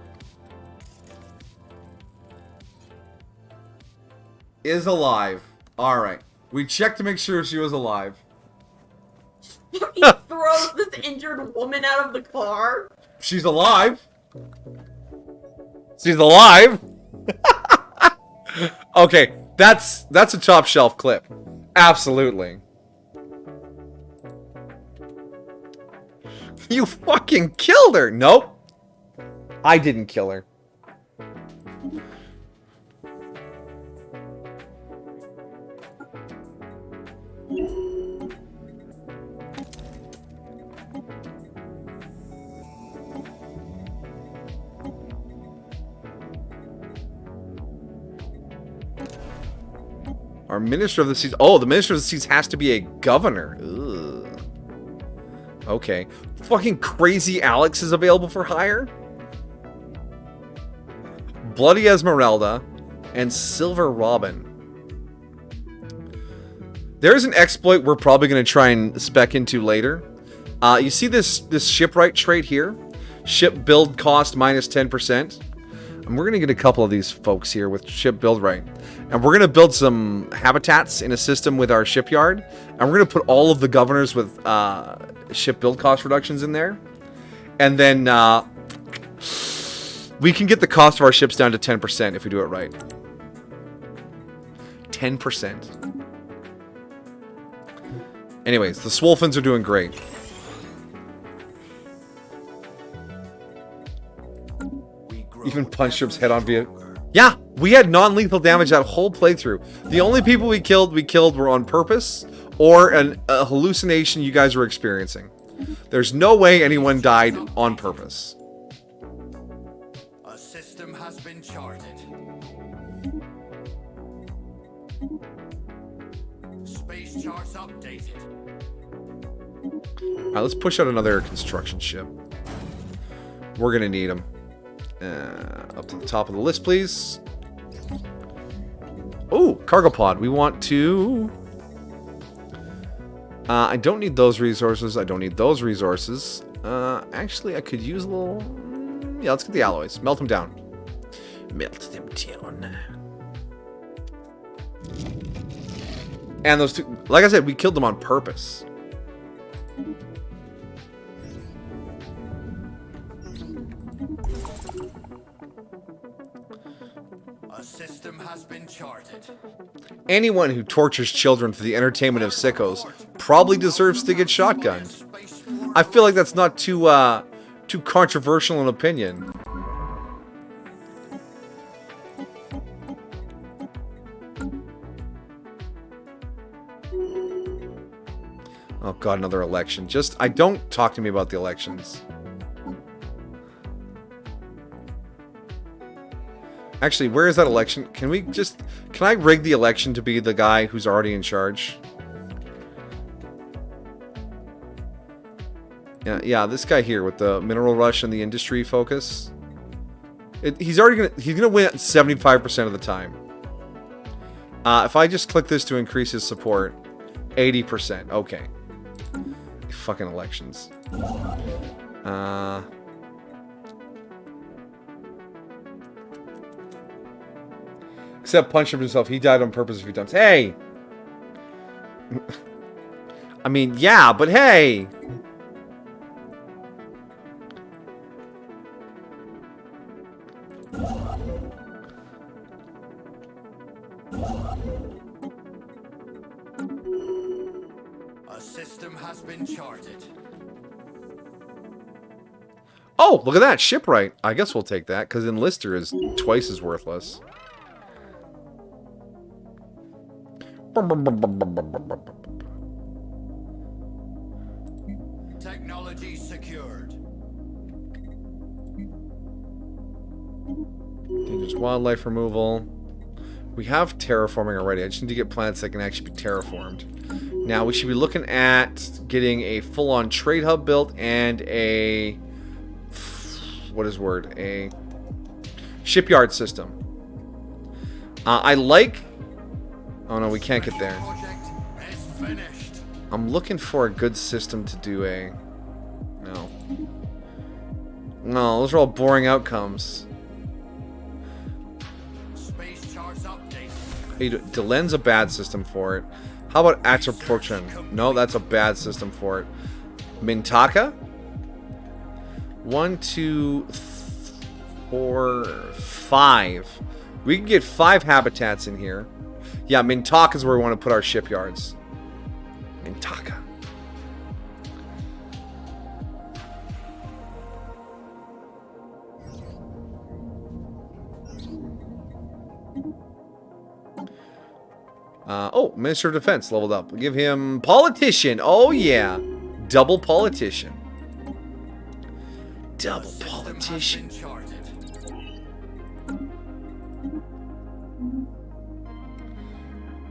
Is alive. Alright. We checked to make sure she was alive. He throws this injured woman out of the car. She's alive. She's alive. Okay, that's a top shelf clip. Absolutely. You fucking killed her. Nope. I didn't kill her. Our Minister of the Seas. Oh, the Minister of the Seas has to be a governor. Ugh. Okay. Fucking Crazy Alex is available for hire. Bloody Esmeralda and Silver Robin. There's an exploit we're probably going to try and spec into later. You see this shipwright trait here? Ship build cost minus 10%. And we're going to get a couple of these folks here with ship build right. And we're going to build some habitats in a system with our shipyard. And we're going to put all of the governors with ship build cost reductions in there. And then we can get the cost of our ships down to 10% if we do it right. 10%. Anyways, the Swolefins are doing great. Even punch ships head on via... Yeah, we had non-lethal damage that whole playthrough. The only people we killed were on purpose or a hallucination you guys were experiencing. There's no way anyone died on purpose. A system has been charted. Space charts updated. Alright, let's push out another construction ship. We're gonna need them. Up to the top of the list, please. Oh, cargo pod. We want to... I don't need those resources. I don't need those resources. Actually, I could use a little... Yeah, let's get the alloys. Melt them down. Melt them down. And those two... Like I said, we killed them on purpose. A system has been charted. Anyone who tortures children for the entertainment of sickos probably deserves to get shotgunned. I feel like that's not too controversial an opinion. Oh god, another election. Don't talk to me about the elections. Actually, where is that election? Can I rig the election to be the guy who's already in charge? Yeah, this guy here with the mineral rush and the industry focus. He's gonna win 75% of the time. If I just click this to increase his support, 80%. Okay. Fucking elections. Except punch himself. He died on purpose a few times. Hey! I mean, yeah, but hey! A system has been charted. Oh, look at that. Shipwright. I guess we'll take that, because Enlister is twice as worthless. Technology secured. Dangerous wildlife removal. We have terraforming already. I just need to get planets that can actually be terraformed. Now, we should be looking at getting a full-on trade hub built and a... what is word? A shipyard system. I like... oh, no, we can't get there. Project is finished. I'm looking for a good system to do a... no. No, those are all boring outcomes. Space charts updated. Hey, Delen's a bad system for it. How about Atroportion? No, that's a bad system for it. Mintaka? 1, 2, 4, 5. We can get 5 habitats in here. Yeah, Mintaka is where we want to put our shipyards. Mintaka. Oh, Minister of Defense leveled up. We'll give him Politician. Oh, yeah. Double Politician. Double Politician.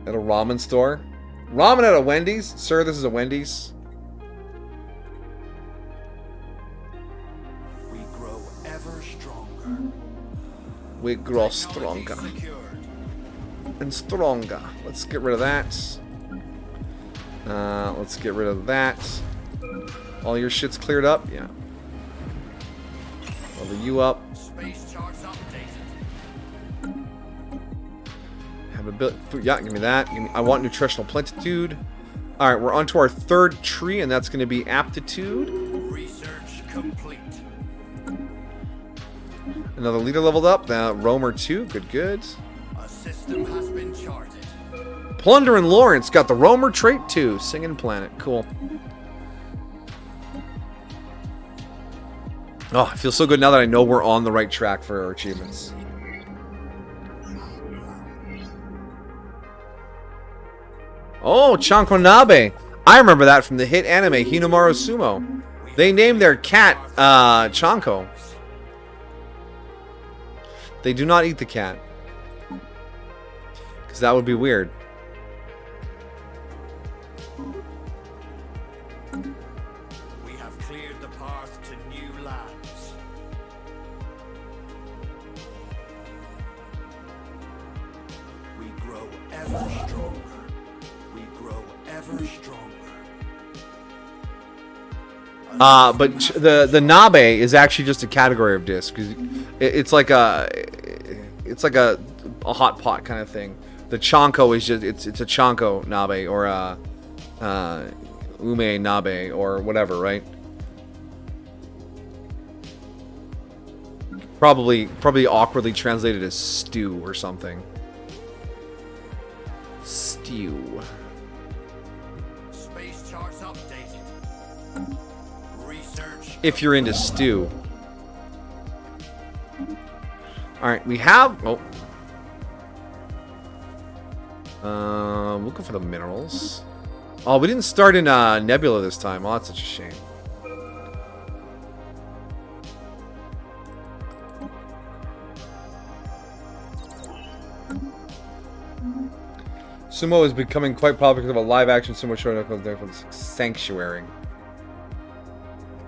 At a ramen store? Ramen at a Wendy's? Sir, this is a Wendy's. We grow ever stronger. We grow stronger. And stronger. Let's get rid of that. Let's get rid of that. All your shit's cleared up? Yeah. Level you up. Space charts updated. Have a bit. Yeah, give me that. I want nutritional plentitude. Alright, we're on to our third tree, and that's going to be aptitude. Research complete. Another leader leveled up. Roamer 2. Good, good. A system has been charted. Plunder and Lawrence got the Roamer trait too. Singing Planet. Cool. Oh, I feel so good now that I know we're on the right track for our achievements. Oh, Chankonabe. I remember that from the hit anime Hinomaru Sumo. They named their cat Chanko. They do not eat the cat. Because that would be weird. We have cleared the path to new lands. We grow ever stronger. We grow ever stronger. But the nabe is actually just a category of disc. It's like a hot pot kind of thing. The chanko is just it's a chanko nabe or a ume nabe or whatever, right? Probably awkwardly translated as stew or something. Stew. Space charts updated. Research. If you're into stew. Alright, we have... looking for the minerals. Oh, we didn't start in Nebula this time. Oh, that's such a shame. Sumo is becoming quite popular because of a live-action sumo show that goes there for the Sanctuary.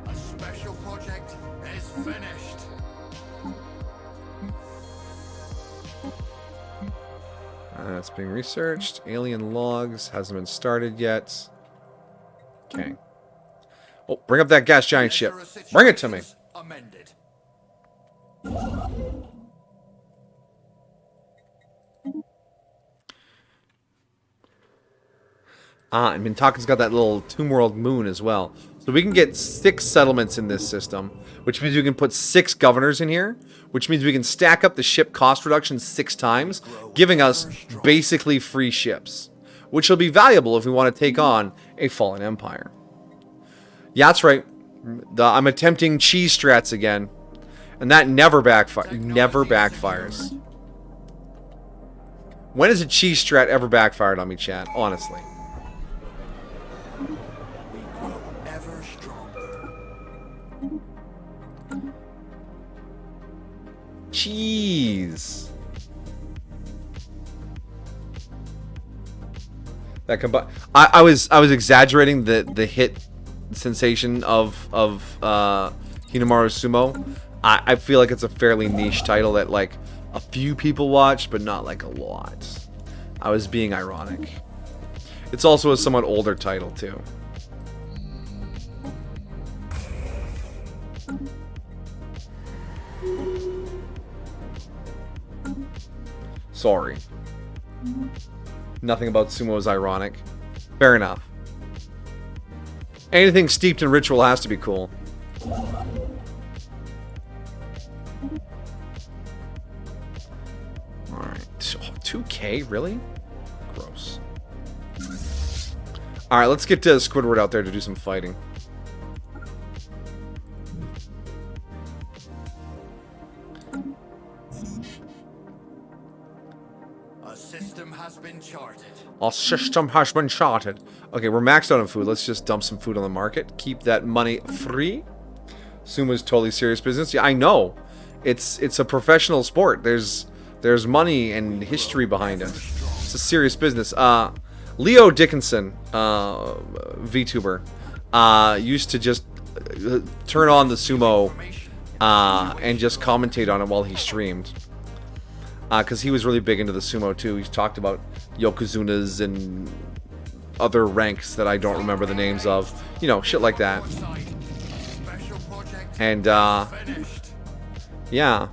A special project is finished. It's being researched. Alien logs hasn't been started yet. Okay. Oh, bring up that gas giant ship. Bring it to me. Amended. And Mintaku's got that little Tomb World moon as well. So we can get 6 settlements in this system, which means we can put 6 governors in here, which means we can stack up the ship cost reduction 6 times, giving us basically free ships, which will be valuable if we want to take on a fallen empire. Yeah, that's right. I'm attempting cheese strats again, and that never backfires. When has a cheese strat ever backfired on me, chat? Honestly. We grow ever stronger. Cheese. That I was exaggerating the hit sensation of Hinamaru Sumo. I feel like it's a fairly niche title that like a few people watch, but not like a lot. I was being ironic. It's also a somewhat older title too. Sorry. Nothing about sumo is ironic. Fair enough. Anything steeped in ritual has to be cool. Alright. 2K? Really? Gross. Alright, let's get Squidward out there to do some fighting. A system has been charted. Our system has been charted. Okay, we're maxed out on food. Let's just dump some food on the market. Keep that money free. Sumo's totally serious business. Yeah, I know. It's a professional sport. There's money and history behind it. It's a serious business. Leo Dickinson, VTuber, used to just turn on the sumo and just commentate on it while he streamed. Because he was really big into the sumo too. He's talked about Yokozunas and other ranks that I don't remember the names of. You know, shit like that. And, yeah.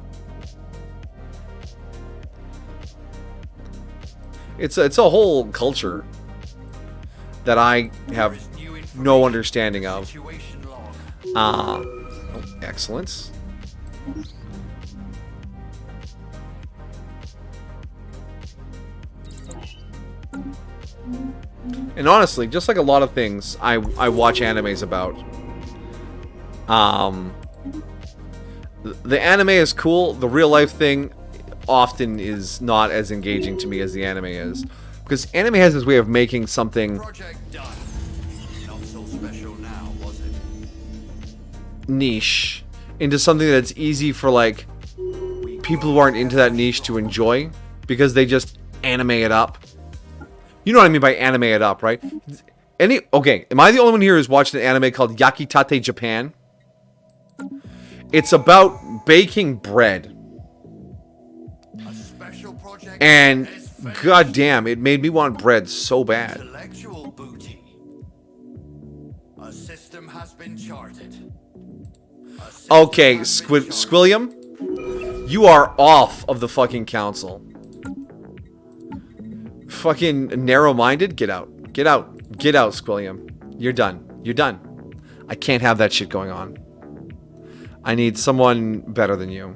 It's a whole culture that I have no understanding of. Excellent. And honestly, just like a lot of things I watch animes about, the anime is cool. The real life thing often is not as engaging to me as the anime is, because anime has this way of making something Project done. Not so special now, was it? niche into something that's easy for like people who aren't into that niche to enjoy, because they just anime it up. You know what I mean by anime it up, right? Okay, am I the only one here who's watched an anime called Yakitate Japan? It's about baking bread. A special project And is finished. goddamn, it made me want bread so bad. Intellectual booty. A system has been charted. A system Okay, has been charted. Squilliam, you are off of the fucking council. Fucking narrow-minded? Get out. Get out. Get out, Squilliam. You're done. You're done. I can't have that shit going on. I need someone better than you.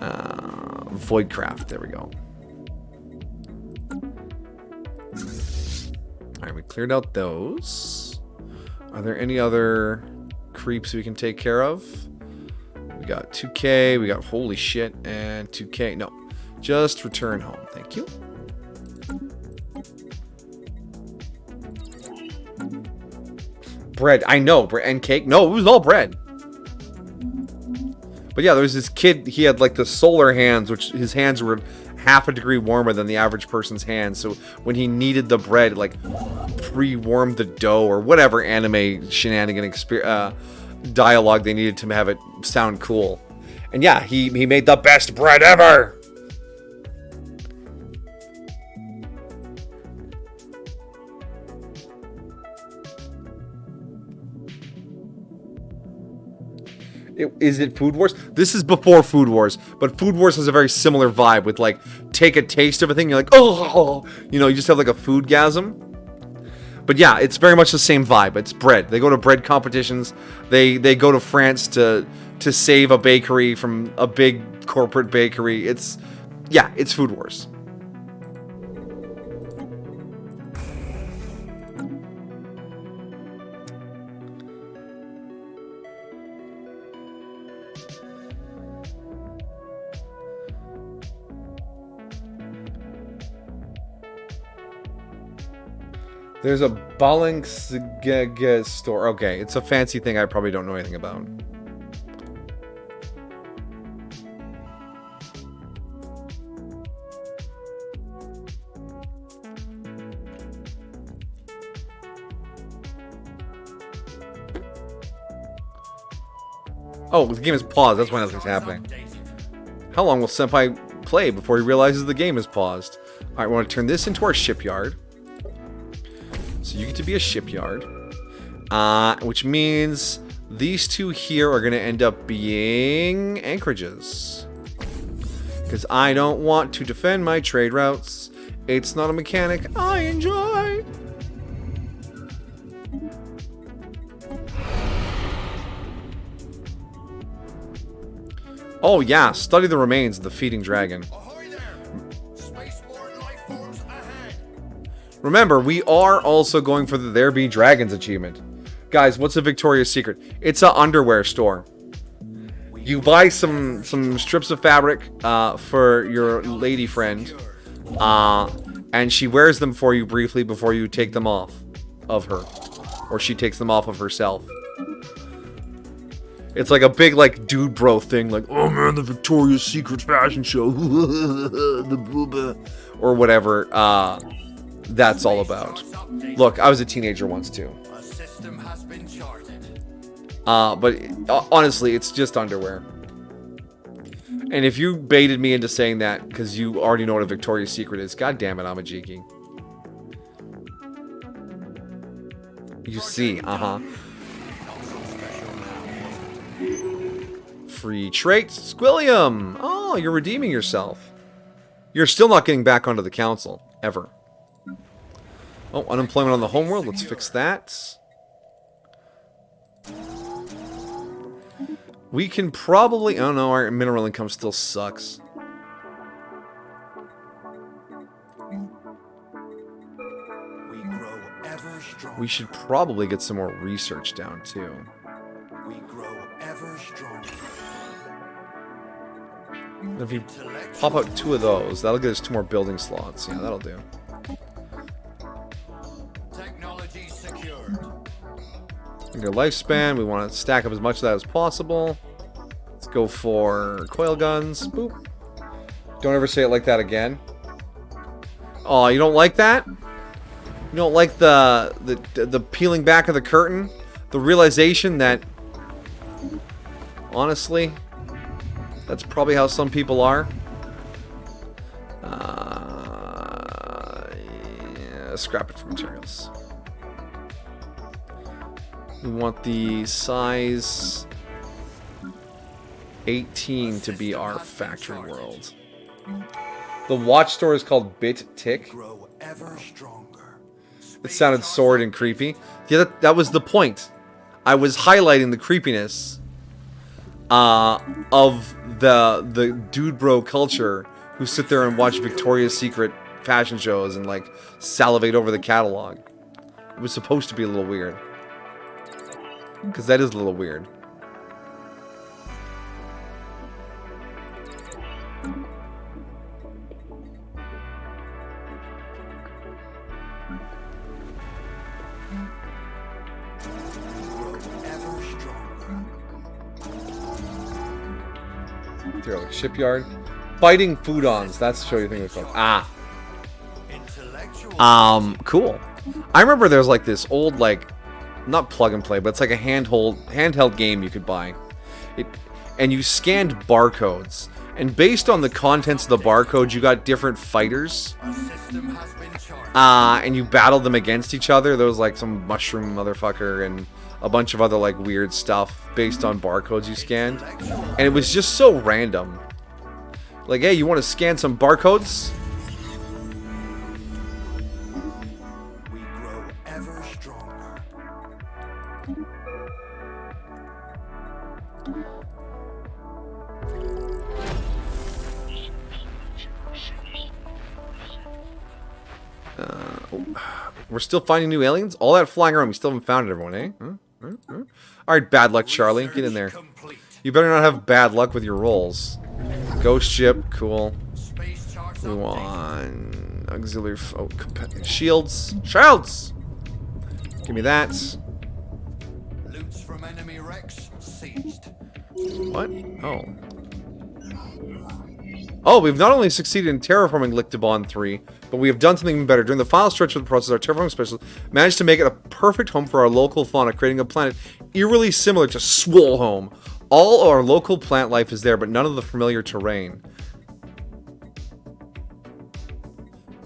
Voidcraft. There we go. Alright, we cleared out those. Are there any other creeps we can take care of? We got 2K, we got holy shit, and 2K. No, just return home. Thank you. Bread. I know. Bread and cake. No, it was all bread. But yeah, there was this kid. He had like the solar hands, which his hands were half a degree warmer than the average person's hands. So when he needed the bread, like pre-warmed the dough or whatever anime shenanigan dialogue they needed to have it sound cool. And yeah, he made the best bread ever. Is it Food Wars? This is before Food Wars, but Food Wars has a very similar vibe with like take a taste of a thing, you're like, oh, you know, you just have like a foodgasm. But yeah, it's very much the same vibe. It's bread. They go to bread competitions. They go to France to save a bakery from a big corporate bakery. It's Food Wars. There's a Balenciaga store. Okay, it's a fancy thing I probably don't know anything about. Oh, the game is paused. That's why nothing's happening. How long will Senpai play before he realizes the game is paused? Alright, we want to turn this into our shipyard. So you get to be a shipyard, which means these two here are going to end up being anchorages. Because I don't want to defend my trade routes. It's not a mechanic I enjoy. Oh yeah, study the remains of the feeding dragon. Ahoy there! Spaceborne life forms ahead! Remember, we are also going for the There Be Dragons achievement. Guys, what's a Victoria's Secret? It's an underwear store. You buy some strips of fabric for your lady friend, and she wears them for you briefly before you take them off of her. Or she takes them off of herself. It's like a big, like, dude bro thing, like, oh man, the Victoria's Secret fashion show, the booba, or whatever, that's all about. Look, I was a teenager once, too. A system has been charted. But honestly, it's just underwear. And if you baited me into saying that because you already know what a Victoria's Secret is, god damn it, I'm a cheeky. You see, Free trait, Squilliam! Oh, you're redeeming yourself. You're still not getting back onto the council, ever. Oh, unemployment on the homeworld, let's fix that. We can probably... Oh no, our mineral income still sucks. We grow ever stronger. We should probably get some more research down, too. We grow ever stronger. If we pop out 2 of those, that'll get us 2 more building slots. Yeah, that'll do. Technology secured. Your lifespan, we want to stack up as much of that as possible. Let's go for coil guns. Boop. Don't ever say it like that again. Oh, you don't like that? You don't like the peeling back of the curtain? The realization that, honestly, that's probably how some people are. Yeah, scrap it for materials. We want the size 18 to be our factory world. The watch store is called Bit Tick. Grow ever stronger. It sounded sordid and creepy. Yeah, that was the point. I was highlighting the creepiness of the dude bro culture who sit there and watch Victoria's Secret fashion shows and like salivate over the catalog. It was supposed to be a little weird. Because that is a little weird. There, like shipyard. Fighting Foodons. That's the show you think it's called. Cool. I remember there's like this old, like, not plug and play, but it's like a handheld game you could buy. And you scanned barcodes. And based on the contents of the barcode, you got different fighters. And you battled them against each other. There was like some mushroom motherfucker and a bunch of other like weird stuff based on barcodes you scanned, and it was just so random. Like, hey, you want to scan some barcodes? We grow ever stronger. We're still finding new aliens? All that flying around, we still haven't found everyone, eh? Alright, bad luck, Charlie. Get in there. Complete. You better not have bad luck with your rolls. Ghost ship, cool. Space charts We updated. want auxiliary shields. Shields! Give me that. Loots from enemy wrecks seized. What? Oh. Oh, we've not only succeeded in terraforming Lictobon 3, but we have done something even better. During the final stretch of the process, our terraforming specialist managed to make it a perfect home for our local fauna, creating a planet eerily similar to Swolehome. All our local plant life is there, but none of the familiar terrain.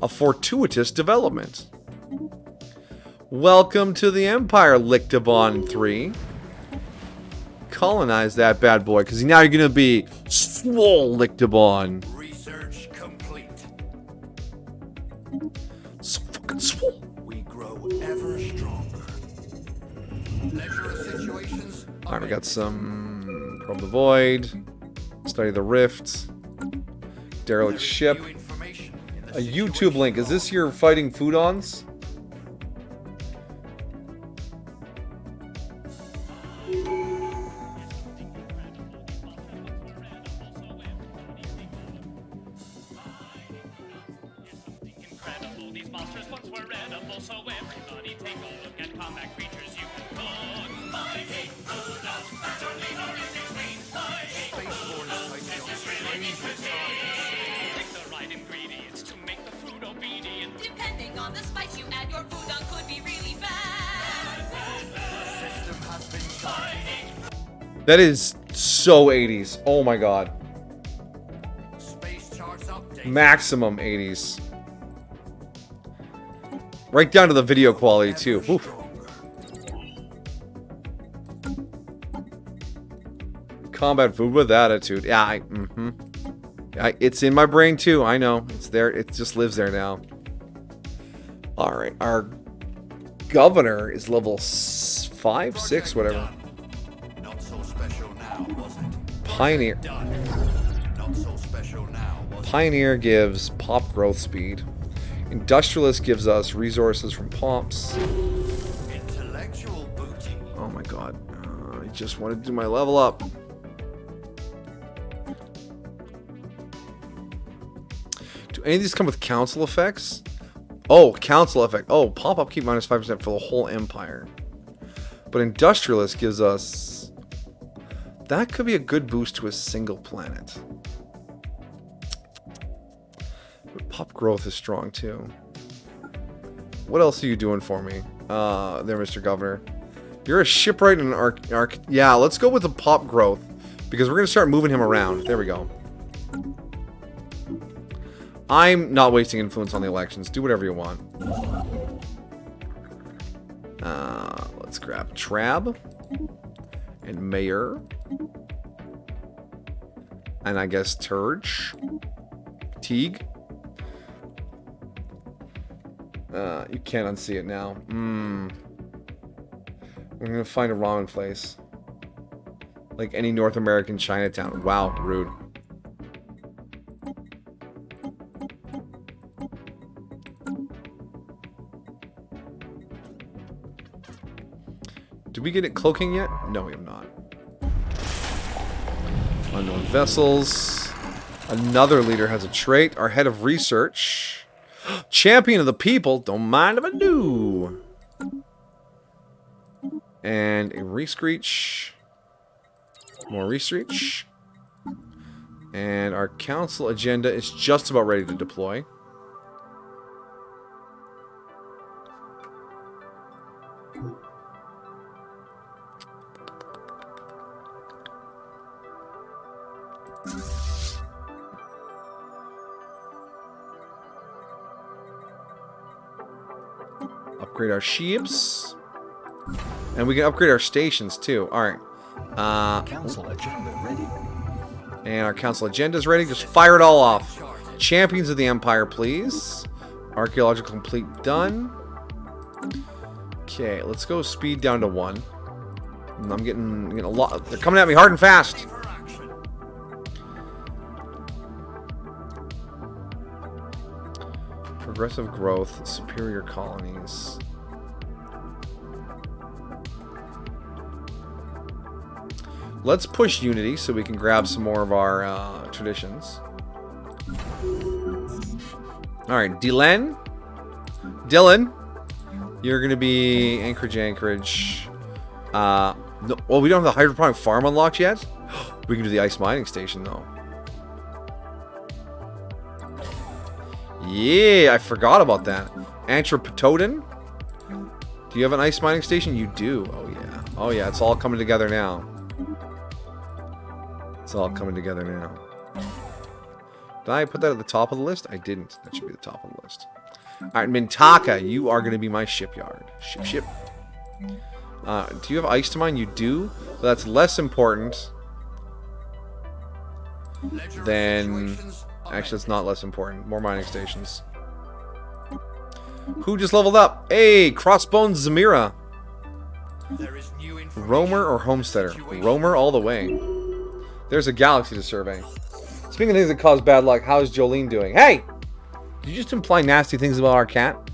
A fortuitous development. Welcome to the Empire, Lictobon 3. Colonize that bad boy, because now you're going to be Swole Lictobon. Research complete. So fucking swole. We grow ever stronger. Leisure situations. Alright, we got some Probe the Void, Study the Rift, Derelict Ship, a YouTube link. Is this your fighting Foodons? These monsters once were edible, so everybody take a look at combat creatures you can cook. Mighty Foodons, fat or lean or in between. This is really neat cuisine. Pick the right ingredients to make the food obedient. Depending on the spice you add, your foodon could be really bad. System has been That is so 80s. Oh my god. Space charts updated. Maximum 80s. Right down to the video quality, too. Oof. Combat food with attitude. Yeah, it's in my brain, too. I know. It's there. It just lives there now. Alright. Our governor is level 5, 6, whatever. Not so special now, was it? Pioneer. Done. Not so special now, was it? Pioneer gives pop growth speed. Industrialist gives us resources from pops. Intellectual booty. Oh my god. I just want to do my level up. Do any of these come with council effects? Oh, council effect. Oh, pop-up keep minus 5% for the whole empire. But Industrialist gives us... That could be a good boost to a single planet. But pop growth is strong too. What else are you doing for me? There, Mr. Governor. You're a shipwright and an arc. Yeah, let's go with the pop growth. Because we're going to start moving him around. There we go. I'm not wasting influence on the elections. Do whatever you want. Let's grab Trab. And Mayor. And I guess Turge. Teague. You can't unsee it now. We're gonna find a ramen place. Like any North American Chinatown. Wow, rude. Did we get it cloaking yet? No, we have not. Unknown vessels. Another leader has a trait. Our head of research. Champion of the people. Don't mind if I do. And a rescreech. More rescreech. And our council agenda is just about ready to deploy. Upgrade our ships. And we can upgrade our stations too. Alright. Council agenda ready. And our council agenda is ready. Just fire it all off. Champions of the Empire, please. Archaeological complete done. Okay, let's go speed down to 1. I'm getting a lot. They're coming at me hard and fast. Progressive growth, superior colonies. Let's push unity so we can grab some more of our traditions. Alright, Dylan, you're going to be Anchorage. No, well, we don't have the hydroponic farm unlocked yet. We can do the ice mining station, though. Yeah, I forgot about that. Anthropotodon. Do you have an ice mining station? You do. Oh, yeah. Oh, yeah. It's all coming together now. It's all coming together now. Did I put that at the top of the list? I didn't. That should be the top of the list. Alright, Mintaka, you are going to be my shipyard. Ship. Do you have ice to mine? You do. But that's less important than... Actually, it's not less important. More mining stations. Who just leveled up? Hey, Crossbones Zamira. Roamer or Homesteader? Roamer all the way. There's a galaxy to survey. Speaking of things that cause bad luck, how is Jolene doing? Hey! Did you just imply nasty things about our cat?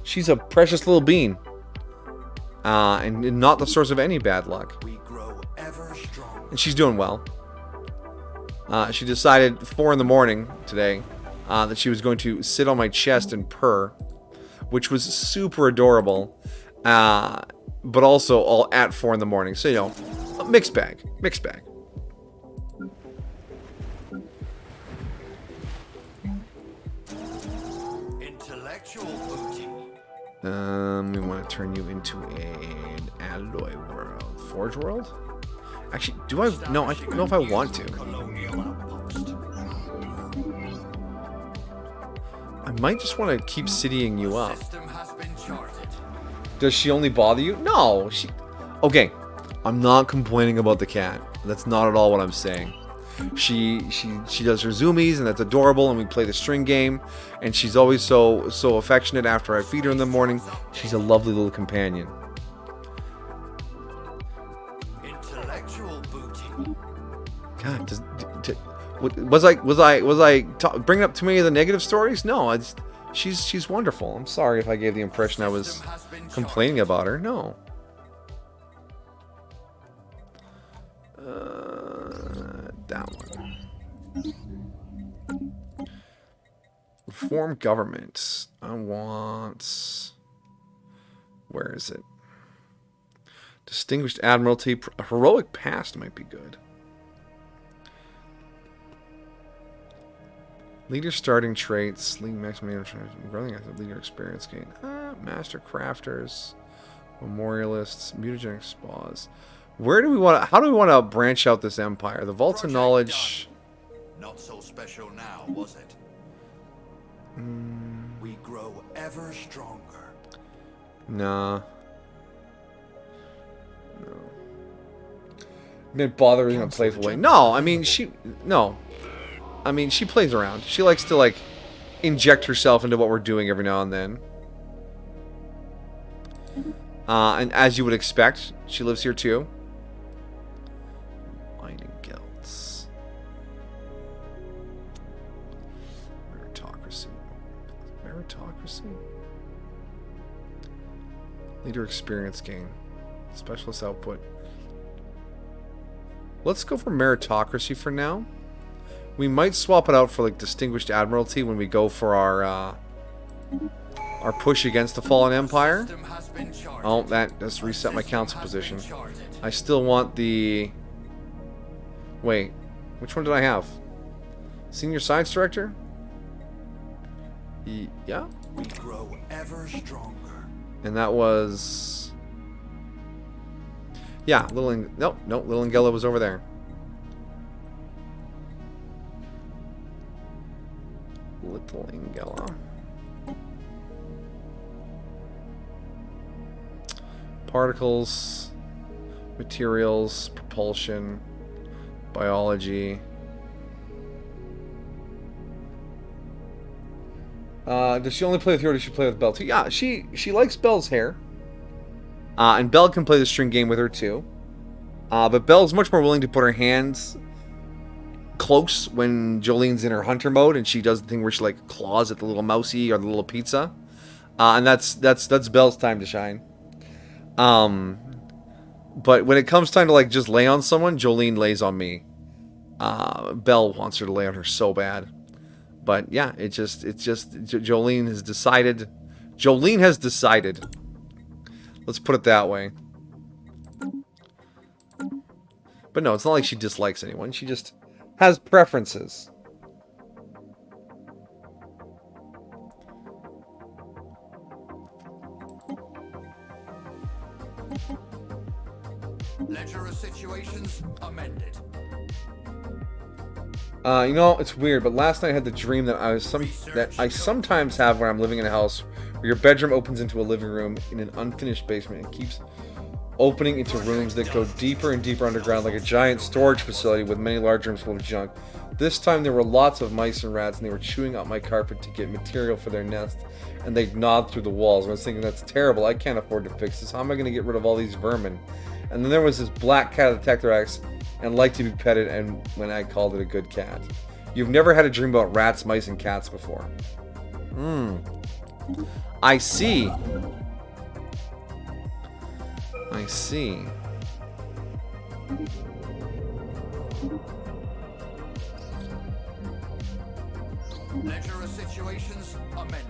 She's a precious little bean. And not the source of any bad luck. And she's doing well. She decided 4 in the morning today that she was going to sit on my chest and purr, which was super adorable, but also all at 4 in the morning. So, you know, a mixed bag. Mixed bag. Intellectual booty. We want to turn you into an alloy world. Forge world? Actually, do I? No, I don't know if I want to. I might just want to keep citying you up. Does she only bother you? No. She. Okay. I'm not complaining about the cat. That's not at all what I'm saying. She does her zoomies, and that's adorable, and we play the string game, and she's always so affectionate after I feed her in the morning. She's a lovely little companion. God, was I bringing up too many of the negative stories? No, she's wonderful. I'm sorry if I gave the impression I was complaining about her. No. That one. Reform government. I want. Where is it? Distinguished Admiralty. Heroic past might be good. Leader starting traits, lead maximum running as a leader experience gain. Master crafters, memorialists, mutagenic spas. Where do we want to, how do we want to branch out this empire? The vaults of knowledge. Not so special now, was it? We grow ever stronger. Nah. No. Been bothering in a playful way. No, I mean she plays around. She likes to, like, inject herself into what we're doing every now and then. And as you would expect, she lives here too. Mining guilds. Meritocracy. Meritocracy? Leader experience gain. Specialist output. Let's go for meritocracy for now. We might swap it out for, like, Distinguished Admiralty when we go for our push against the Fallen Empire. Oh, that just reset my council position. I still want the... Wait, which one did I have? Senior Science Director? Yeah? We grow ever stronger. And that was... Yeah, Little Angela was over there. Little Angela. Particles, materials, propulsion, biology. Does she only play with you or does she play with Belle too? Yeah, she likes Belle's hair. And Belle can play the string game with her too. But Belle's much more willing to put her hands close when Jolene's in her hunter mode and she does the thing where she like claws at the little mousey or the little pizza. And that's Belle's time to shine. But when it comes time to like just lay on someone, Jolene lays on me. Belle wants her to lay on her so bad. But yeah, it's just Jolene has decided. Jolene has decided. Let's put it that way. But no, it's not like she dislikes anyone. She just has preferences. Ledger of situations amended. You know, it's weird, but last night I had the dream that I sometimes have when I'm living in a house where your bedroom opens into a living room in an unfinished basement and keeps opening into rooms that go deeper and deeper underground like a giant storage facility with many large rooms full of junk. This time there were lots of mice and rats and they were chewing up my carpet to get material for their nest and they gnawed through the walls. And I was thinking, that's terrible, I can't afford to fix this. How am I going to get rid of all these vermin? And then there was this black cat at Detector-X and liked to be petted, and when I called it a good cat. You've never had a dream about rats, mice, and cats before. I see. I see. Ledger of situations amended.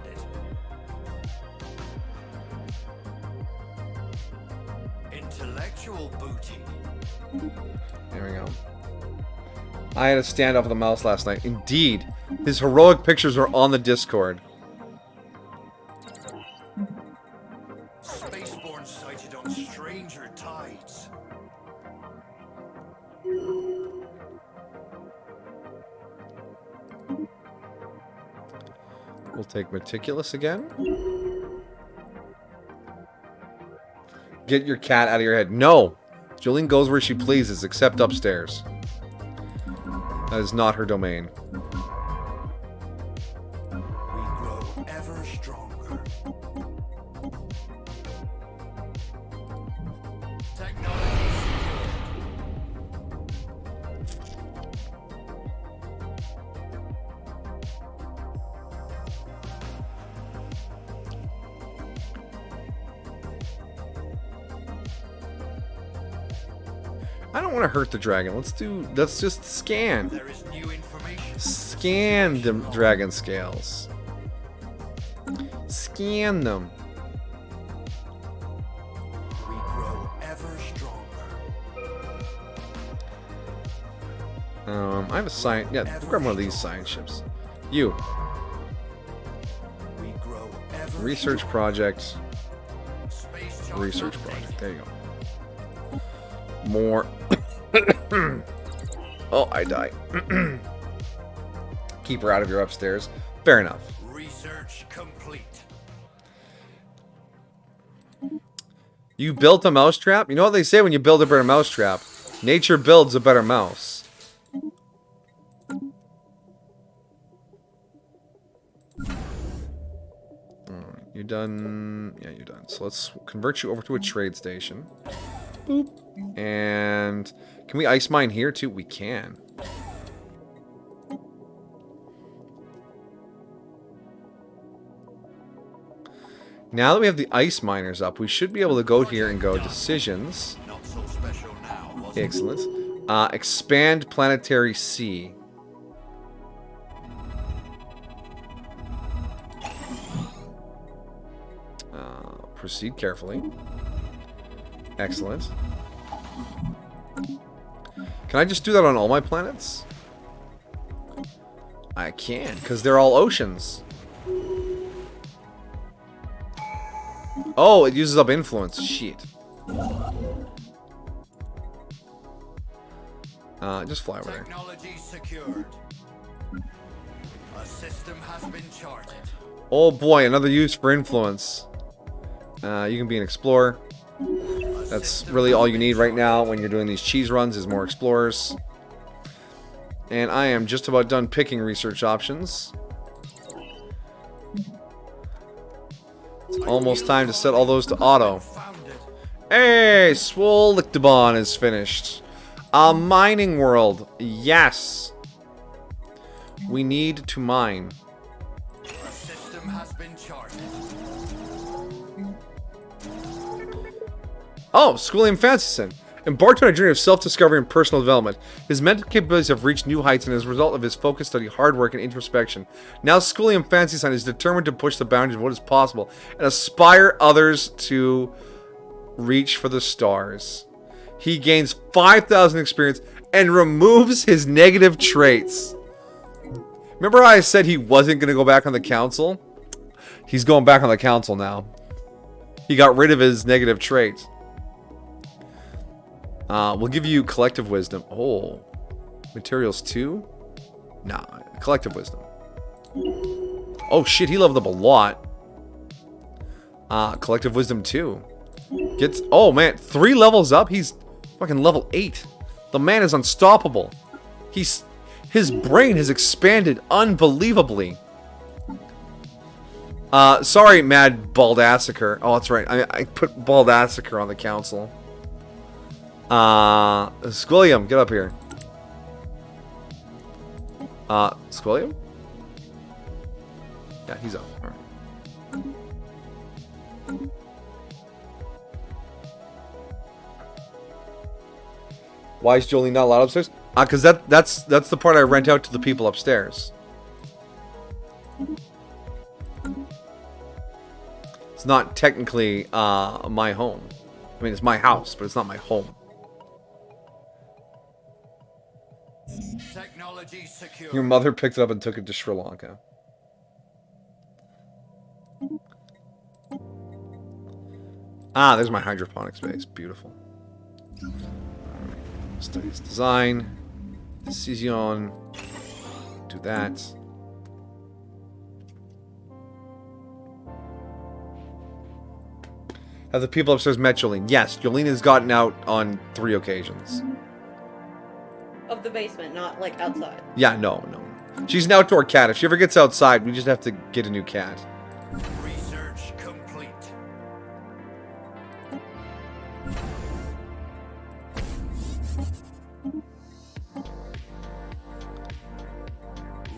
Intellectual booty. There we go. I had a standoff with a mouse last night. Indeed. His heroic pictures are on the Discord. Spaceborne sighted on stranger tides. We'll take Meticulous again. Get your cat out of your head. No! Jolene goes where she pleases, except upstairs. That is not her domain. We grow ever stronger. Technology I don't want to hurt the dragon. Let's just scan. There is new information. Scan the dragon scales. Scan them. We grow ever stronger. I have a science. Yeah, grab one of these science ships. You. We grow ever Research project. Space junk Research updated. project. There you go. More. Oh, I die. Keep her out of your upstairs. Fair enough. Research complete. You built a mousetrap? You know what they say when you build a better mousetrap? Nature builds a better mouse. You're done. Yeah, you're done. So let's convert you over to a trade station. Boop. And can we ice mine here too? We can. Now that we have the ice miners up, we should be able to go here and go decisions. Not so special now, was it? Excellent. Expand planetary sea. Proceed carefully. Excellent. Can I just do that on all my planets? I can, because they're all oceans. Oh, it uses up influence. Shit. Just fly over there. Technology secured. A system has been charted. Oh boy, another use for influence. You can be an explorer. That's really all you need right now when you're doing these cheese runs is more explorers. And I am just about done picking research options. It's almost time to set all those to auto. Hey, Swolefin is finished. A mining world. Yes. We need to mine. The system has been charted. Oh, Swolefin Fancyson. Embarked on a journey of self-discovery and personal development. His mental capabilities have reached new heights and as a result of his focused study, hard work, and introspection. Now Swolefin Fancyson is determined to push the boundaries of what is possible and aspire others to reach for the stars. He gains 5,000 experience and removes his negative traits. Remember how I said he wasn't going to go back on the council? He's going back on the council now. He got rid of his negative traits. We'll give you collective wisdom. Oh, materials 2? Nah, collective wisdom. Oh shit, he leveled up a lot. Collective wisdom 2. Gets, oh man, 3 levels up. He's fucking level 8. The man is unstoppable. His brain has expanded unbelievably. Sorry, Mad Baldassiker. Oh, that's right. I put Baldassiker on the council. Squilliam, get up here. Squilliam? Yeah, he's up. All right. Why is Jolene not allowed upstairs? Because that's the part I rent out to the people upstairs. It's not technically my home. I mean, it's my house, but it's not my home. Technology secure. Your mother picked it up and took it to Sri Lanka. Ah, there's my hydroponic space. Beautiful. Studies design. Decision. Do that. Have the people upstairs met Jolene? Yes, Jolene has gotten out on 3 occasions. Of the basement, not like outside. Yeah, no. She's an outdoor cat. If she ever gets outside, we just have to get a new cat. Research complete.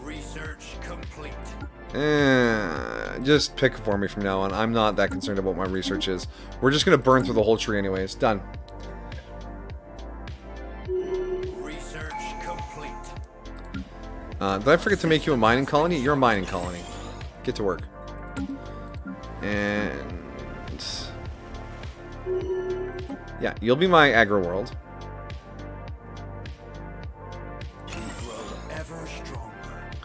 Research complete. Just pick for me from now on. I'm not that concerned about what my research is. We're just going to burn through the whole tree anyways. Done. Did I forget to make you a mining colony? You're a mining colony. Get to work. And... yeah, you'll be my agro world. Ever stronger.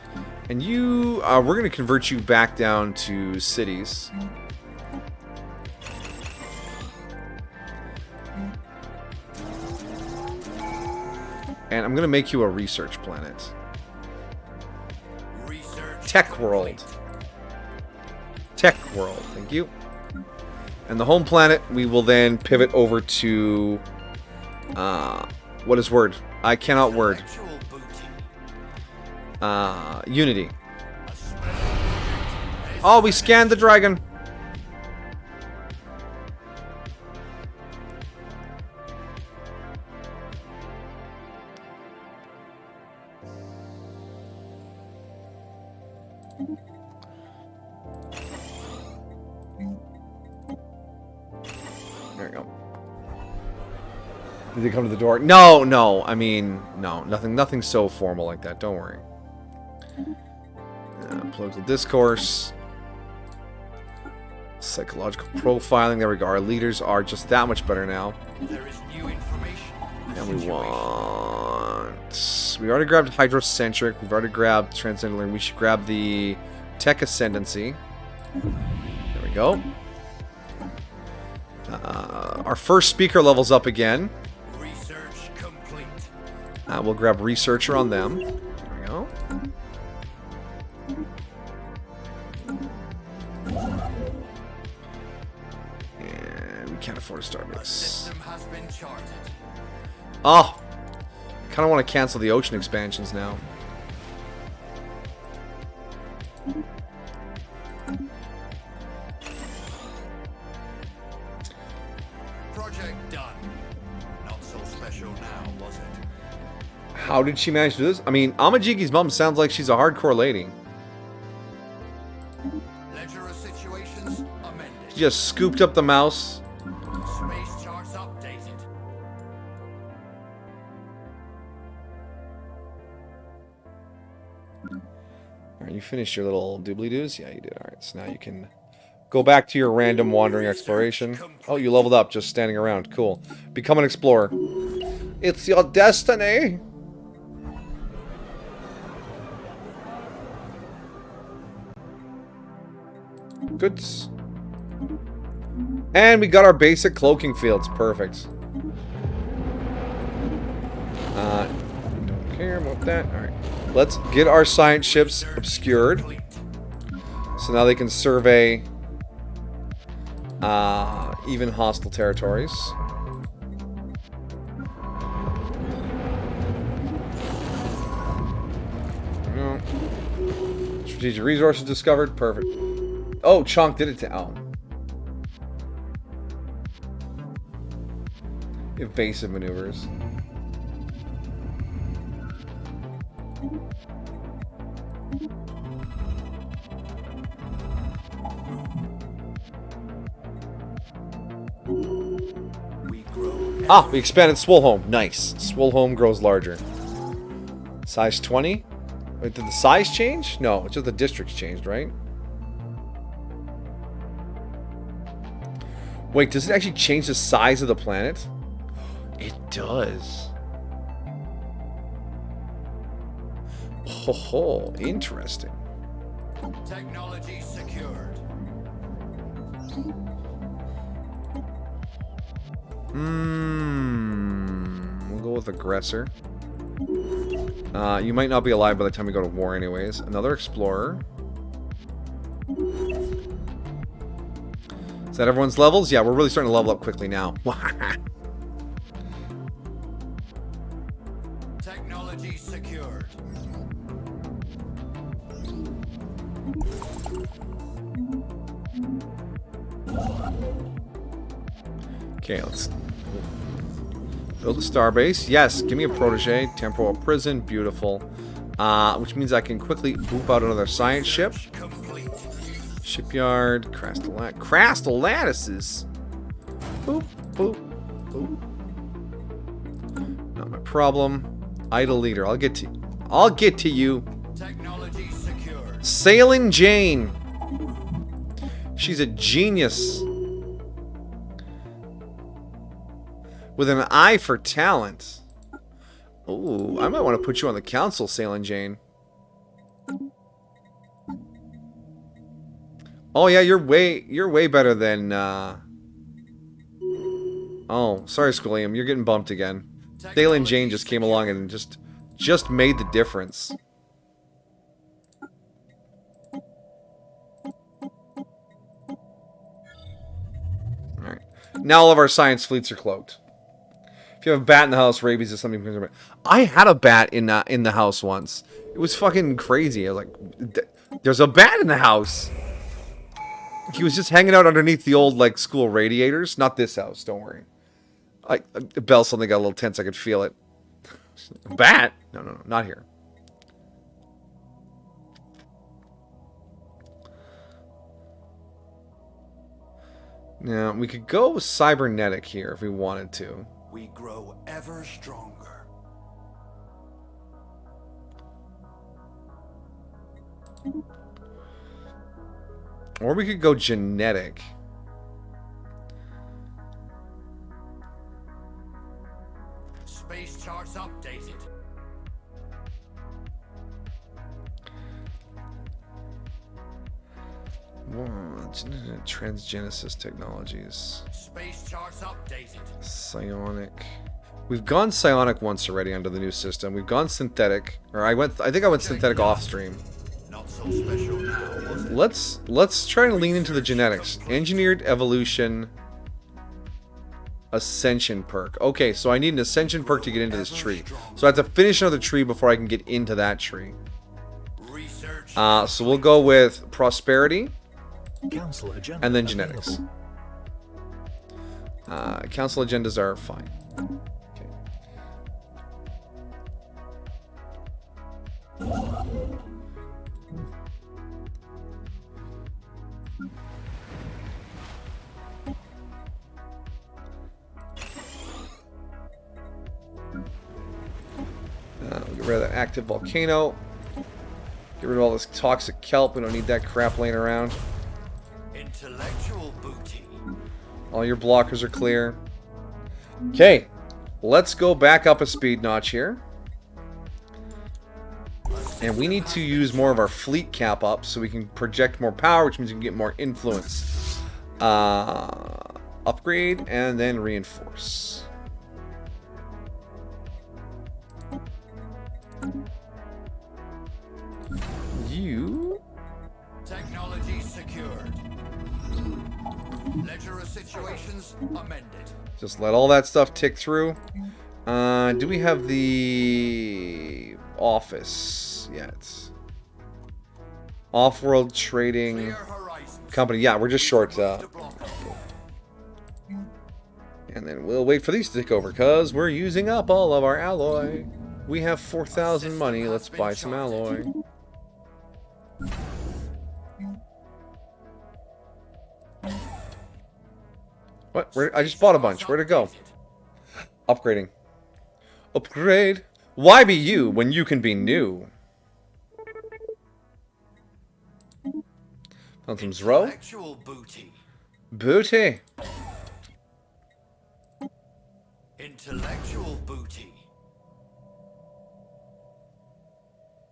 And you... we're going to convert you back down to cities. And I'm going to make you a research planet. Tech world. Tech world, thank you. And the home planet, we will then pivot over to... what is word? I cannot word. Unity. Oh, we scanned the dragon. There we go. Did they come to the door? No. I mean, no. Nothing so formal like that. Don't worry. Political discourse. Psychological profiling. There we go. Our leaders are just that much better now. There is new information. And we want... we already grabbed Hydrocentric. We've already grabbed Transcendental. We should grab the Tech Ascendancy. There we go. Our first speaker levels up again. Research complete. We'll grab Researcher on them. There we go. And we can't for Starbase. System has been charted. Oh, kind of want to cancel the ocean expansions now. Project done. Not so special now, was it? How did she manage to do this? I mean, Amajigi's mom sounds like she's a hardcore lady. Ledger of situations amended. She just scooped up the mouse. Space charts updated. Alright, you finished your little doobly-doos? Yeah, you did. Alright, so now you can go back to your random wandering exploration. Oh, you leveled up just standing around. Cool. Become an explorer. It's your destiny! Goods. And we got our basic cloaking fields. Perfect. Don't care about that. Alright. Let's get our science ships obscured. So now they can survey even hostile territories. No. Strategic resources discovered. Perfect. Oh, Chonk did it to... Oh. Evasive maneuvers. We expanded Swolefin. Nice. Swolefin grows larger. Size 20? Wait, did the size change? No, it's just the districts changed, right? Wait, does it actually change the size of the planet? It does. Oh, interesting. Technology secured. We'll go with aggressor. You might not be alive by the time we go to war anyways. Another explorer. Is that everyone's levels? Yeah, we're really starting to level up quickly now. Technology secured. Okay, let's build a starbase. Yes, give me a protege. Temporal prison, beautiful. Which means I can quickly boop out another science ship. Complete. Shipyard, Crastolatises. Boop, boop, boop. Not my problem. Idle leader. I'll get to you. Technology secured. Sailing Jane. She's a genius. With an eye for talent. Ooh, I might want to put you on the council, Sailing Jane. Oh yeah, you're way better than Oh, sorry, Schoolium, you're getting bumped again. Sailing Jane just came along and just made the difference. Alright. Now all of our science fleets are cloaked. If you have a bat in the house, rabies is something. I had a bat in the house once. It was fucking crazy. I was like, "There's a bat in the house." He was just hanging out underneath the old like school radiators. Not this house. Don't worry. Bell suddenly got a little tense. I could feel it. A bat? No, not here. Now we could go cybernetic here if we wanted to. We grow ever stronger. Or we could go genetic. Space charts updated. Transgenesis technologies. Space charts updated. Psionic. We've gone psionic once already under the new system. We've gone synthetic. Or I think I went synthetic off stream. Not so special now, was it? Let's try to lean into the genetics. Engineered evolution. Ascension perk. Okay, so I need an ascension perk to get into this tree. So I have to finish another tree before I can get into that tree. So we'll go with prosperity. Council agenda And then genetics. Council agendas are fine. Okay. We'll get rid of that active volcano. Get rid of all this toxic kelp. We don't need that crap laying around. Intellectual booty. All your blockers are clear. Okay, let's go back up a speed notch here. And we need to use more of our fleet cap up so we can project more power, which means we can get more influence. Upgrade and then reinforce. You... Technology secured. Ledger of situations amended. Just let all that stuff tick through. Do we have the office yet? Off-world trading company. Yeah, we're just short. And then we'll wait for these to take over because we're using up all of our alloy. We have 4,000 money. Let's buy some alloy. What? I just bought a bunch. Where'd it go? Upgrading. Upgrade. Why be you when you can be new? Found some Zro. Intellectual booty. Booty. Intellectual booty.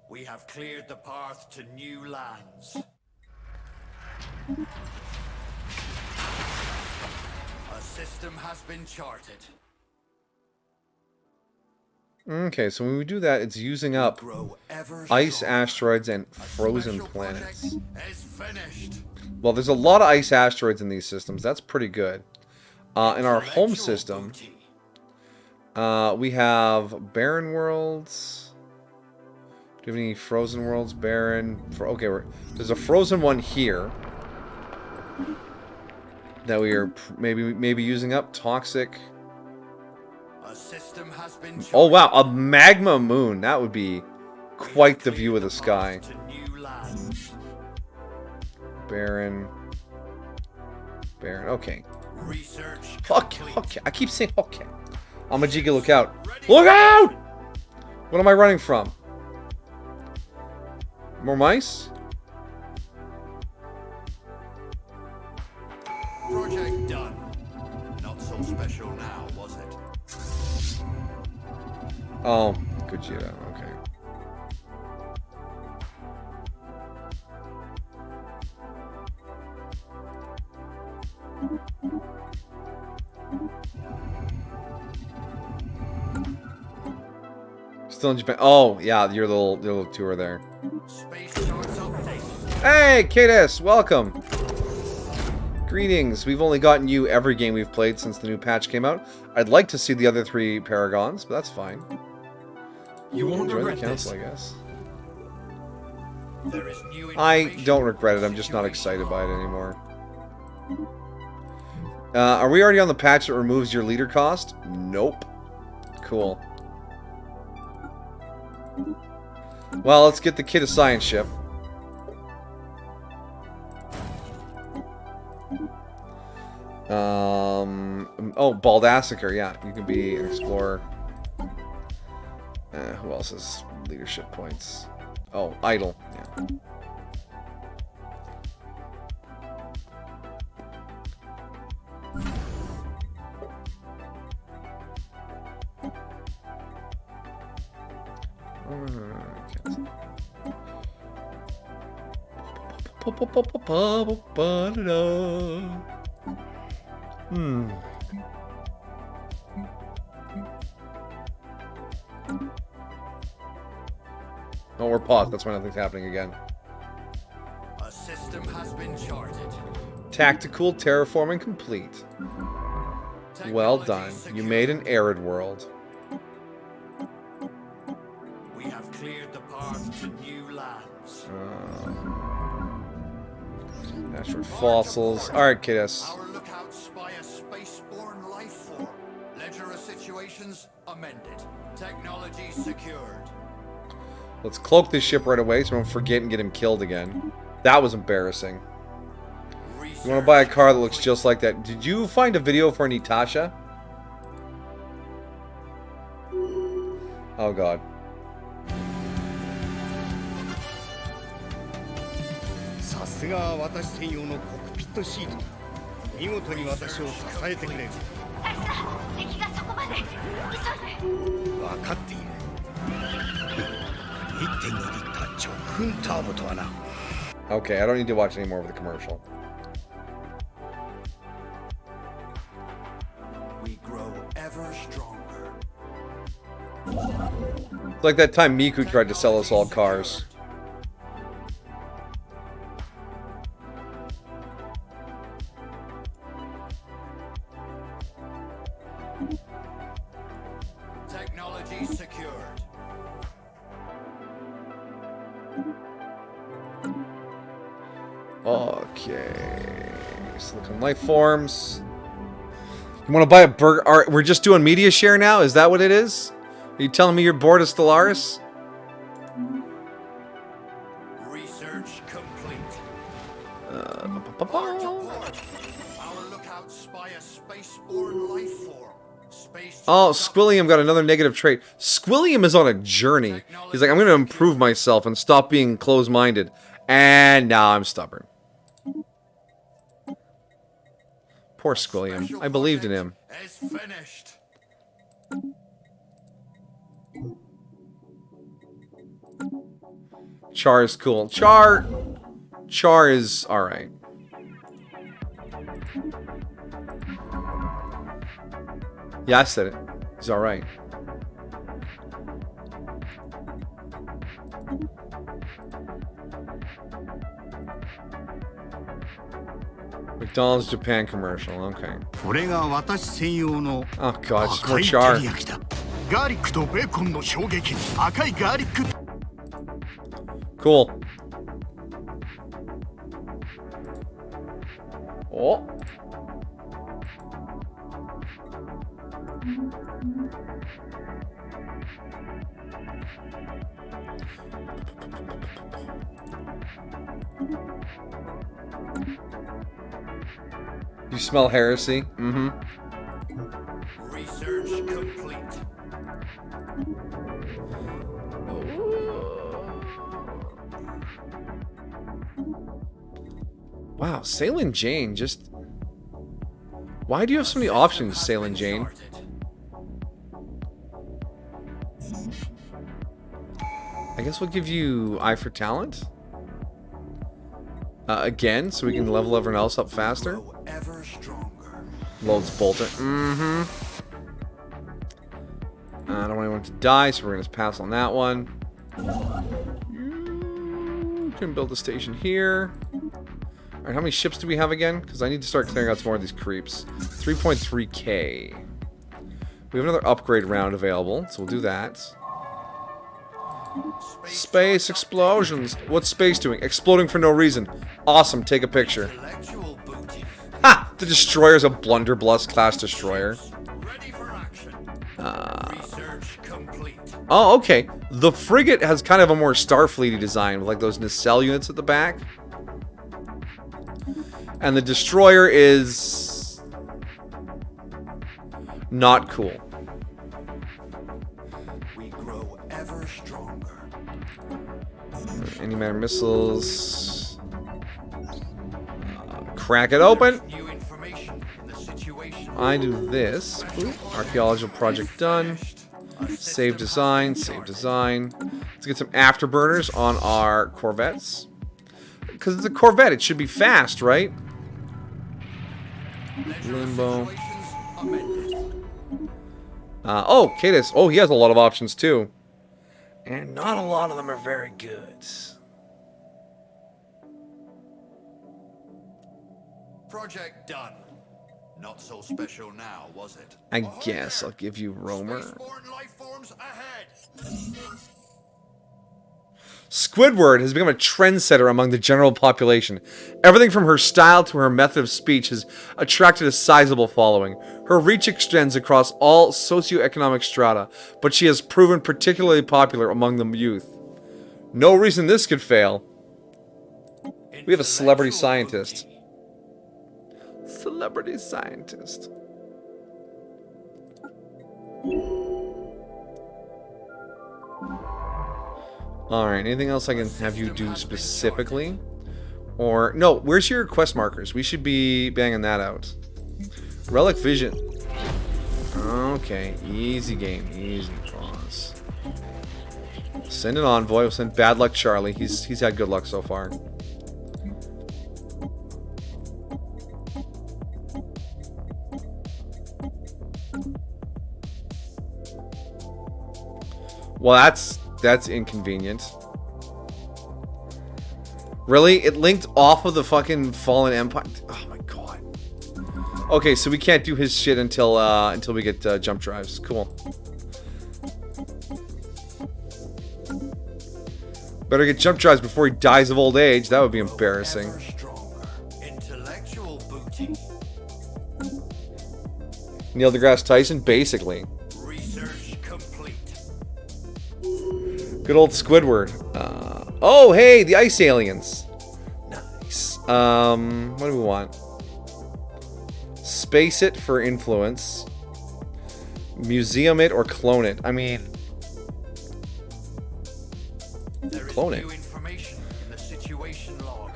We have cleared the path to new lands. A system has been charted. Okay, so when we do that, it's using up ice asteroids and frozen planets. Is finished. Well, there's a lot of ice asteroids in these systems. That's pretty good. In our home system, we have barren worlds. Do you have any frozen worlds? Barren. Okay, there's a frozen one here that we are maybe using up. Toxic. A system has been Oh wow, a magma moon. That would be quite the view of the sky. Barren. Barren. Okay. Okay. I keep saying okay. Amajiga, look out. Look out! What am I running from? More mice? Project done. Not so special now, was it? Oh, Gogeta. Okay. Still in Japan. Oh, yeah, your little tour there. Space charts updated. Hey, Cadis, welcome. Greetings. We've only gotten you every game we've played since the new patch came out. I'd like to see the other 3 Paragons, but that's fine. You won't Join the regret council, this. I guess. There is new I don't regret it. I'm just not excited by it anymore. Are we already on the patch that removes your leader cost? Nope. Cool. Well, let's get the Kid of Science ship. Oh, Baldassiker, yeah. You can be an explorer. Who else has leadership points? Oh, Idle, yeah. Oh, we're paused. That's why nothing's happening again. A system has been charted. Tactical terraforming complete. Well done. You made an arid world. We have cleared the path to new lands. Asteroid fossils. Alright, kiddos. Our lookouts spy a spaceborne life form. Ledger of situations amended. Technology secured. Let's cloak this ship right away so we don't forget and get him killed again. That was embarrassing. You want to buy a car that looks just like that. Did you find a video for Natasha? Oh god. Okay, I don't need to watch any more of the commercial. We grow ever stronger. It's like that time Miku tried to sell us all cars. Technology secured. Okay. Silicon life forms. You want to buy a burger? Alright, we're just doing media share now? Is that what it is? Are you telling me you're bored of Stellaris? Research complete. Ba-ba-ba. Our lookouts spy a spaceborne life form. Oh, Squilliam got another negative trait. Squilliam is on a journey. He's like, I'm going to improve myself and stop being closed-minded. And now I'm stubborn. Poor Squilliam. I believed in him. Is finished. Char is cool. Char is alright. Yeah, I said it. He's alright. McDonald's Japan commercial. Okay. Oh god, just more Char. Cool. Oh. You smell heresy? Mm-hmm. Research complete. Wow, Sailin' Jane just... Why do you have so many options, Sailin' Jane? I guess we'll give you Eye for Talent. Again, so we can level everyone else up faster. Loads Bolter. Mm-hmm. I don't want anyone to die, so we're going to pass on that one. You can build a station here. Alright, how many ships do we have again? Because I need to start clearing out some more of these creeps. 3.3k. We have another upgrade round available, so we'll do that. Space explosions. What's space doing? Exploding for no reason. Awesome, take a picture. Ha! The destroyer's a blunderbuss class destroyer. Oh, okay. The frigate has kind of a more Starfleet-y design with like those nacelle units at the back. And the destroyer is not cool. We grow ever stronger. Antimatter missiles. Crack it open. I do this. Archaeological project done. Save design. Save design. Let's get some afterburners on our Corvettes. Because it's a Corvette, it should be fast, right? Limbo. Oh, Cadus. Oh, he has a lot of options too. And not a lot of them are very good. Project done. Not so special now, was it? I guess I'll give you Romer. Spaceborne life forms ahead. Squidward has become a trendsetter among the general population. Everything from her style to her method of speech has attracted a sizable following. Her reach extends across all socioeconomic strata, but she has proven particularly popular among the youth. No reason this could fail. We have a celebrity scientist. Celebrity scientist. Alright, anything else I can have you do specifically? Or, no, where's your quest markers? We should be banging that out. Relic Vision. Okay, easy game, easy boss. Send an envoy, we'll send Bad Luck Charlie. He's had good luck so far. Well, that's inconvenient. Really? It linked off of the fucking Fallen Empire? Oh my god. Okay, so we can't do his shit until we get jump drives. Cool. Better get jump drives before he dies of old age. That would be embarrassing. Intellectual booty. Neil deGrasse Tyson, basically. Research complete. Good old Squidward. Oh, hey, the ice aliens. Nice. What do we want? Space it for influence. Museum it or clone it. I mean, clone it. New information in the situation log.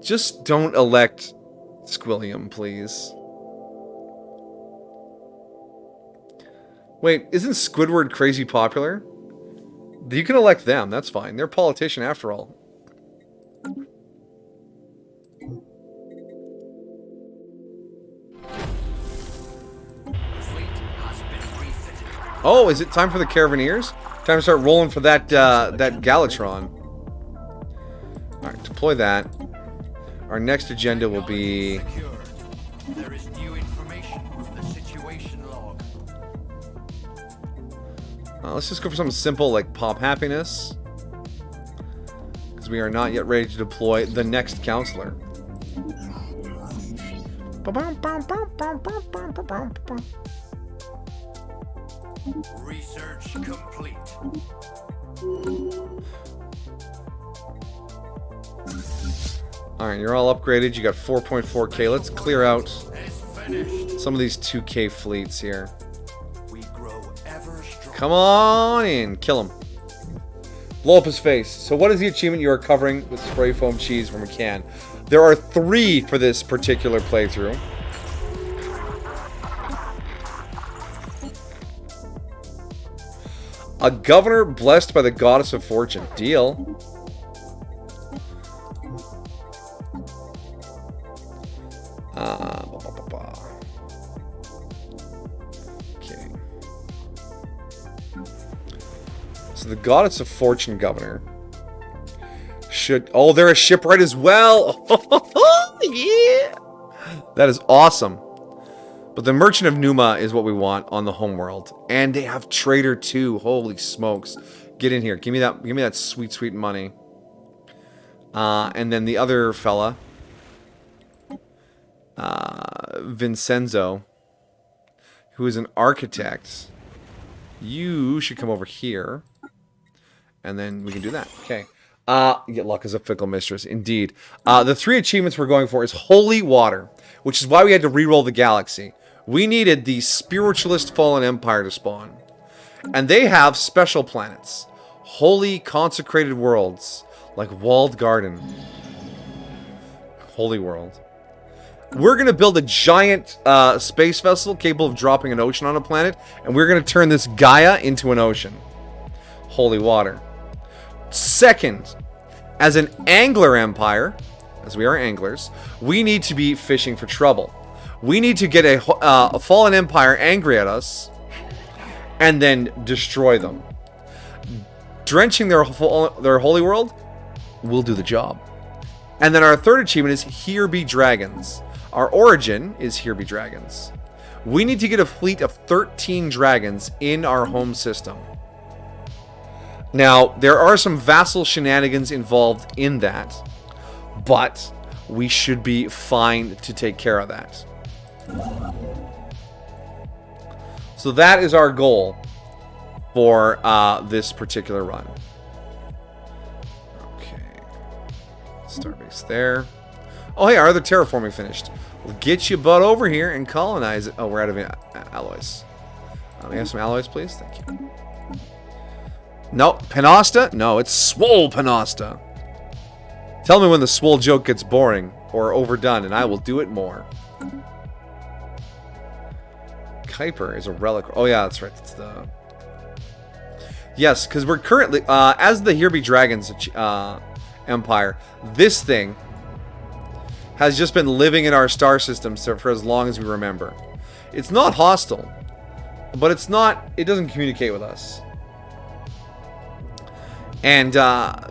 Just don't elect Squilliam, please. Wait, isn't Squidward crazy popular? You can elect them, that's fine. They're a politician after all. Oh, is it time for the Caravanneers? Time to start rolling for that that Galatron. Alright, deploy that. Our next agenda will be... There is new information in the situation log. Let's just go for something simple like Pop Happiness. Because we are not yet ready to deploy the next counselor. Research complete. Alright, you're all upgraded. You got 4.4k. Let's clear out some of these 2k fleets here. We grow ever stronger. Come on in. Kill him. Blow up his face. So what is the achievement you are covering with spray foam cheese from a can? There are 3 for this particular playthrough. A governor blessed by the goddess of fortune. Deal. Okay. So the goddess of fortune governor should... Oh, they're a shipwright as well. Yeah. That is awesome. But the Merchant of Numa is what we want on the homeworld. And they have Trader too. Holy smokes. Get in here. Give me that sweet, sweet money. And then the other fella. Vincenzo. Who is an architect. You should come over here. And then we can do that. Okay. Get luck as a fickle mistress. Indeed. The 3 achievements we're going for is Holy Water. Which is why we had to reroll the galaxy. We needed the Spiritualist Fallen Empire to spawn. And they have special planets. Holy consecrated worlds. Like Walled Garden. Holy World. We're going to build a giant space vessel capable of dropping an ocean on a planet. And we're going to turn this Gaia into an ocean. Holy Water. Second, as an angler empire, as we are anglers, we need to be fishing for trouble. We need to get a fallen empire angry at us and then destroy them. Drenching their holy world will do the job. And then our third achievement is Here Be Dragons. Our origin is here be dragons. We need to get a fleet of 13 dragons in our home system. Now, there are some vassal shenanigans involved in that, but we should be fine to take care of that. So that is our goal for this particular run. Okay. Starbase there. Oh, hey, our other terraforming finished. We'll get your butt over here and colonize it. Oh, we're out of alloys. May I have some alloys, please? Thank you. No, Penasta? No, it's Swole Penasta. Tell me when the Swole joke gets boring or overdone, and I will do it more. Kuiper is a relic. Oh, yeah, that's right. It's the... Yes, because we're currently... as the Here Be Dragons Empire, this thing has just been living in our star system for as long as we remember. It's not hostile, but it's not... It doesn't communicate with us. And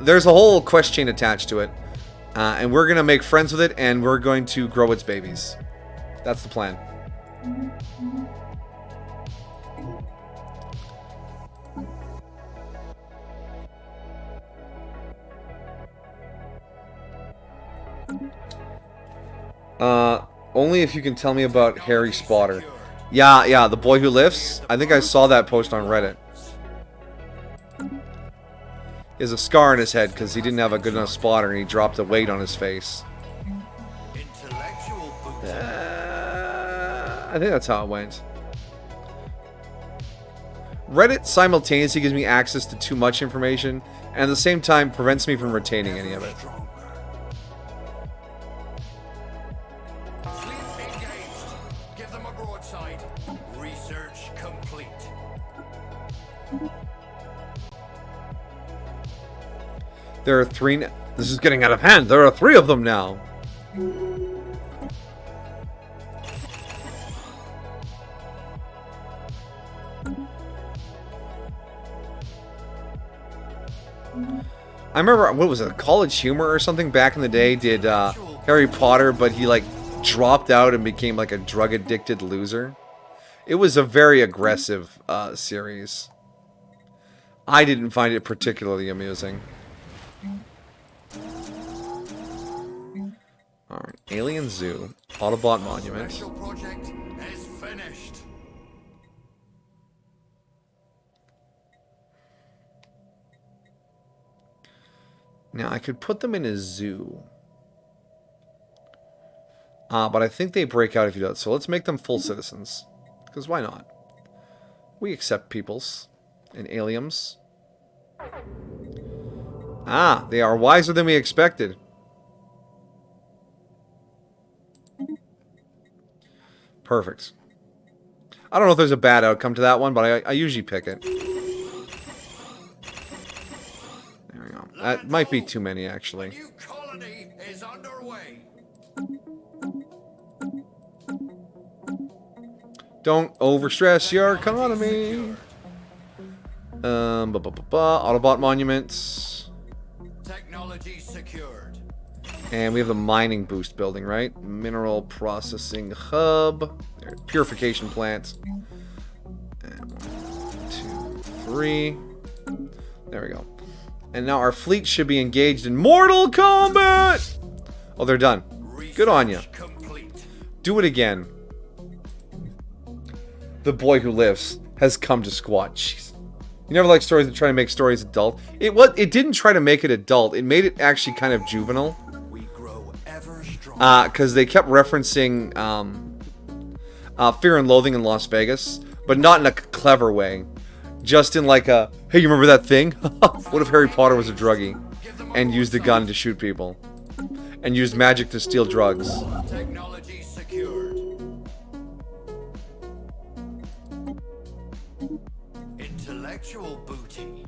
there's a whole quest chain attached to it. And we're going to make friends with it, and we're going to grow its babies. That's the plan. Only if you can tell me about Harry Spotter. Yeah, the boy who lifts. I think I saw that post on Reddit. He has a scar on his head because he didn't have a good enough spotter and he dropped a weight on his face. I think that's how it went. Reddit simultaneously gives me access to too much information and at the same time prevents me from retaining any of it. Give them a broadside. Research complete. There are 3... This is getting out of hand. There are 3 of them now. I remember, what was it, College Humor or something back in the day did Harry Potter, but he like dropped out and became like a drug-addicted loser. It was a very aggressive series. I didn't find it particularly amusing. Alright, Alien Zoo, Autobot Monument. Special project is finished. Now, I could put them in a zoo. But I think they break out if you do it. So let's make them full citizens. Because why not? We accept peoples and aliens. Ah, they are wiser than we expected. Perfect. I don't know if there's a bad outcome to that one, but I usually pick it. There we go. That might be too many, actually. New colony is underway. Don't overstress your economy. Autobot monuments. Technology secured. And we have the mining boost building, right? Mineral processing hub. There, purification plant. And 1, 2, 3. There we go. And now our fleet should be engaged in Mortal Kombat! Oh, they're done. Good on you. Do it again. The boy who lives has come to squat. Jeez. You never like stories that try to make stories adult. It didn't try to make it adult. It made it actually kind of juvenile. Because they kept referencing Fear and Loathing in Las Vegas, but not in a clever way. Just in like a, hey, you remember that thing? What if Harry Potter was a druggie and used a gun to shoot people? And used magic to steal drugs? Technology secured. Intellectual booty.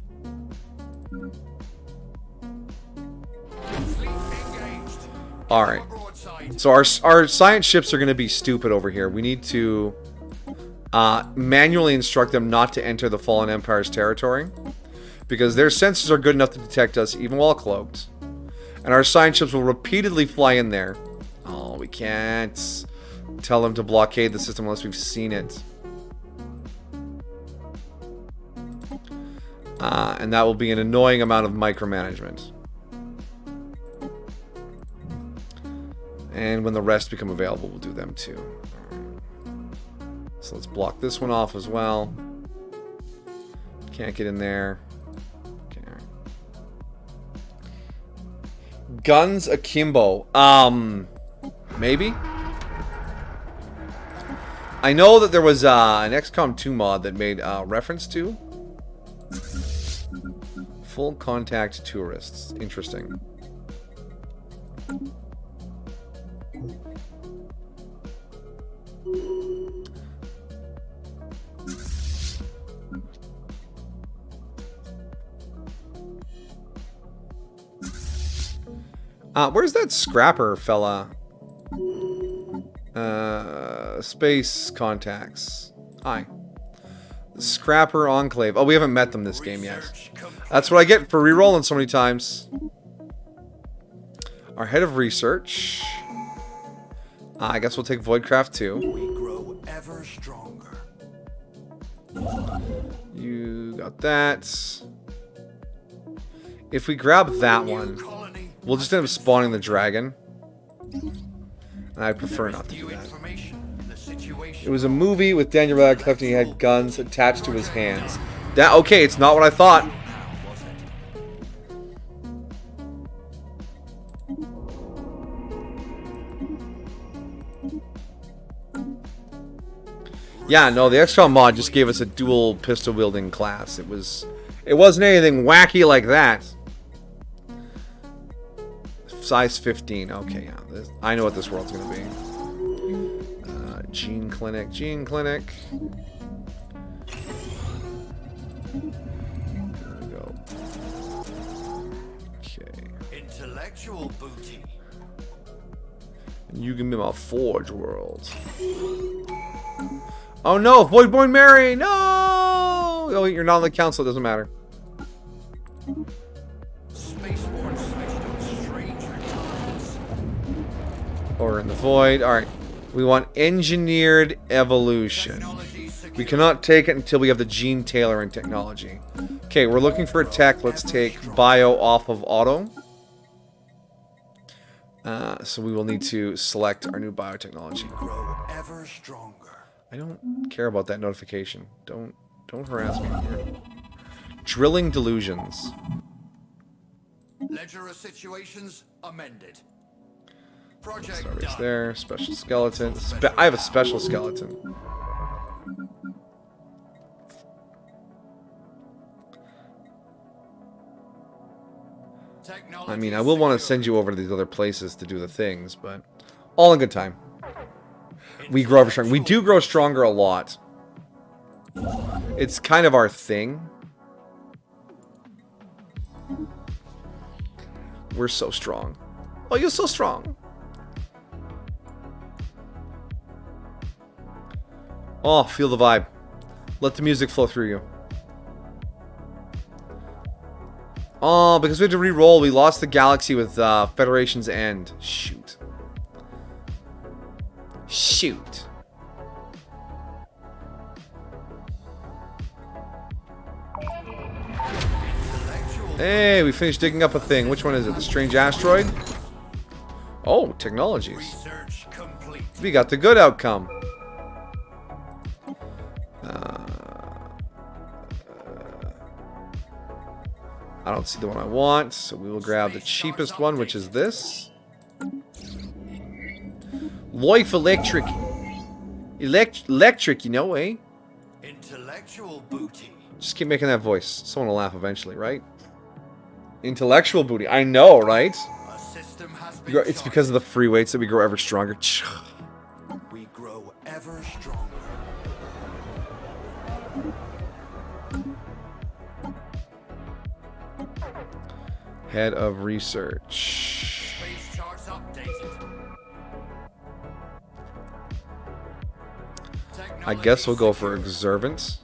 Fleet engaged. Alright. So our science ships are going to be stupid over here. We need to manually instruct them not to enter the Fallen Empire's territory. Because their sensors are good enough to detect us even while cloaked. And our science ships will repeatedly fly in there Oh, we can't tell them to blockade the system unless we've seen it. And that will be an annoying amount of micromanagement. And when the rest become available, we'll do them too. So let's block this one off as well. Can't get in there. Okay. Guns akimbo. Maybe? I know that there was an XCOM 2 mod that made reference to full contact tourists. Interesting. Where's that scrapper fella? Space contacts. Hi. Scrapper Enclave. Oh, we haven't met them this game yet. That's what I get for re-rolling so many times. Our head of research. I guess we'll take Voidcraft too. We grow ever stronger. You got that. If we grab that one, we'll just end up spawning the dragon. And I prefer not to do that. It was a movie with Daniel Radcliffe and he had guns attached to his hands. That okay, it's not what I thought. Yeah, no, the XCOM mod just gave us a dual pistol wielding class. It wasn't anything wacky like that. Size 15. Okay, yeah. I know what this world's gonna be. Gene Clinic. Gene Clinic. There we go. Okay. Intellectual booty. And you can be my Forge world. Oh no, Voidborn Mary! No! Oh, you're not on the council, it doesn't matter. Spaceborne switched to stranger times. Or in the void. Alright. We want engineered evolution. We cannot take it until we have the gene tailoring technology. Okay, we're looking for a tech. Let's take bio off of auto. So we will need to select our new biotechnology. Grow ever stronger. I don't care about that notification. Don't harass me here. Drilling delusions. Ledger of situations amended. Project Start done. there. Special skeleton. I have a special skeleton. I mean, I will want to send you over to these other places to do the things, but all in good time. We grow ever stronger. We do grow stronger a lot. It's kind of our thing. We're so strong. Oh, you're so strong. Oh, feel the vibe. Let the music flow through you. Oh, because we had to re-roll, we lost the galaxy with Federation's End. Shoot. Shoot. Hey, we finished digging up a thing. Which one is it? The strange asteroid? Oh, technologies. Research complete. We got the good outcome. I don't see the one I want, so we will grab the cheapest one, which is this. Life electric. Electric, you know, eh? Intellectual booty. Just keep making that voice. Someone will laugh eventually, right? Intellectual booty. I know, right? A system has been It's because of the free weights that we grow ever stronger. we grow ever stronger. Head of research. Space charts updated. I guess we'll go for observant.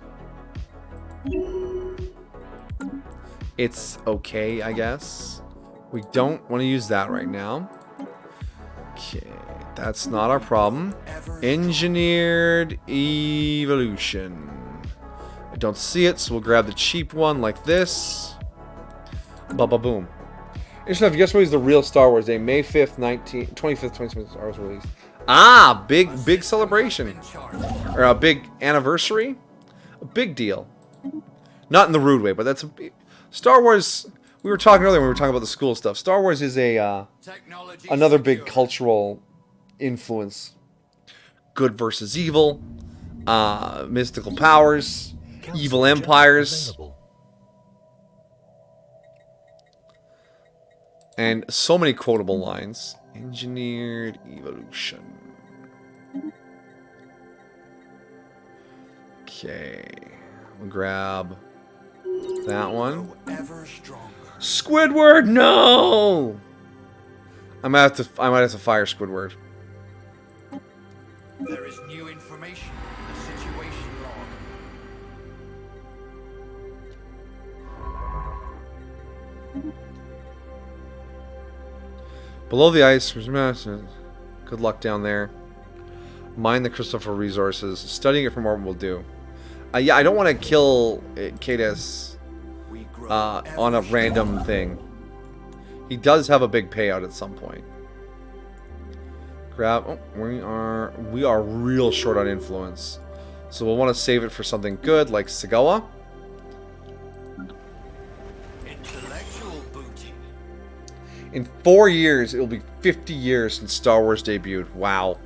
It's okay, I guess. We don't want to use that right now. Okay. That's not our problem. Engineered evolution. I don't see it, so we'll grab the cheap one like this. Ba-ba-boom. Interesting enough, yesterday was the real Star Wars Day. May 5th, 25th, 2020 Star Wars release. Ah, big celebration. Or a big anniversary. A big deal. Not in the rude way, but that's a big... Star Wars... We were talking earlier when we were talking about the school stuff. Star Wars is a another big cultural influence. Good versus evil. Mystical powers. Evil empires. Available. And so many quotable lines. Engineered evolution. Okay. We'll grab that one. Ever stronger. Squidward, no! I might have to fire Squidward. There is new information in the situation log. Below the ice, good luck down there. Mine the crystal for resources. Studying it from orbit will do. Yeah, I don't want to kill Cadus on a random thing. He does have a big payout at some point. Grab. Oh, we are real short on influence, so we'll want to save it for something good like Sagawa. Intellectual booty. In 4 years, it will be 50 years since Star Wars debuted. Wow.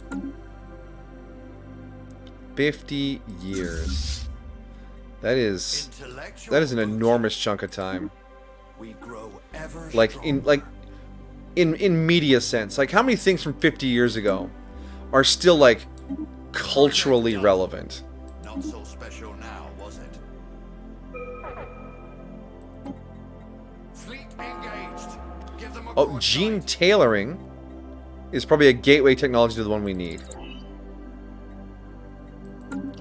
50 years. That is an enormous chunk of time. We grow ever Like in media sense. Like how many things from 50 years ago are still like culturally relevant? Not so special now, was it? Fleet engaged. Give them a Oh, broadside. gene tailoring is probably a gateway technology to the one we need.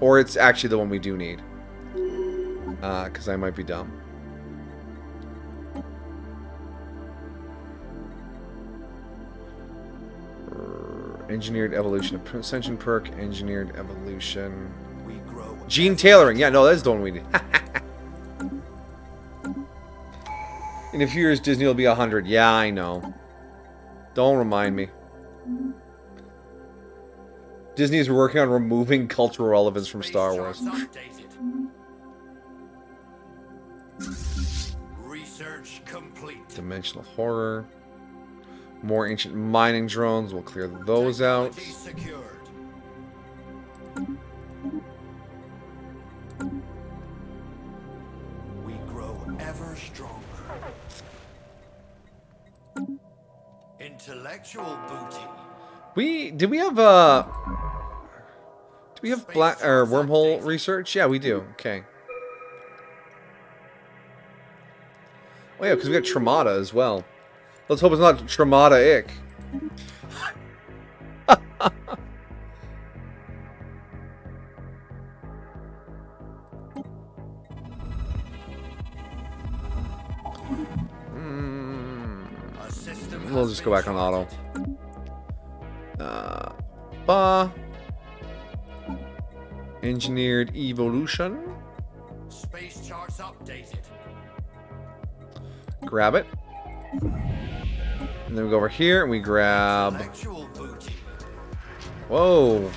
Or it's actually the one we do need. Because I might be dumb. Engineered evolution. Ascension perk. Engineered evolution. We grow Gene tailoring. Yeah, no, that's the one we need. In a few years, Disney will be 100. Yeah, I know. Don't remind me. Disney is working on removing cultural relevance from Star Wars. Research complete. Dimensional horror. More ancient mining drones. We'll clear those out. Technology secured. We grow ever stronger. Intellectual booty. Did we have black or wormhole research? Yeah, we do. Okay. Oh yeah, because we got Tremata as well. Let's hope it's not Tremata-ic. We'll just go back on auto. Engineered evolution. Space charts updated. Grab it. And then we go over here and we grab... Intellectual booty. Whoa.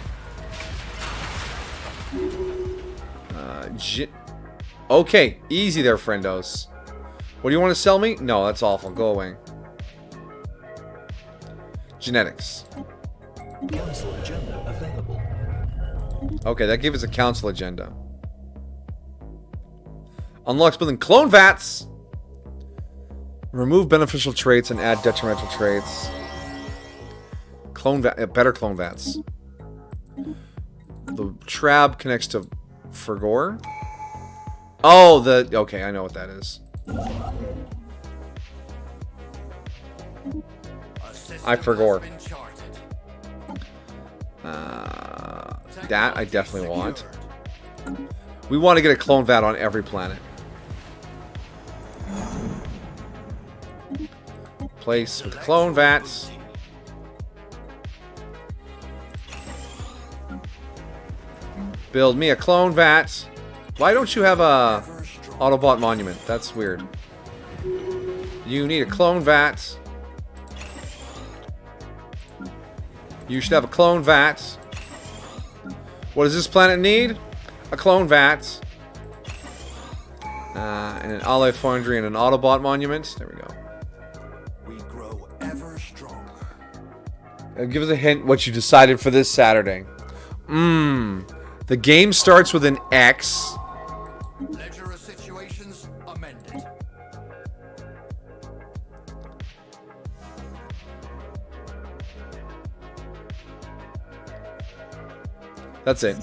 Okay, easy there, friendos. What do you want to sell me? No, that's awful. Go away. Genetics. Council agenda available. Okay, that gave us a council agenda. Unlocks building clone vats. Remove beneficial traits and add detrimental traits. Clone vat, better clone vats. The trab connects to Fergor. Oh, okay, I know what that is. I Fergor. That I definitely want. We want to get a clone vat on every planet. Place with clone vats. Build me a clone vat. Why don't you have a Autobot monument? That's weird. You need a clone vat. You should have a clone vat. What does this planet need? A clone vat. And an olive foundry and an Autobot monument. There we go. We grow ever stronger. Give us a hint what you decided for this Saturday. The game starts with an X. Ledger of situations amended. That's it.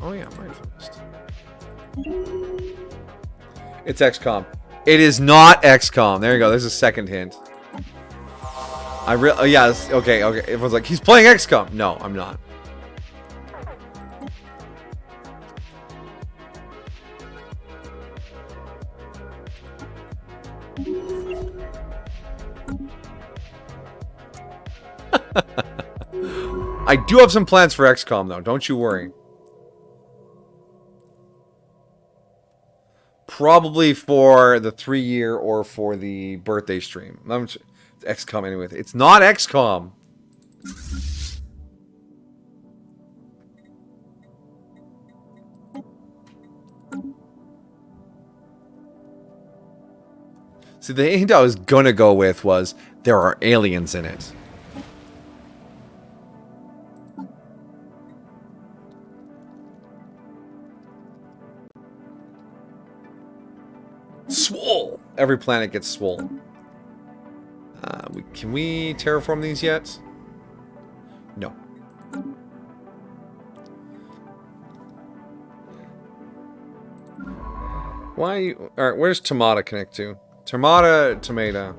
Oh yeah, Mindfulness. It's XCOM. It is not XCOM. There you go. There's a second hint. Yeah, okay. Everyone's like, he's playing XCOM. No, I'm not. I do have some plans for XCOM, though. Don't you worry. Probably for the 3-year or for the birthday stream. It's XCOM anyway. It's not XCOM. See, the hint I was gonna go with was there are aliens in it. Swole! Every planet gets swole. Can we terraform these yet? No. Why? Alright, where's Tomato connect to? Tomato.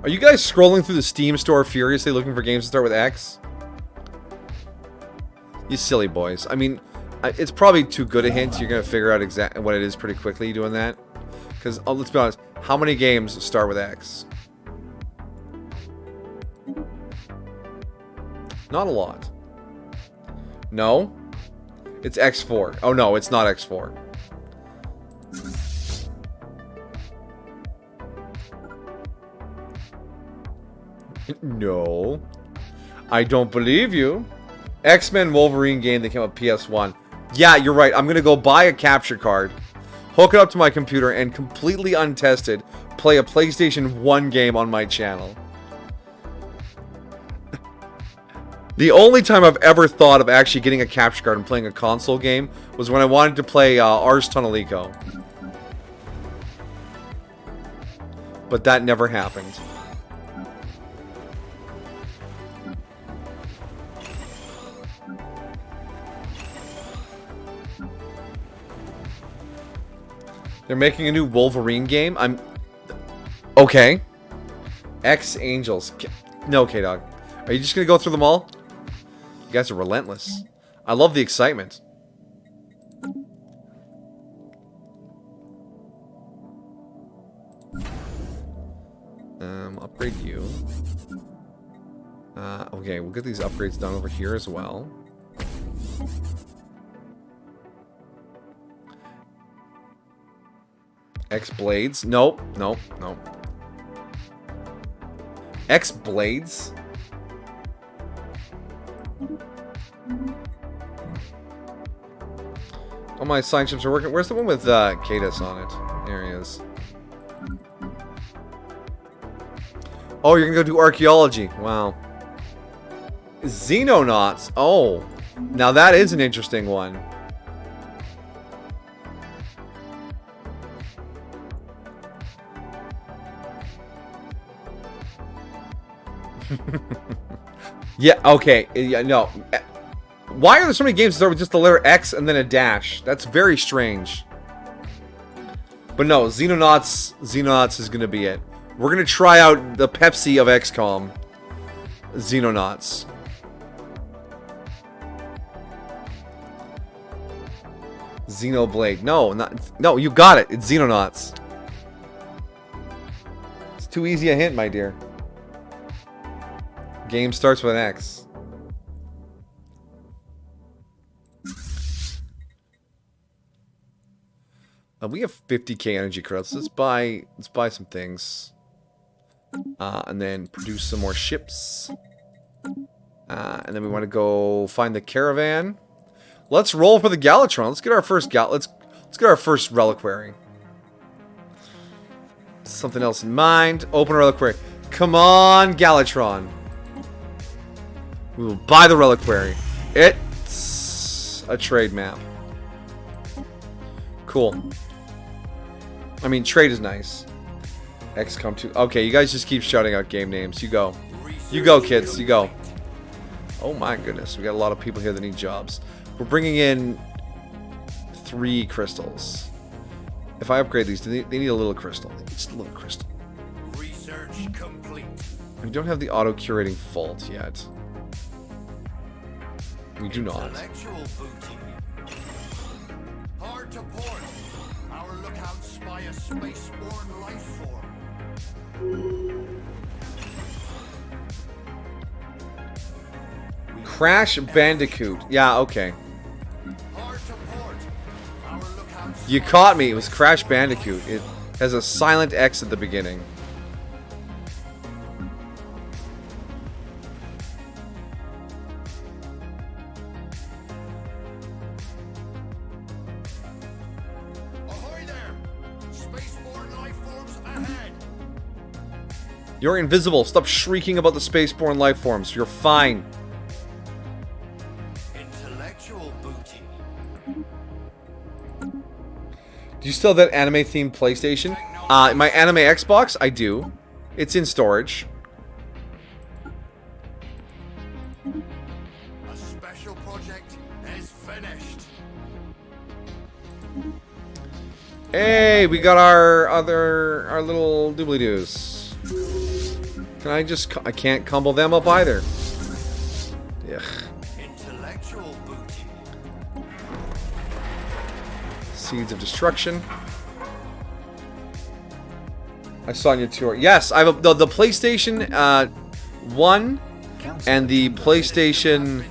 Are you guys scrolling through the Steam store furiously looking for games to start with X? You silly boys. I mean, it's probably too good a hint. You're going to figure out exactly what it is pretty quickly doing that. Because, let's be honest, how many games start with X? Not a lot. No? It's X4. Oh no, it's not X4. No. I don't believe you. X-Men Wolverine game that came out PS1. Yeah, you're right. I'm gonna go buy a capture card, hook it up to my computer, and completely untested play a PlayStation 1 game on my channel. The only time I've ever thought of actually getting a capture card and playing a console game was when I wanted to play Ars Tonalico. But that never happened. They're making a new Wolverine game? Okay. X-Angels. No, K-Dog. Are you just gonna go through them all? You guys are relentless. I love the excitement. Upgrade you. Okay, we'll get these upgrades done over here as well. X-Blades? Nope. X-Blades? Oh, my sign chips are working. Where's the one with Cadus on it? There he is. Oh, you're gonna go do archaeology. Wow. Xenonauts. Oh. Now that is an interesting one. Yeah, okay. Yeah, no. Why are there so many games that start with just the letter X and then a dash? That's very strange. But no, Xenonauts is going to be it. We're going to try out the Pepsi of XCOM. Xenonauts. Xenoblade. No, no, you got it. It's Xenonauts. It's too easy a hint, my dear. Game starts with an X. We have 50k energy credits. Let's buy some things. And then produce some more ships. And then we want to go find the caravan. Let's roll for the Galvatron. Let's get our first let's get our first reliquary. Something else in mind. Open a reliquary. Come on, Galvatron. We will buy the reliquary. It's a trade map. Cool. I mean, trade is nice. XCOM 2. Okay, you guys just keep shouting out game names. You go. You go, kids. You go. Oh my goodness. We got a lot of people here that need jobs. We're bringing in 3 crystals. If I upgrade these, they need a little crystal. Just a little crystal. Research complete. We don't have the auto-curating fault yet. We do not. Intellectual booty. Hard to port. Our lookouts spy a spaceborne life form. Crash Bandicoot. Yeah, okay. Hard to port. Our lookouts. You caught me. It was Crash Bandicoot. It has a silent X at the beginning. Ahoy there! Spaceborne life forms ahead. You're invisible. Stop shrieking about the spaceborne life forms. You're fine. Intellectual booty. Do you still have that anime-themed PlayStation? My anime Xbox? I do. It's in storage. A special project is finished. Hey, we got our little doobly-doos. Can I can't combo them up either. Ugh. Intellectual booty. Seeds of Destruction. I saw on your tour. Yes, I have the PlayStation 1 and the PlayStation...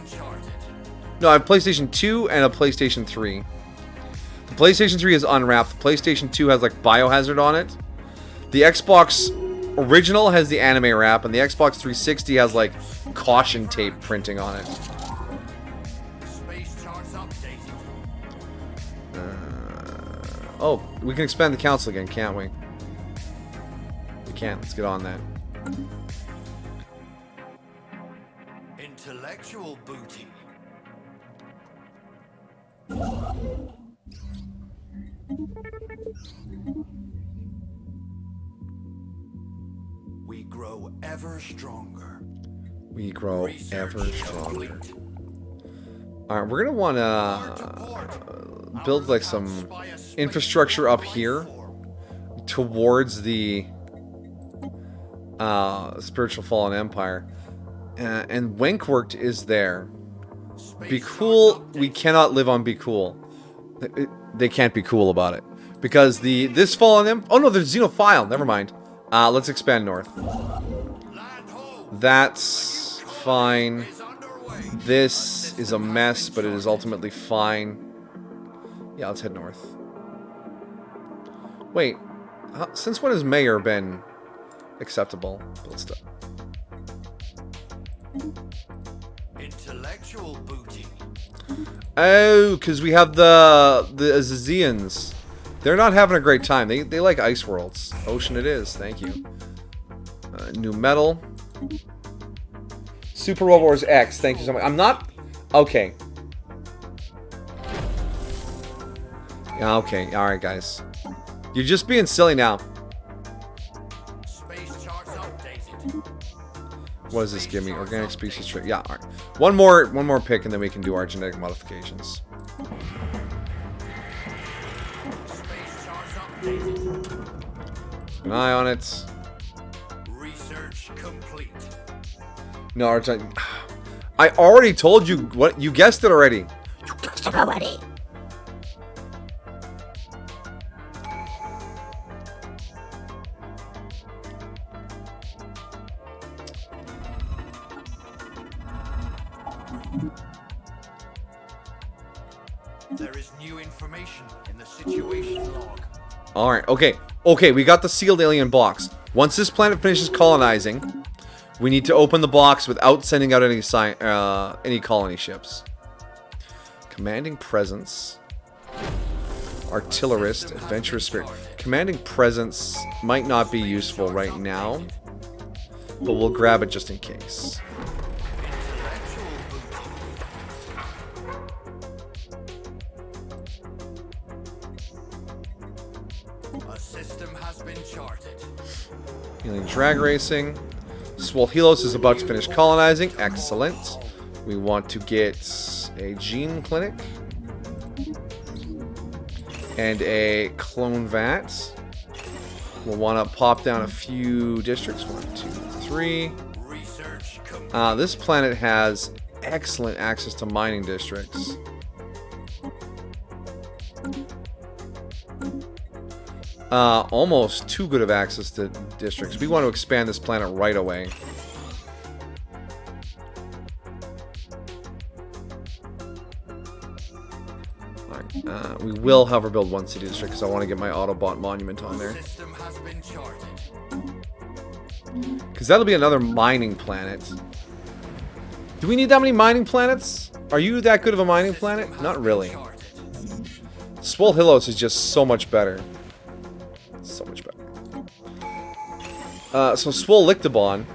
No, I have PlayStation 2 and a PlayStation 3. The PlayStation 3 is unwrapped. The PlayStation 2 has like Biohazard on it. The Xbox original has the anime wrap, and the Xbox 360 has like caution tape printing on it. Space charts updated. Oh, we can expand the council again, can't we? We can. Let's get on that. Intellectual booty. We grow ever stronger. We grow Research ever stronger. complete. Alright, we're gonna wanna build like some infrastructure up here towards the Spiritual Fallen Empire. And Wenkworked is there. Be Cool, we cannot live on Be Cool. They can't be cool about it. Because this Fallen Empire... Oh no, there's Xenophile, never mind. Let's expand north. That's fine. This is a mess, but it is ultimately fine. Yeah, let's head north. Wait, since when has Mayor been acceptable? Let's do. Intellectual booty. Oh, because we have the Azazians. They're not having a great time. They like ice worlds. Ocean it is. Thank you. New metal. Super Robot Wars X. Thank you so much. I'm not... Okay. Yeah, okay. Alright, guys. You're just being silly now. Space charts updated. What does this give me? Organic species trait. Yeah, alright. One more pick and then we can do our genetic modifications. Space charts updated. Keep an eye on it. Research complete. No, I already told you what you guessed it already. You guessed it already. There is new information in the situation log. Alright, okay. Okay, we got the sealed alien box. Once this planet finishes colonizing, we need to open the box without sending out any colony ships. Commanding presence. Artillerist, adventurous spirit. Commanding presence might not be useful right now, but we'll grab it just in case. A system has been charted. Alien drag racing. Swolhelos is about to finish colonizing. Excellent. We want to get a gene clinic. And a clone vat. We'll want to pop down a few districts. 1, 2, 3. This planet has excellent access to mining districts. Almost too good of access to districts. We want to expand this planet right away. Alright, we will hover build one city district because I want to get my Autobot monument on there. Because that'll be another mining planet. Do we need that many mining planets? Are you that good of a mining planet? Not really. Swolhelos is just so much better. So much better. So Swolictabon.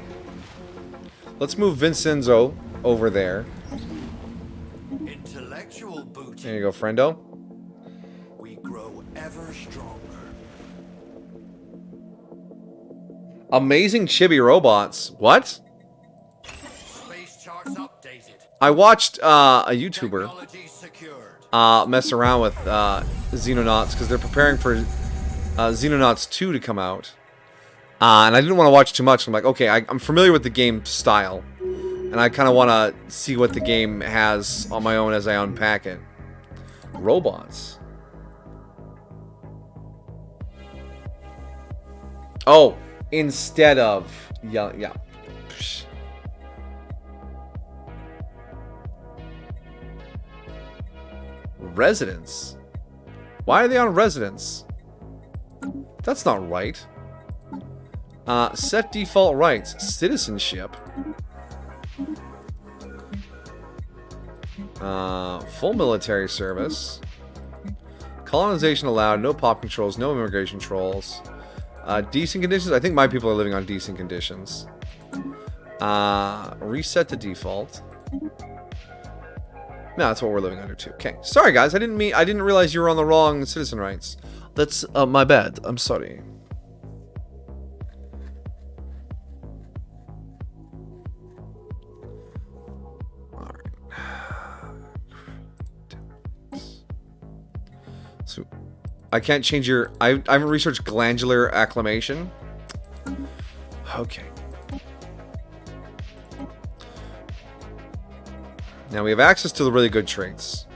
Let's move Vincenzo over there. Intellectual booty. There you go, friendo. We grow ever stronger. Amazing chibi robots. What? Space charts updated. I watched a YouTuber Technology secured. mess around with Xenonauts because they're preparing for Xenonauts 2 to come out. And I didn't want to watch too much. I'm like, okay, I'm familiar with the game style. And I kind of want to see what the game has on my own as I unpack it. Robots. Oh, instead of... Yeah. Psh. Residence? Why are they on residence? That's not right. Set default rights. Citizenship. Full military service. Colonization allowed. No pop controls. No immigration controls. Decent conditions. I think my people are living on decent conditions. Reset to default. No, that's what we're living under too. Okay. Sorry guys, I didn't realize you were on the wrong citizen rights. That's my bad. I'm sorry. So, I can't change your... I haven't researched glandular acclimation. Okay. Now we have access to the really good traits.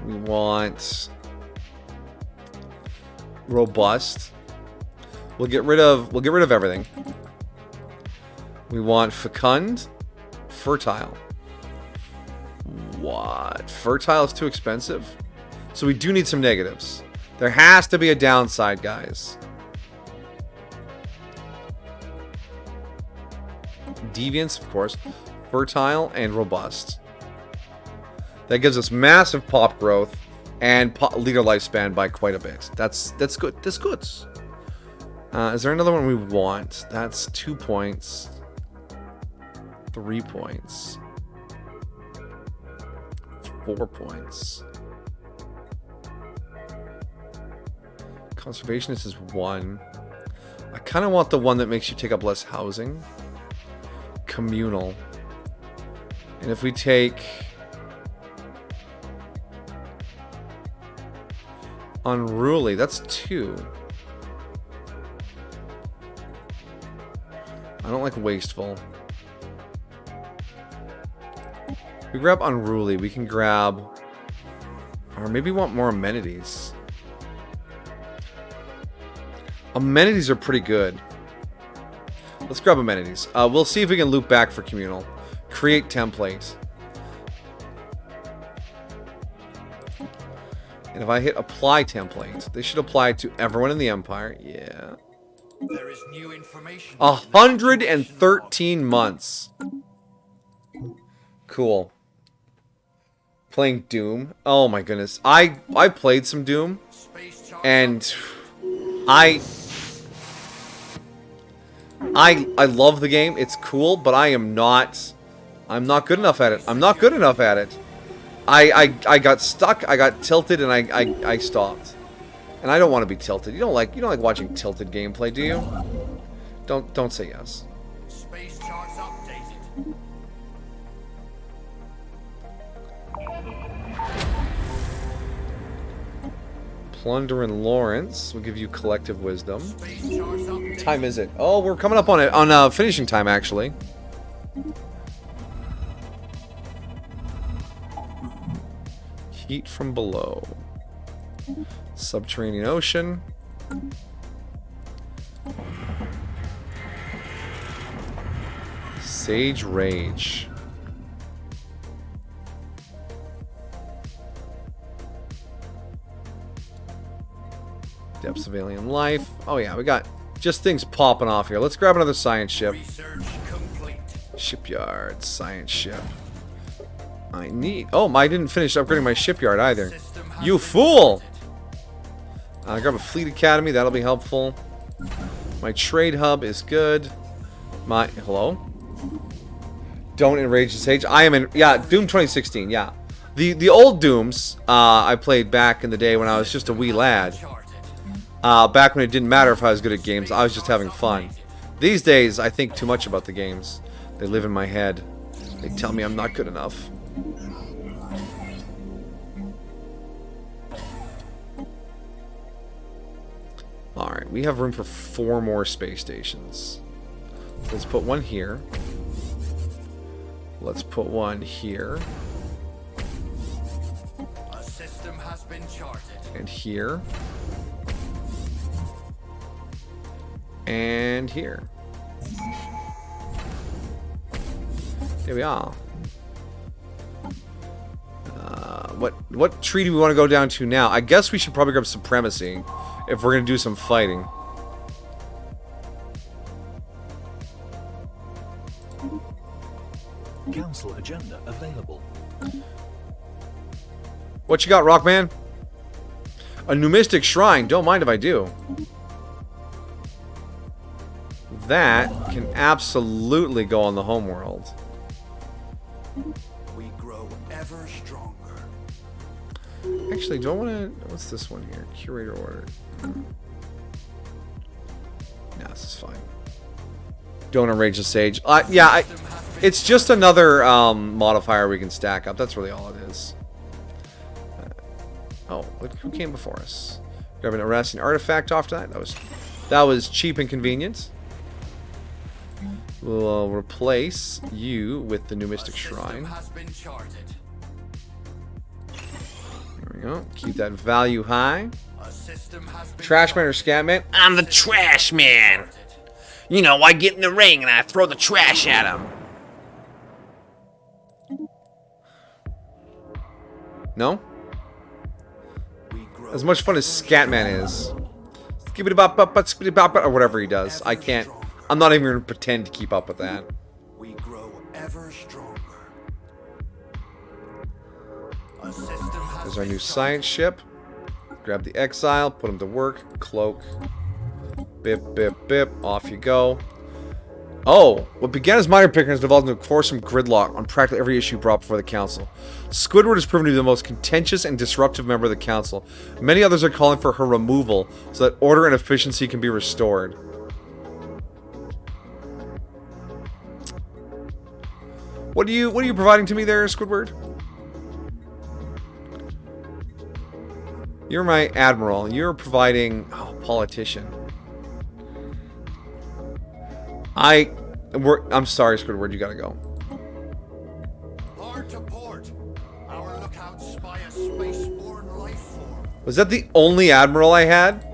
We want... robust. We'll get rid of everything. We want fecund. Fertile. What? Fertile is too expensive? So we do need some negatives. There has to be a downside, guys. Deviance, of course. Fertile and robust. That gives us massive pop growth and leader lifespan by quite a bit. That's good. That's good. Is there another one we want? That's 2 points. 3 points. 4 points. Conservationist is 1. I kind of want the one that makes you take up less housing. Communal. And if we take... Unruly, that's 2. I don't like wasteful. If we grab unruly, we can grab... Or maybe we want more amenities. Amenities are pretty good. Let's grab amenities. We'll see if we can loop back for communal. Create template. And if I hit apply template, this should apply to everyone in the Empire. Yeah. There is new information. 113 months. Cool. Playing Doom. Oh my goodness. I played some Doom. And I love the game. It's cool, but I'm not good enough at it. I'm not good enough at it. I got stuck, I got tilted, and I stopped. And I don't want to be tilted. You don't like watching tilted gameplay, do you? Don't say yes. Space charts updated. Plunder and Lawrence will give you collective wisdom. Space charts updated. What time is it? Oh, we're coming up on finishing time actually. Heat from below. Subterranean ocean. Sage Rage. Depths of alien life. Oh yeah, we got just things popping off here. Let's grab another science ship. Research complete. Shipyard, science ship. I need... Oh, I didn't finish upgrading my shipyard either. You fool! I'll grab a fleet academy. That'll be helpful. My trade hub is good. My... Hello? Don't enrage the sage. I am in... Yeah, Doom 2016, yeah. The old Dooms I played back in the day when I was just a wee lad. Back when it didn't matter if I was good at games. I was just having fun. These days, I think too much about the games. They live in my head. They tell me I'm not good enough. Alright, we have room for 4 more space stations. Let's put one here. Let's put one here. A system has been charted. And here. And here. There we are. What tree do we want to go down to now? I guess we should probably grab Supremacy if we're going to do some fighting. Council agenda available. What you got, Rockman? A numistic shrine. Don't mind if I do. That can absolutely go on the homeworld. We grow ever stronger. Actually, do I want to... What's this one here? Curator order. No, this is fine. Don't enrage the sage. Yeah, it's just another modifier we can stack up. That's really all it is. Oh, look who came before us. Grab an arresting artifact off to that. That was cheap and convenient. We'll replace you with the new Mystic Shrine. There we go. Keep that value high. Trash man or scat man? I'm the trash man. You know, I get in the ring and I throw the trash at him. No? As much fun as Scatman is. Or whatever he does. I can't. I'm not even going to pretend to keep up with that. We grow ever stronger. There's our new science ship. Grab the exile, put him to work, cloak. Bip, bip, bip. Off you go. Oh, what began as minor pickings devolved into a quarrelsome gridlock on practically every issue brought before the council. Squidward has proven to be the most contentious and disruptive member of the council. Many others are calling for her removal so that order and efficiency can be restored. What are you providing to me there, Squidward? You're my admiral. You're providing politician. I'm sorry, Squidward. You gotta go. Hard to port. Our lookouts spy a spaceborne life form. Was that the only admiral I had?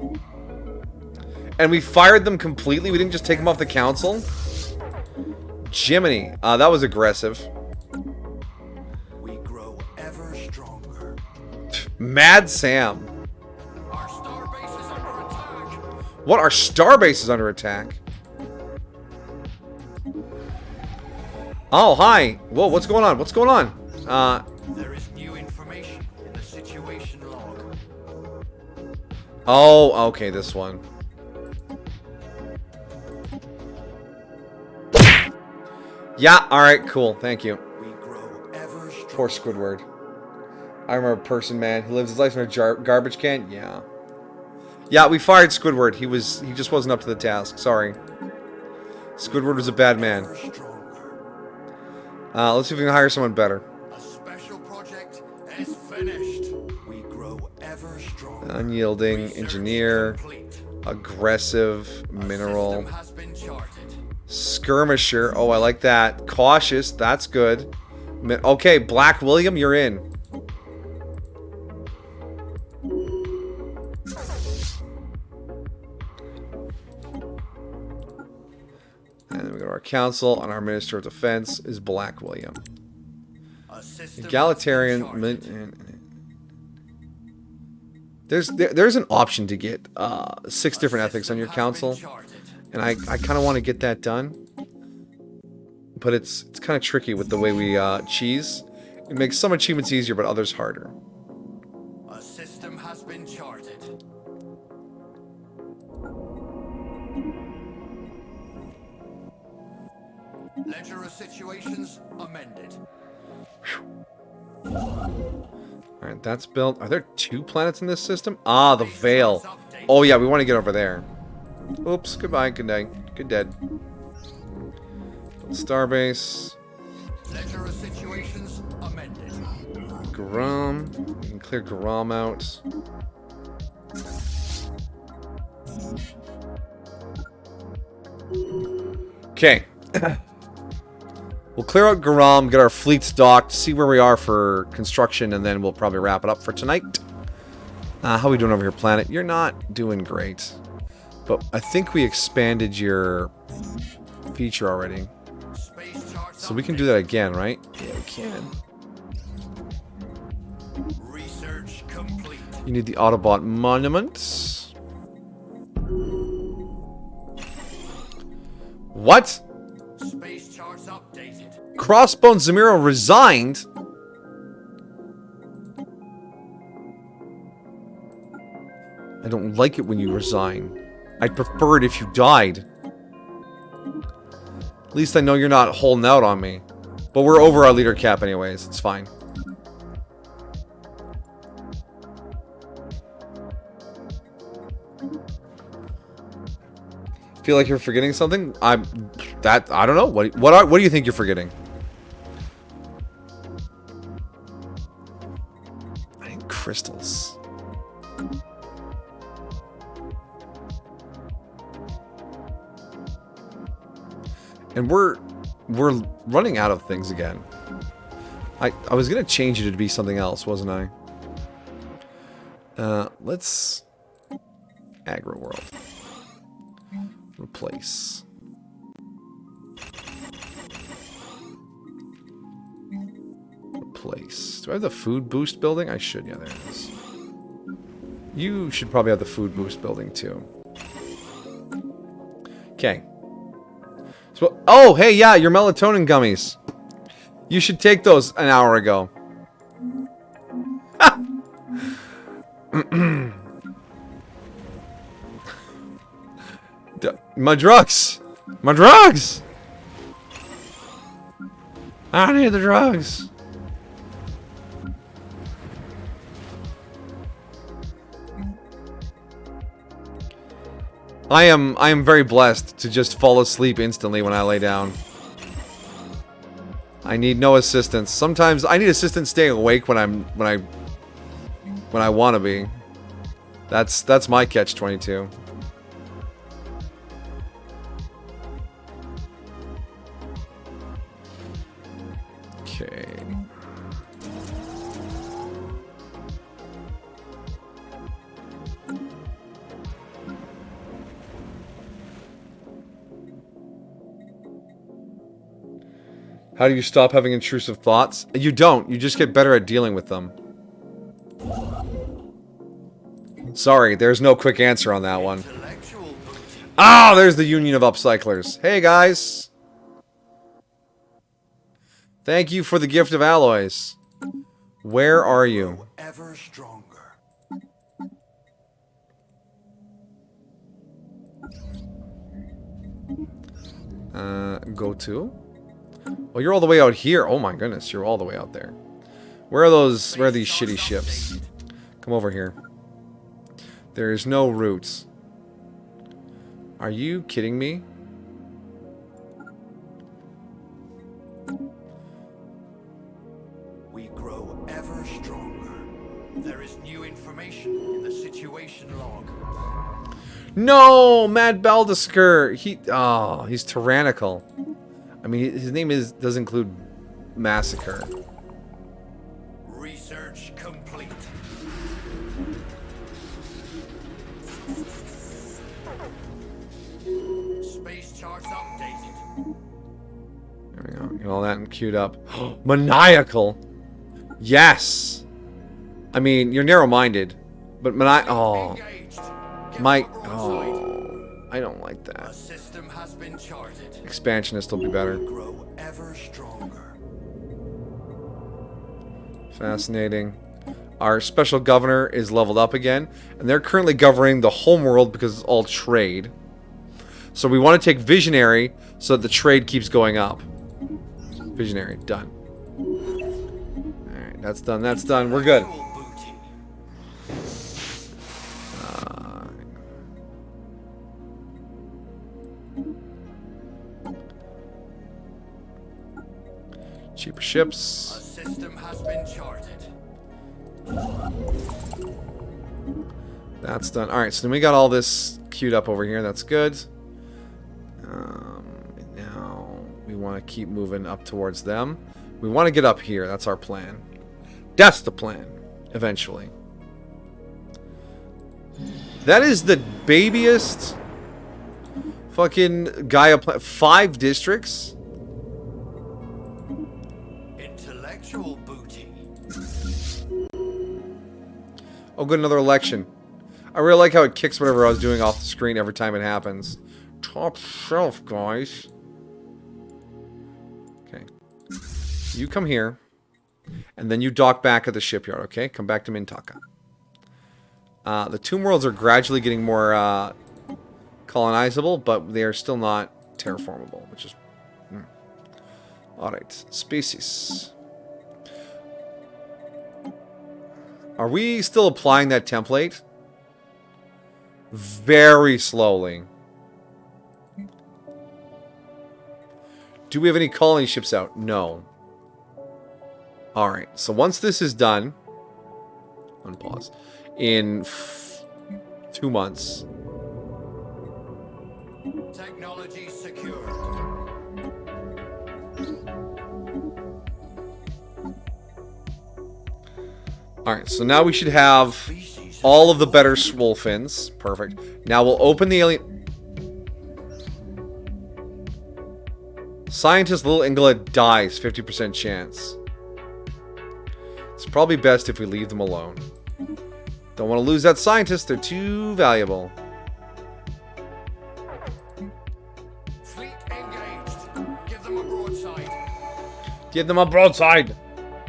And we fired them completely? We didn't just take them off the council? Jiminy. That was aggressive. We grow ever stronger. Mad Sam. Our starbase is under attack. What? Our starbase is under attack? Oh, hi. Whoa, what's going on? What's going on? There is new information in the situation log. Oh, okay, this one. Yeah, alright, cool. Thank you. We grow ever stronger. Poor Squidward. I remember a person, man, who lives his life in a garbage can. Yeah. Yeah, we fired Squidward. He just wasn't up to the task. Sorry. Squidward was a bad man. Ever stronger. Let's see if we can hire someone better. A special project is finished. We grow ever stronger. Unyielding, Research engineer, complete. aggressive, A mineral, system has been charted. skirmisher. Oh, I like that. Cautious. That's good. Okay, Black William, you're in. And then we go to our council, and our Minister of Defense is Black William. A system Egalitarian. has been charted. There's an option to get 6 different A ethics on your system has been council, charted. and I kind of want to get that done. But it's kind of tricky with the way we cheese. It makes some achievements easier, but others harder. A system has been charted. Ledger of situations amended. Alright, that's built. Are there 2 planets in this system? Ah, the Veil. Oh yeah, we want to get over there. Oops, goodbye, good night. Good dead. Starbase. Ledger of situations amended. Garam. We can clear Garam out. Okay. We'll clear out Garam, get our fleets docked, see where we are for construction, and then we'll probably wrap it up for tonight. How are we doing over here, planet? You're not doing great. But I think we expanded your feature already. Space charts So we can do that again, right? Yeah, we can. Research complete. You need the Autobot Monument. What? Space charts updated. Crossbone Zamiro resigned? I don't like it when you resign. I'd prefer it if you died. At least I know you're not holding out on me. But we're over our leader cap anyways. It's fine. Feel like you're forgetting something? I don't know. What do you think you're forgetting? I need crystals. And we're running out of things again. I was gonna change it to be something else, wasn't I? Let's Agro World. Replace. Replace. Do I have the food boost building? I should. Yeah, there it is. You should probably have the food boost building too. Okay. So, oh, hey, yeah, your melatonin gummies. You should take those an hour ago. My drugs! My drugs! I need the drugs. I am very blessed to just fall asleep instantly when I lay down. I need no assistance. Sometimes I need assistance staying awake when I want to be. That's my catch-22. Okay. How do you stop having intrusive thoughts? You don't. You just get better at dealing with them. Sorry, there's no quick answer on that one. Ah, there's the Union of Upcyclers. Hey, guys. Thank you for the gift of alloys. Where are you? Ever stronger. Go to? Oh, you're all the way out here. Oh my goodness, you're all the way out there. Where are those? Where are these shitty ships? Come over here. There's no routes. Are you kidding me? We grow ever stronger. There is new information in the situation log. No, Mad Baldasker. He's tyrannical. I mean, his name does include massacre. Research complete. Space charts updated. There we go. Get all that queued up. Maniacal. Yes. I mean, you're narrow-minded, but oh, I don't like that. A system has been charted. Expansionist will be better. Grow ever stronger. Fascinating. Our special governor is leveled up again, and they're currently governing the homeworld because it's all trade. So we want to take Visionary so that the trade keeps going up. Visionary, done. Alright, that's done, that's done. We're good. Cheaper ships. A system has been charted. That's done. Alright, so then we got all this queued up over here. That's good. Now we want to keep moving up towards them. We want to get up here. That's our plan. That's the plan. Eventually. That is the babiest fucking Gaia plan. 5 districts? Intellectual booty. Oh, good, another election. I really like how it kicks whatever I was doing off the screen every time it happens. Top shelf, guys. Okay. You come here. And then you dock back at the shipyard, okay? Come back to Mintaka. The Tomb Worlds are gradually getting more colonizable, but they are still not terraformable, which is... Alright, species. Are we still applying that template? Very slowly. Do we have any colony ships out? No. Alright, so once this is done... Unpause. In 2 months... Technology secure. Alright, so now we should have all of the better Swolefins. Perfect. Now we'll open the alien... Scientist Little Ingolid dies. 50% chance. It's probably best if we leave them alone. Don't want to lose that scientist. They're too valuable. Fleet engaged. Give them a broadside. Give them a broadside.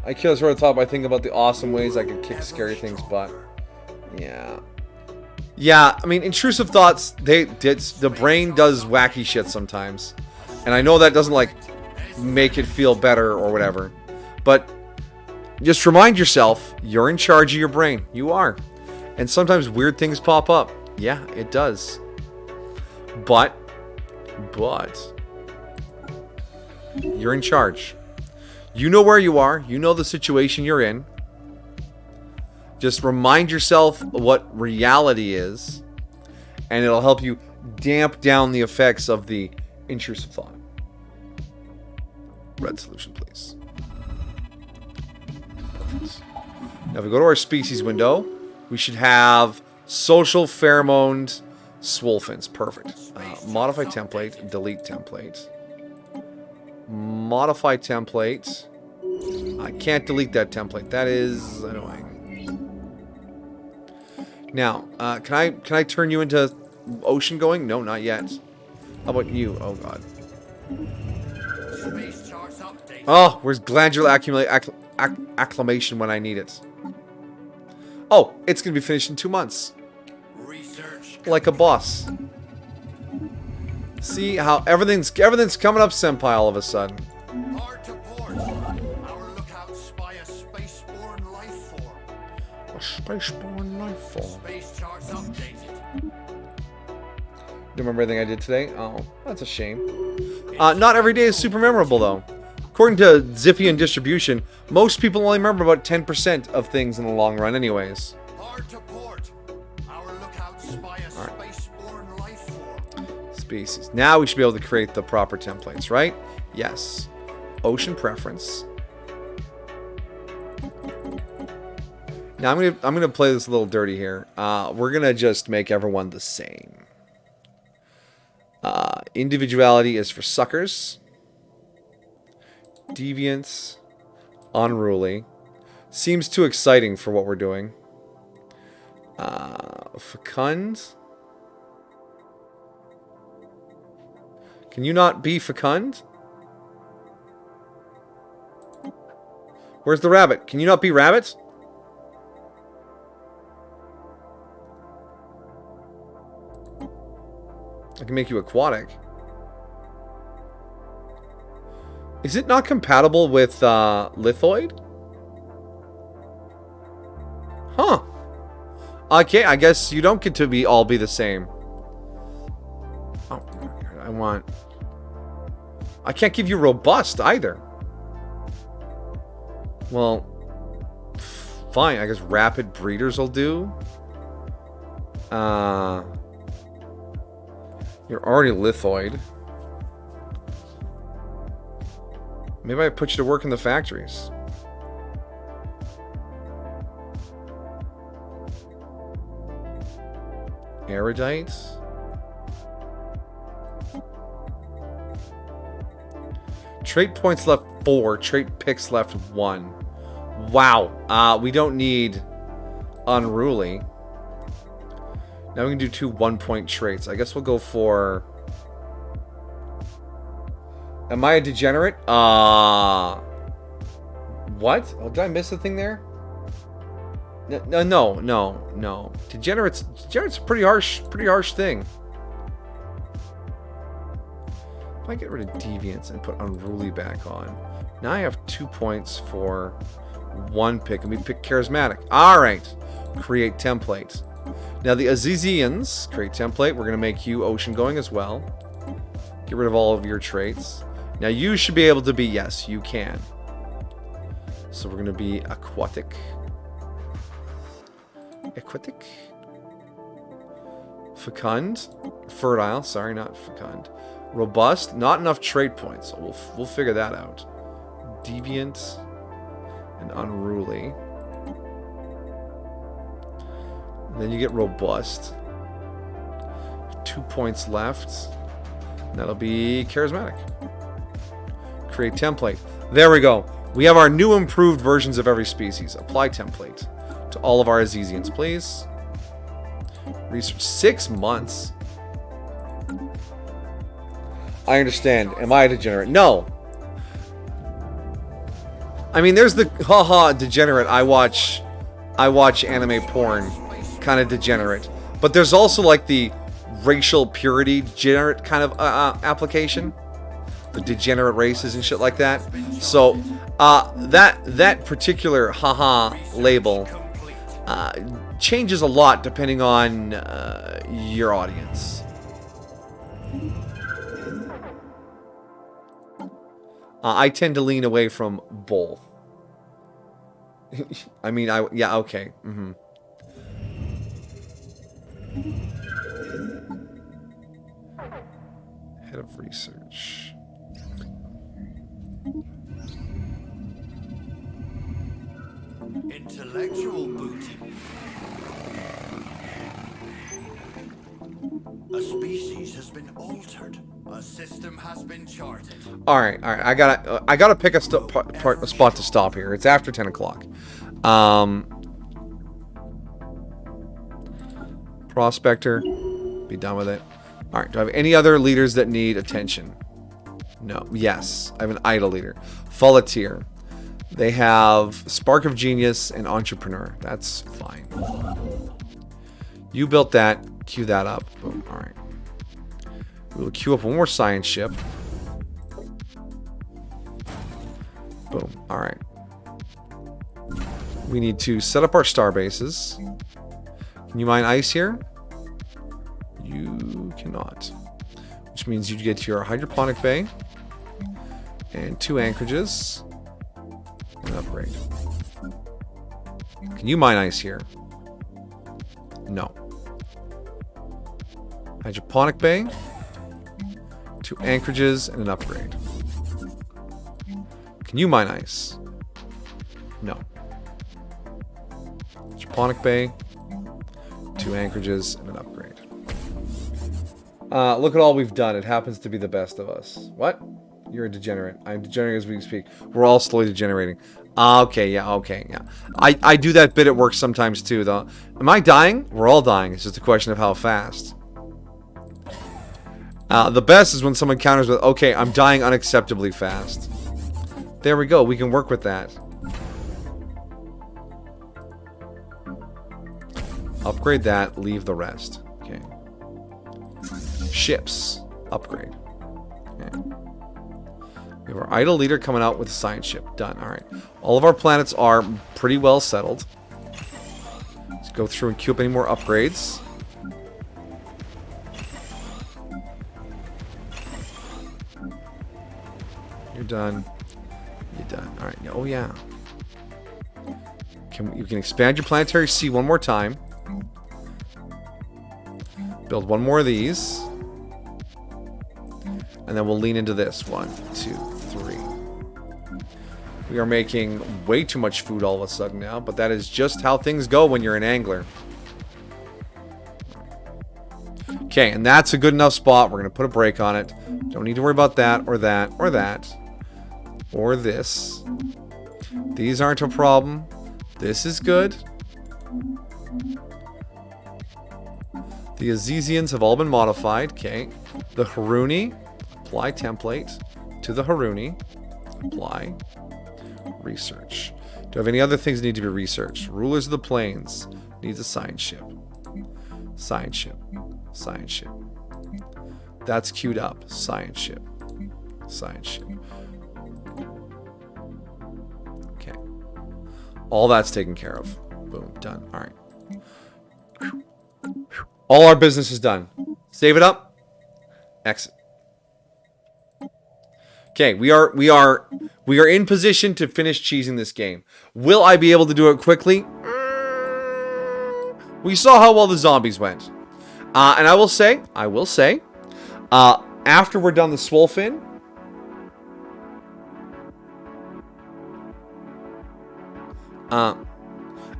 I kill this right at the top. I think about the awesome ways I could kick scary things, but yeah. Yeah, I mean, intrusive thoughts, the brain does wacky shit sometimes. And I know that doesn't, like, make it feel better or whatever. But just remind yourself, you're in charge of your brain. You are. And sometimes weird things pop up. Yeah, it does. But, you're in charge. You know where you are. You know the situation you're in. Just remind yourself what reality is. And it'll help you damp down the effects of the intrusive thought. Red solution, please. Now if we go to our species window, we should have social pheromoned Swolefins. Perfect. Modify template, delete template. Modify template. I can't delete that template. That is annoying. Now, can I turn you into ocean going? No, not yet. How about you? Oh god. Space charts updated. Oh, where's glandular acclimation when I need it? Oh, it's gonna be finished in 2 months. Research. Like a boss. See how everything's coming up, Senpai, all of a sudden. Hard to port. Our lookouts spy a spaceborne life form. A spaceborne life form. Space charts updated. You remember everything I did today? Oh, that's a shame. Not every day is super memorable, though. According to Zippian distribution, most people only remember about 10% of things in the long run anyways. Hard to port. Our lookouts spy a spaceborne life form. Species. Now we should be able to create the proper templates, right? Yes. Ocean preference. Now I'm gonna play this a little dirty here. We're gonna just make everyone the same. Individuality is for suckers. Deviance. Unruly. Seems too exciting for what we're doing. Fecund. Can you not be fecund? Where's the rabbit? Can you not be rabbit? I can make you aquatic. Is it not compatible with lithoid? Huh. Okay, I guess you don't get to all be the same. Oh, I can't give you robust either. Well, fine. I guess rapid breeders will do. You're already lithoid. Maybe I put you to work in the factories. Erudite. Trait points left 4. Trait picks left 1. Wow. We don't need unruly. Now we can do 2 1-point traits. I guess we'll go for... Am I a degenerate? What? Oh, did I miss the thing there? No. Degenerate's a pretty harsh thing. If I get rid of deviance and put unruly back on, now I have 2 points for 1 pick, and we pick charismatic. All right, create template. Now the Azizians, create template. We're gonna make you ocean going as well. Get rid of all of your traits. Now you should be able to be, yes, you can. So we're gonna be aquatic. Aquatic. Fecund. Fertile, sorry, not fecund. Robust, not enough trait points. So we'll figure that out. Deviant and unruly. And then you get robust. 2 points left. And that'll be charismatic. Create template. There we go. We have our new improved versions of every species. Apply template to all of our Azizians, please. Research 6 months. I understand. Am I a degenerate? No. I mean, there's the haha degenerate. I watch anime porn kind of degenerate. But there's also like the racial purity degenerate kind of application. The degenerate races and shit like that. So that particular haha label changes a lot depending on your audience. I tend to lean away from both. I mean, yeah, okay. Mm-hmm. Head of research. Intellectual booty. A species has been altered. A system has been charted. All right. I gotta pick a spot to stop here. It's after 10 o'clock. Prospector, be done with it. All right. Do I have any other leaders that need attention? No. Yes, I have an idle leader. Volunteer. They have Spark of Genius and Entrepreneur. That's fine. You built that. Queue that up. Boom. All right. We'll queue up one more science ship. Boom. All right. We need to set up our star bases. Can you mine ice here? You cannot. Which means you get to your hydroponic bay and 2 anchorages and upgrade. Can you mine ice here? No. Hydroponic bay, 2 anchorages and an upgrade. Can you mine ice? No. Hydroponic bay, 2 anchorages and an upgrade. Look at all we've done. It happens to be the best of us. What? You're a degenerate. I'm degenerating as we speak. We're all slowly degenerating. Okay, yeah. I do that bit at work sometimes too, though. Am I dying? We're all dying. It's just a question of how fast. The best is when someone counters with, okay, I'm dying unacceptably fast. There we go. We can work with that. Upgrade that. Leave the rest. Okay. Ships. Upgrade. Okay. We have our idle leader coming out with a science ship. Done. All right. All of our planets are pretty well settled. Let's go through and queue up any more upgrades. You're done. You're done. All right. Oh, yeah. You can expand your planetary sea one more time. Build one more of these. And then we'll lean into this. 1, 2, 3. We are making way too much food all of a sudden now, but that is just how things go when you're an angler. Okay, and that's a good enough spot. We're going to put a break on it. Don't need to worry about that, or that, or that. Or this. These aren't a problem. This is good. The Azizians have all been modified. Okay. The Haruni. Apply template to the Haruni. Apply. Research. Do I have any other things that need to be researched? Rulers of the Plains. Needs a science ship. Science ship. Science ship. That's queued up. Science ship. Science ship. Okay. All that's taken care of. Boom. Done. All right. All our business is done. Save it up. Exit. Okay, we are in position to finish cheesing this game. Will I be able to do it quickly? We saw how well the zombies went. And I will say, after we're done the Swolefin,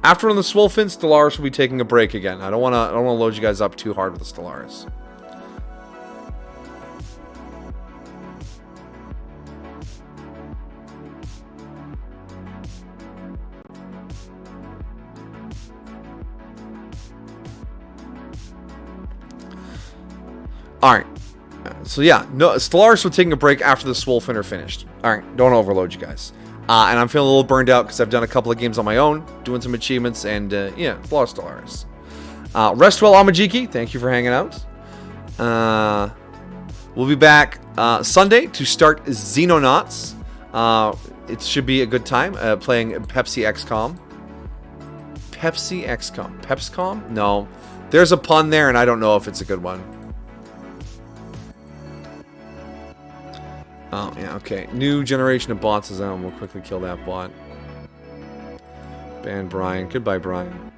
after on the Swolefin, Stellaris will be taking a break again. I don't wanna load you guys up too hard with the Stellaris. Alright. So yeah, no, Stellaris will taking a break after the Swolefin are finished. Alright, don't overload you guys. And I'm feeling a little burned out because I've done a couple of games on my own, doing some achievements, and yeah, it's a lot of Stellaris. Rest well, Amajiki. Thank you for hanging out. We'll be back Sunday to start Xenonauts. It should be a good time playing Pepsi XCOM. Pepsi XCOM. Pepscom? No. There's a pun there, and I don't know if it's a good one. Oh, yeah, okay. New generation of bots is out. We'll quickly kill that bot. Ban Brian. Goodbye, Brian.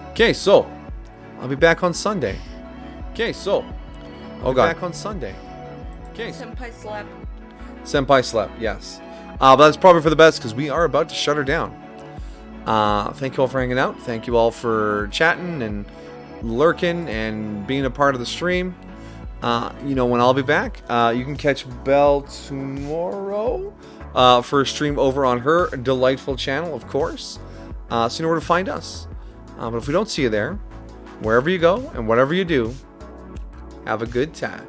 Okay, so I'll be back on Sunday. Okay, so Oh, We're God. back on Sunday. Okay. Senpai slap. Senpai slept, yes. But that's probably for the best because we are about to shut her down. Thank you all for hanging out. Thank you all for chatting and lurking and being a part of the stream. You know when I'll be back. You can catch Belle tomorrow for a stream over on her delightful channel, of course. So you know where to find us. But if we don't see you there, wherever you go and whatever you do, have a good time.